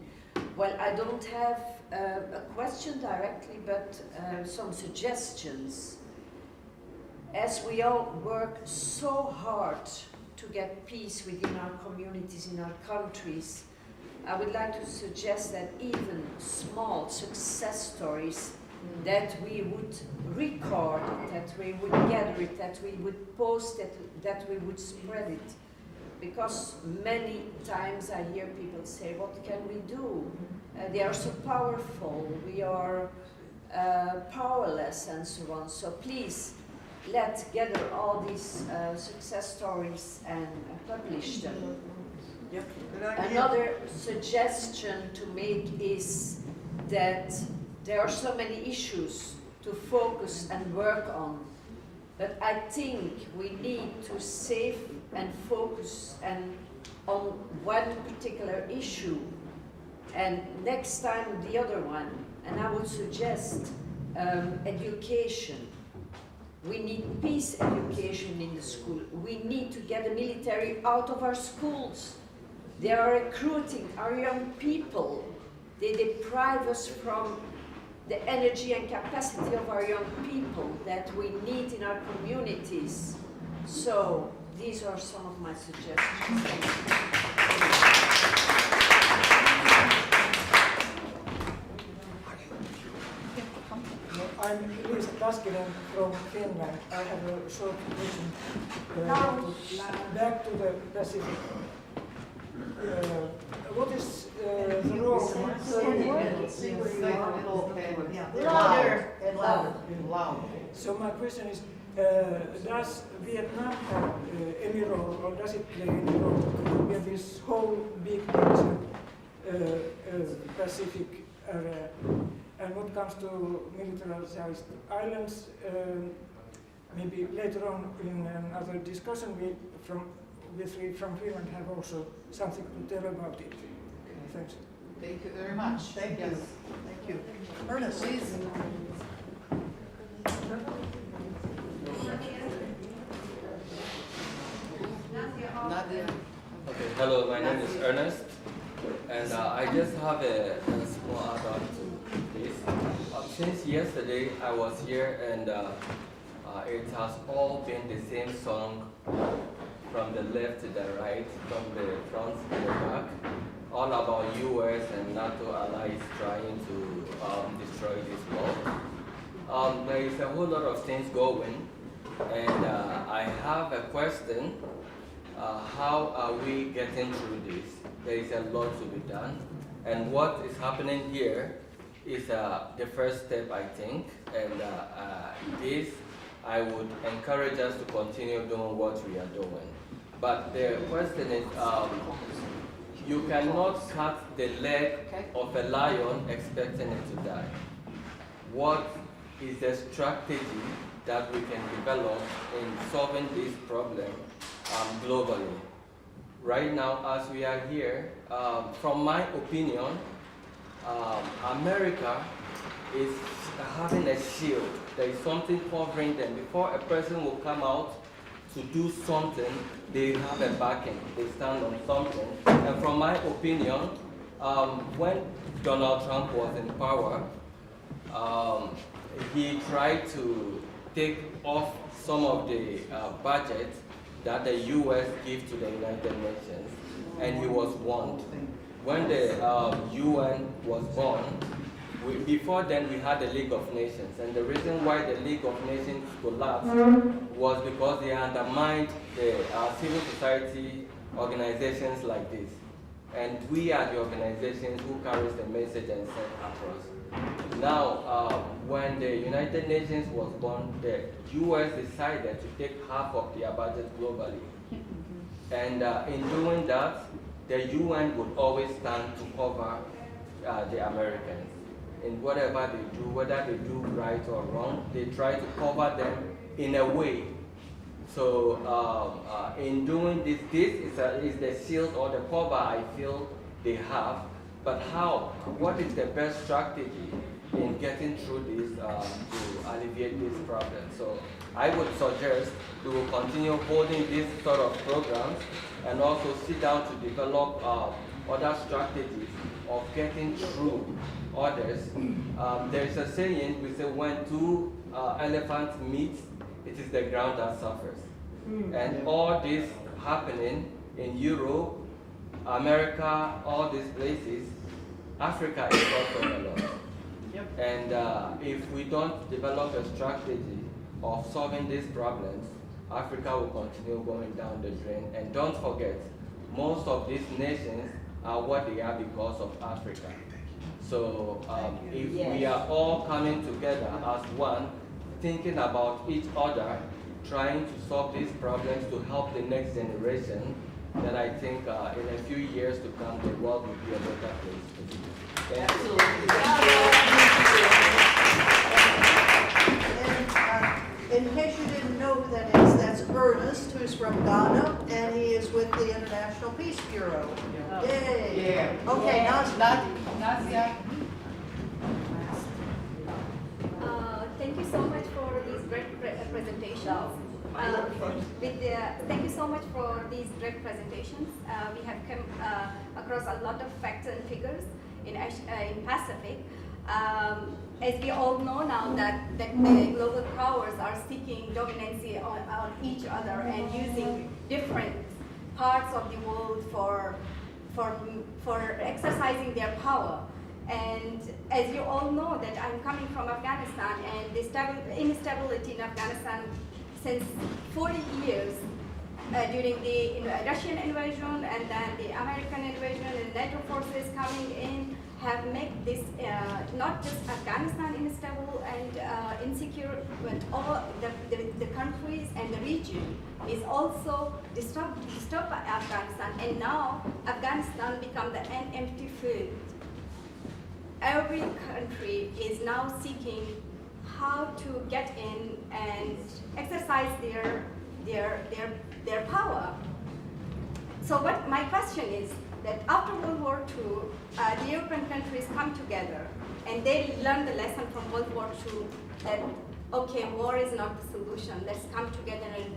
Well, I don't have a question directly, but some suggestions. as we all work so hard to get peace within our communities, in our countries, I would like to suggest that even small success stories that we would record, that we would gather it, that we would post it, that we would spread it. Because many times I hear people say, what can we do? They are so powerful, we are powerless and so on. So please, let's gather all these success stories and publish them. Yep, good idea. Another suggestion to make is that there are so many issues to focus and work on, but I think we need to save and focus on one particular issue, and next time the other one. And I would suggest education. We need peace education in the school. We need to get the military out of our schools. They are recruiting our young people. They deprive us from the energy and capacity of our young people that we need in our communities. So these are some of my suggestions. I'm Liisa Kaskinen from Finland. I have a short question back to the Pacific. What is the role? So my question is, does Vietnam have any role, or does it play any role in this whole big Pacific area? And what comes to militarized islands, maybe later on in another discussion, we from Finland have also something to tell about it. Thanks. Thank you very much. Thank you. Thank you. Ernest. Please. Nadia. Okay, hello, my name is Ernest, and I just have a small add-on to this. Since yesterday I was here, and it has all been the same song from the left to the right, from the front to the back, all about US and NATO allies trying to destroy this wall. There is a whole lot of things going, and I have a question. How are we getting through this? There is a lot to be done, and what is happening here is the first step, I think, and this I would encourage us to continue doing what we are doing. But the question is, you cannot cut the leg of a lion expecting it to die. What is the strategy that we can develop in solving this problem globally? Right now, as we are here, from my opinion, America is having a shield. There is something covering them. Before a person will come out to do something, they have a backing. They stand on something. And from my opinion, when Donald Trump was in power, he tried to take off some of the budget that the U.S. gives to the United Nations, and he was warned. When the UN was born, before then we had the League of Nations, and the reason why the League of Nations collapsed was because they undermined the civil society organizations like this. And we are the organizations who carries the message and send across. Now, when the United Nations was born, the US decided to take half of their budget globally. And in doing that, the UN would always stand to cover the Americans. In whatever they do, whether they do right or wrong, they try to cover them in a way. So in doing this, is the shield or the cover I feel they have. But how? What is the best strategy in getting through this to alleviate this problem? So I would suggest we will continue holding these sort of programs and also sit down to develop other strategies of getting through others. There is a saying, we say when two elephants meet, it is the ground that suffers. And all this happening in Europe, America, all these places, Africa is suffering a lot. And if we don't develop a strategy of solving these problems, Africa will continue going down the drain. And don't forget, most of these nations are what they are because of Africa. So if we are all coming together as one, thinking about each other, trying to solve these problems to help the next generation, then I think in a few years to come, the world will be a better place to be. Thank you. In case you didn't know who that's Ernest, who's from Ghana, and he is with the International Peace Bureau. Yay! Yeah. Okay, Nasia. Thank you so much for these great presentations. Thank you so much for these great presentations. We have come across a lot of facts and figures in Pacific. As we all know now that the global powers are seeking dominance on each other and using different parts of the world for exercising their power. And as you all know that I'm coming from Afghanistan, and the instability in Afghanistan since 40 years during the Russian invasion and then the American invasion and NATO forces coming in have made this not just Afghanistan unstable and insecure, but all the countries and the region is also disturbed by Afghanistan. And now Afghanistan become an empty field. Every country is now seeking how to get in and exercise their power. So what my question is that after World War II, the European countries come together and they learn the lesson from World War II that okay, war is not the solution. Let's come together and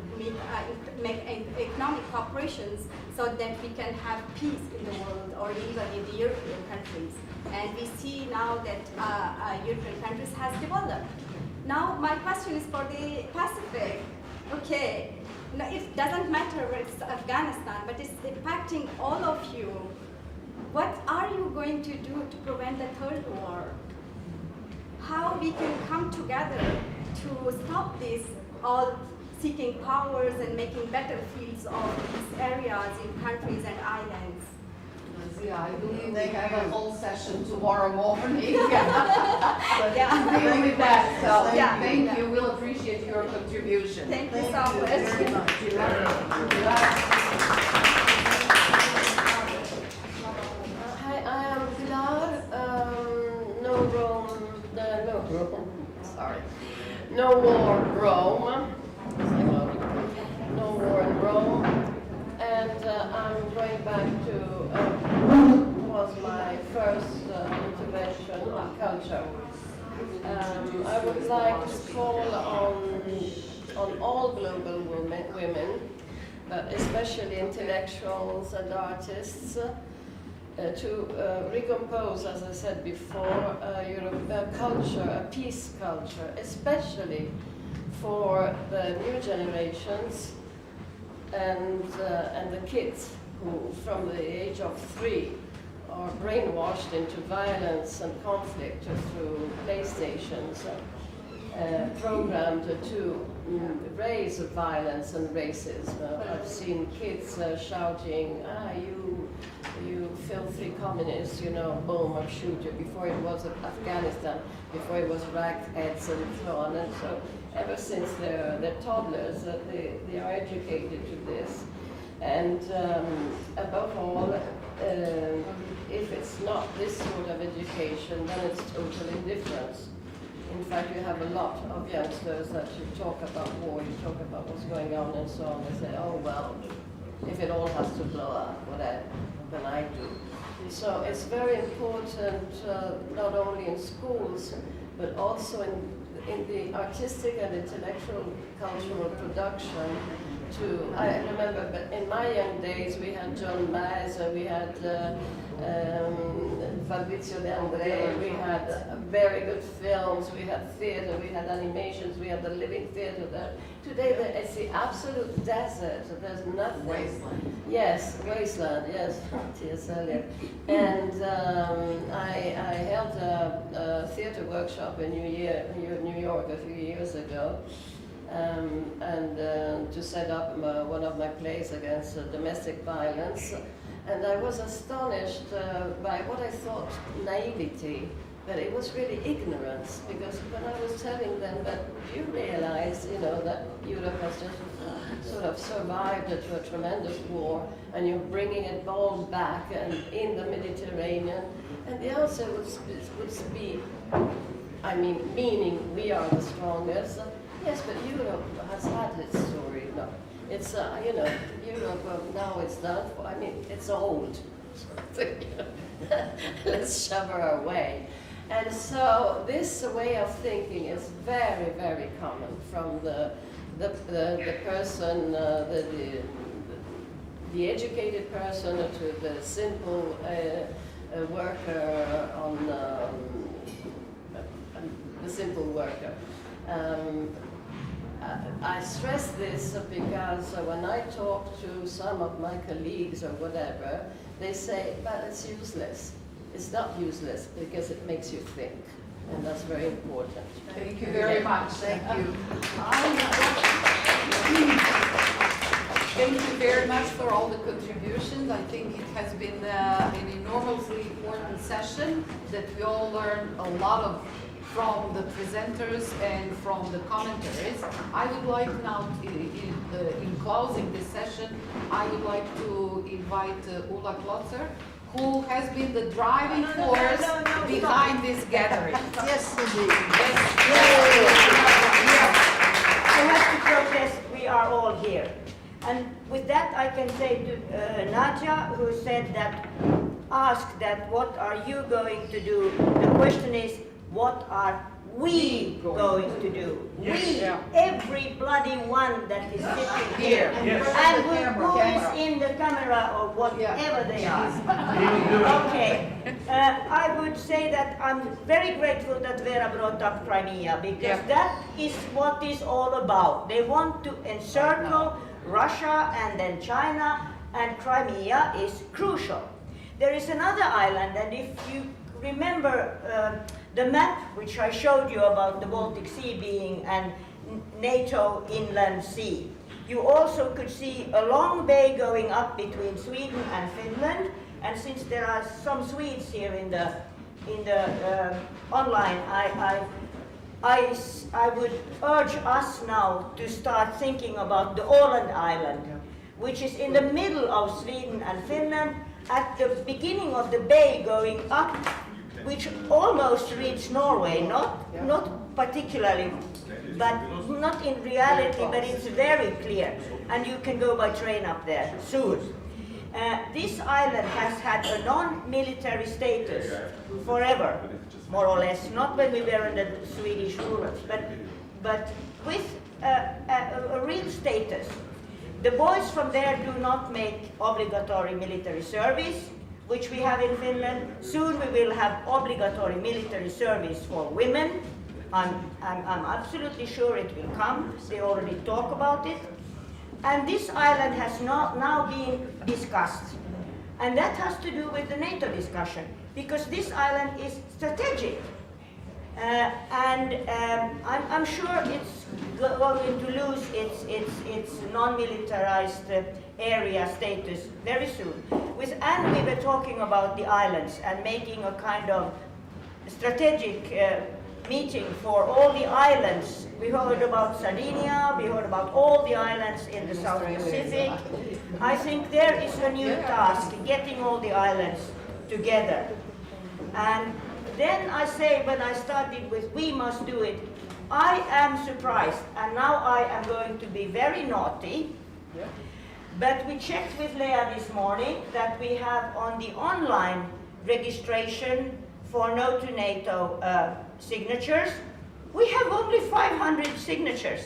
make economic cooperations so that we can have peace in the world or even in the European countries. And we see now that European countries has developed. Now my question is for the Pacific. Okay, now it doesn't matter where it's Afghanistan, but it's impacting all of you. What are you going to do to prevent the third war? How we can come together to stop this all seeking powers and making battlefields of these areas in countries and islands? Yeah, I believe they have a whole session tomorrow morning. Yeah. Dealing with that, so Yeah. thank you. We'll appreciate your contribution. Thank you so much. very much. Hi, I am Pilar. No war, Rome. No war in Rome. And I'm going back to was my first intervention on culture. I would like to call on all global women, but especially intellectuals and artists, to recompose, as I said before, a culture, a peace culture, especially for the new generations and the kids who, from the age of 3, are brainwashed into violence and conflict through PlayStations, programmed to raise violence and racism. I've seen kids shouting, you filthy communists, you know, boom, I'll shoot you. Before it was Afghanistan, before it was ragheads and so on. And so ever since they're toddlers, they are educated to this. And above all, if it's not this sort of education, then it's total indifference. In fact, you have a lot of youngsters that you talk about war, you talk about what's going on and so on. They say, oh, well, if it all has to blow up, whatever, then I do. So it's very important, not only in schools, but also in the artistic and intellectual cultural production, too. I remember, but in my young days, we had John Baez, we had Fabrizio De André, we had very good films, we had theater, we had animations, we had the living theater there. Today, it's the absolute desert. There's nothing. Wasteland. Yes, wasteland. Yes, T.S. Eliot. And I held a theater workshop in New York a few years ago, to set up one of my plays against domestic violence. And I was astonished by what I thought naivety, but it was really ignorance, because when I was telling them that you realize, you know, that Europe has just sort of survived to a tremendous war, and you're bringing it all back and in the Mediterranean, and the answer would be, I mean, meaning we are the strongest. Yes, but Europe has had its story. No, it's, you know, Europe, now it's done for, I mean, it's old. Let's shove her away. And so this way of thinking is very, very common from the person, the educated person to the simple worker on the simple worker. I stress this because when I talk to some of my colleagues or whatever, they say, but it's useless. It's not useless because it makes you think, and that's very important. Thank you very much. Thank you. Thank you very much for all the contributions. I think it has been an enormously important session that we all learned a lot from the presenters and from the commentaries. I would like now, in closing this session, I would like to invite Ulla Klotzer, who has been the driving force behind this gathering. Yes, indeed. I have to protest, we are all here. And with that I can say to Nadia, who said that, asked that what are you going to do? The question is, what are we going to do? We, every bloody one that is sitting here, and who is in the camera or whatever they are. Okay, I would say that I'm very grateful that Vera brought up Crimea, because that is what it's all about. They want to encircle Russia and then China, and Crimea is crucial. There is another island, and if you remember the map which I showed you about the Baltic Sea being an NATO inland sea, you also could see a long bay going up between Sweden and Finland. And since there are some Swedes here in the online, I would urge us now to start thinking about the Åland Island, which is in the middle of Sweden and Finland, at the beginning of the bay going up, which almost reaches Norway, not particularly, but not in reality, but it's very clear, and you can go by train up there soon. This island has had a non-military status forever, more or less, not when we were under the Swedish rulers, but with a real status. The boys from there do not make obligatory military service, which we have in Finland. Soon we will have obligatory military service for women. I'm absolutely sure it will come. They already talk about it. And this island has now been discussed. And that has to do with the NATO discussion, because this island is strategic. I'm sure it's going to lose its non-militarized area status very soon. With Anne, we were talking about the islands and making a kind of strategic meeting for all the islands. We heard about Sardinia, we heard about all the islands in the South Pacific. I think there is a new task, getting all the islands together. And then I say, when I started with we must do it, I am surprised, and now I am going to be very naughty. But we checked with Leah this morning that we have on the online registration for No to NATO signatures, we have only 500 signatures.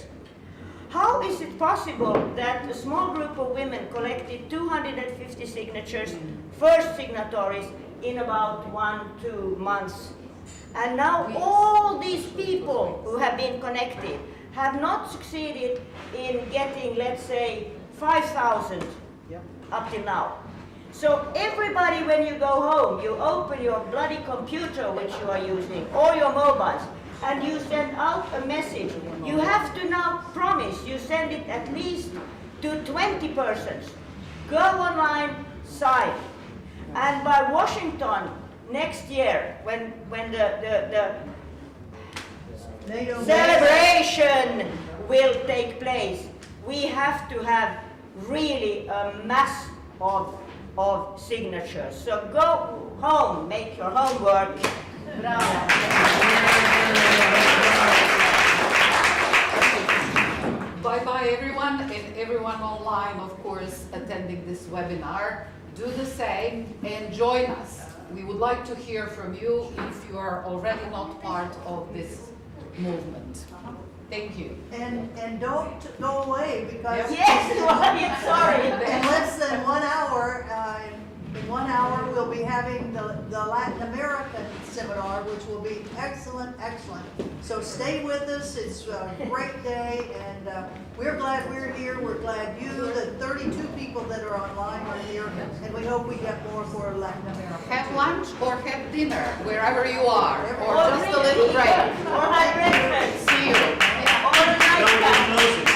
How is it possible that a small group of women collected 250 signatures, first signatories, in about 1-2 months? And now all these people who have been connected have not succeeded in getting, let's say, 5,000 up till now. So everybody, when you go home, you open your bloody computer which you are using, or your mobiles, and you send out a message. You have to now promise you send it at least to 20 persons. Go online, sign. And by Washington next year, when the celebration will take place, we have to have really a mass of signatures. So go home, make your homework. Bye-bye everyone, and everyone online, of course, attending this webinar. Do the same and join us. We would like to hear from you if you are already not part of this movement. Thank you. And don't go away because Yes, sorry. in less than 1 hour, in 1 hour we'll be having the Latin American seminar, which will be excellent. So stay with us. It's a great day, and we're glad we're here. We're glad you, the 32 people that are online, are here, and we hope we get more for Latin America. Have lunch or have dinner, wherever you are, or just a little break. Or have breakfast. See you. Or a night.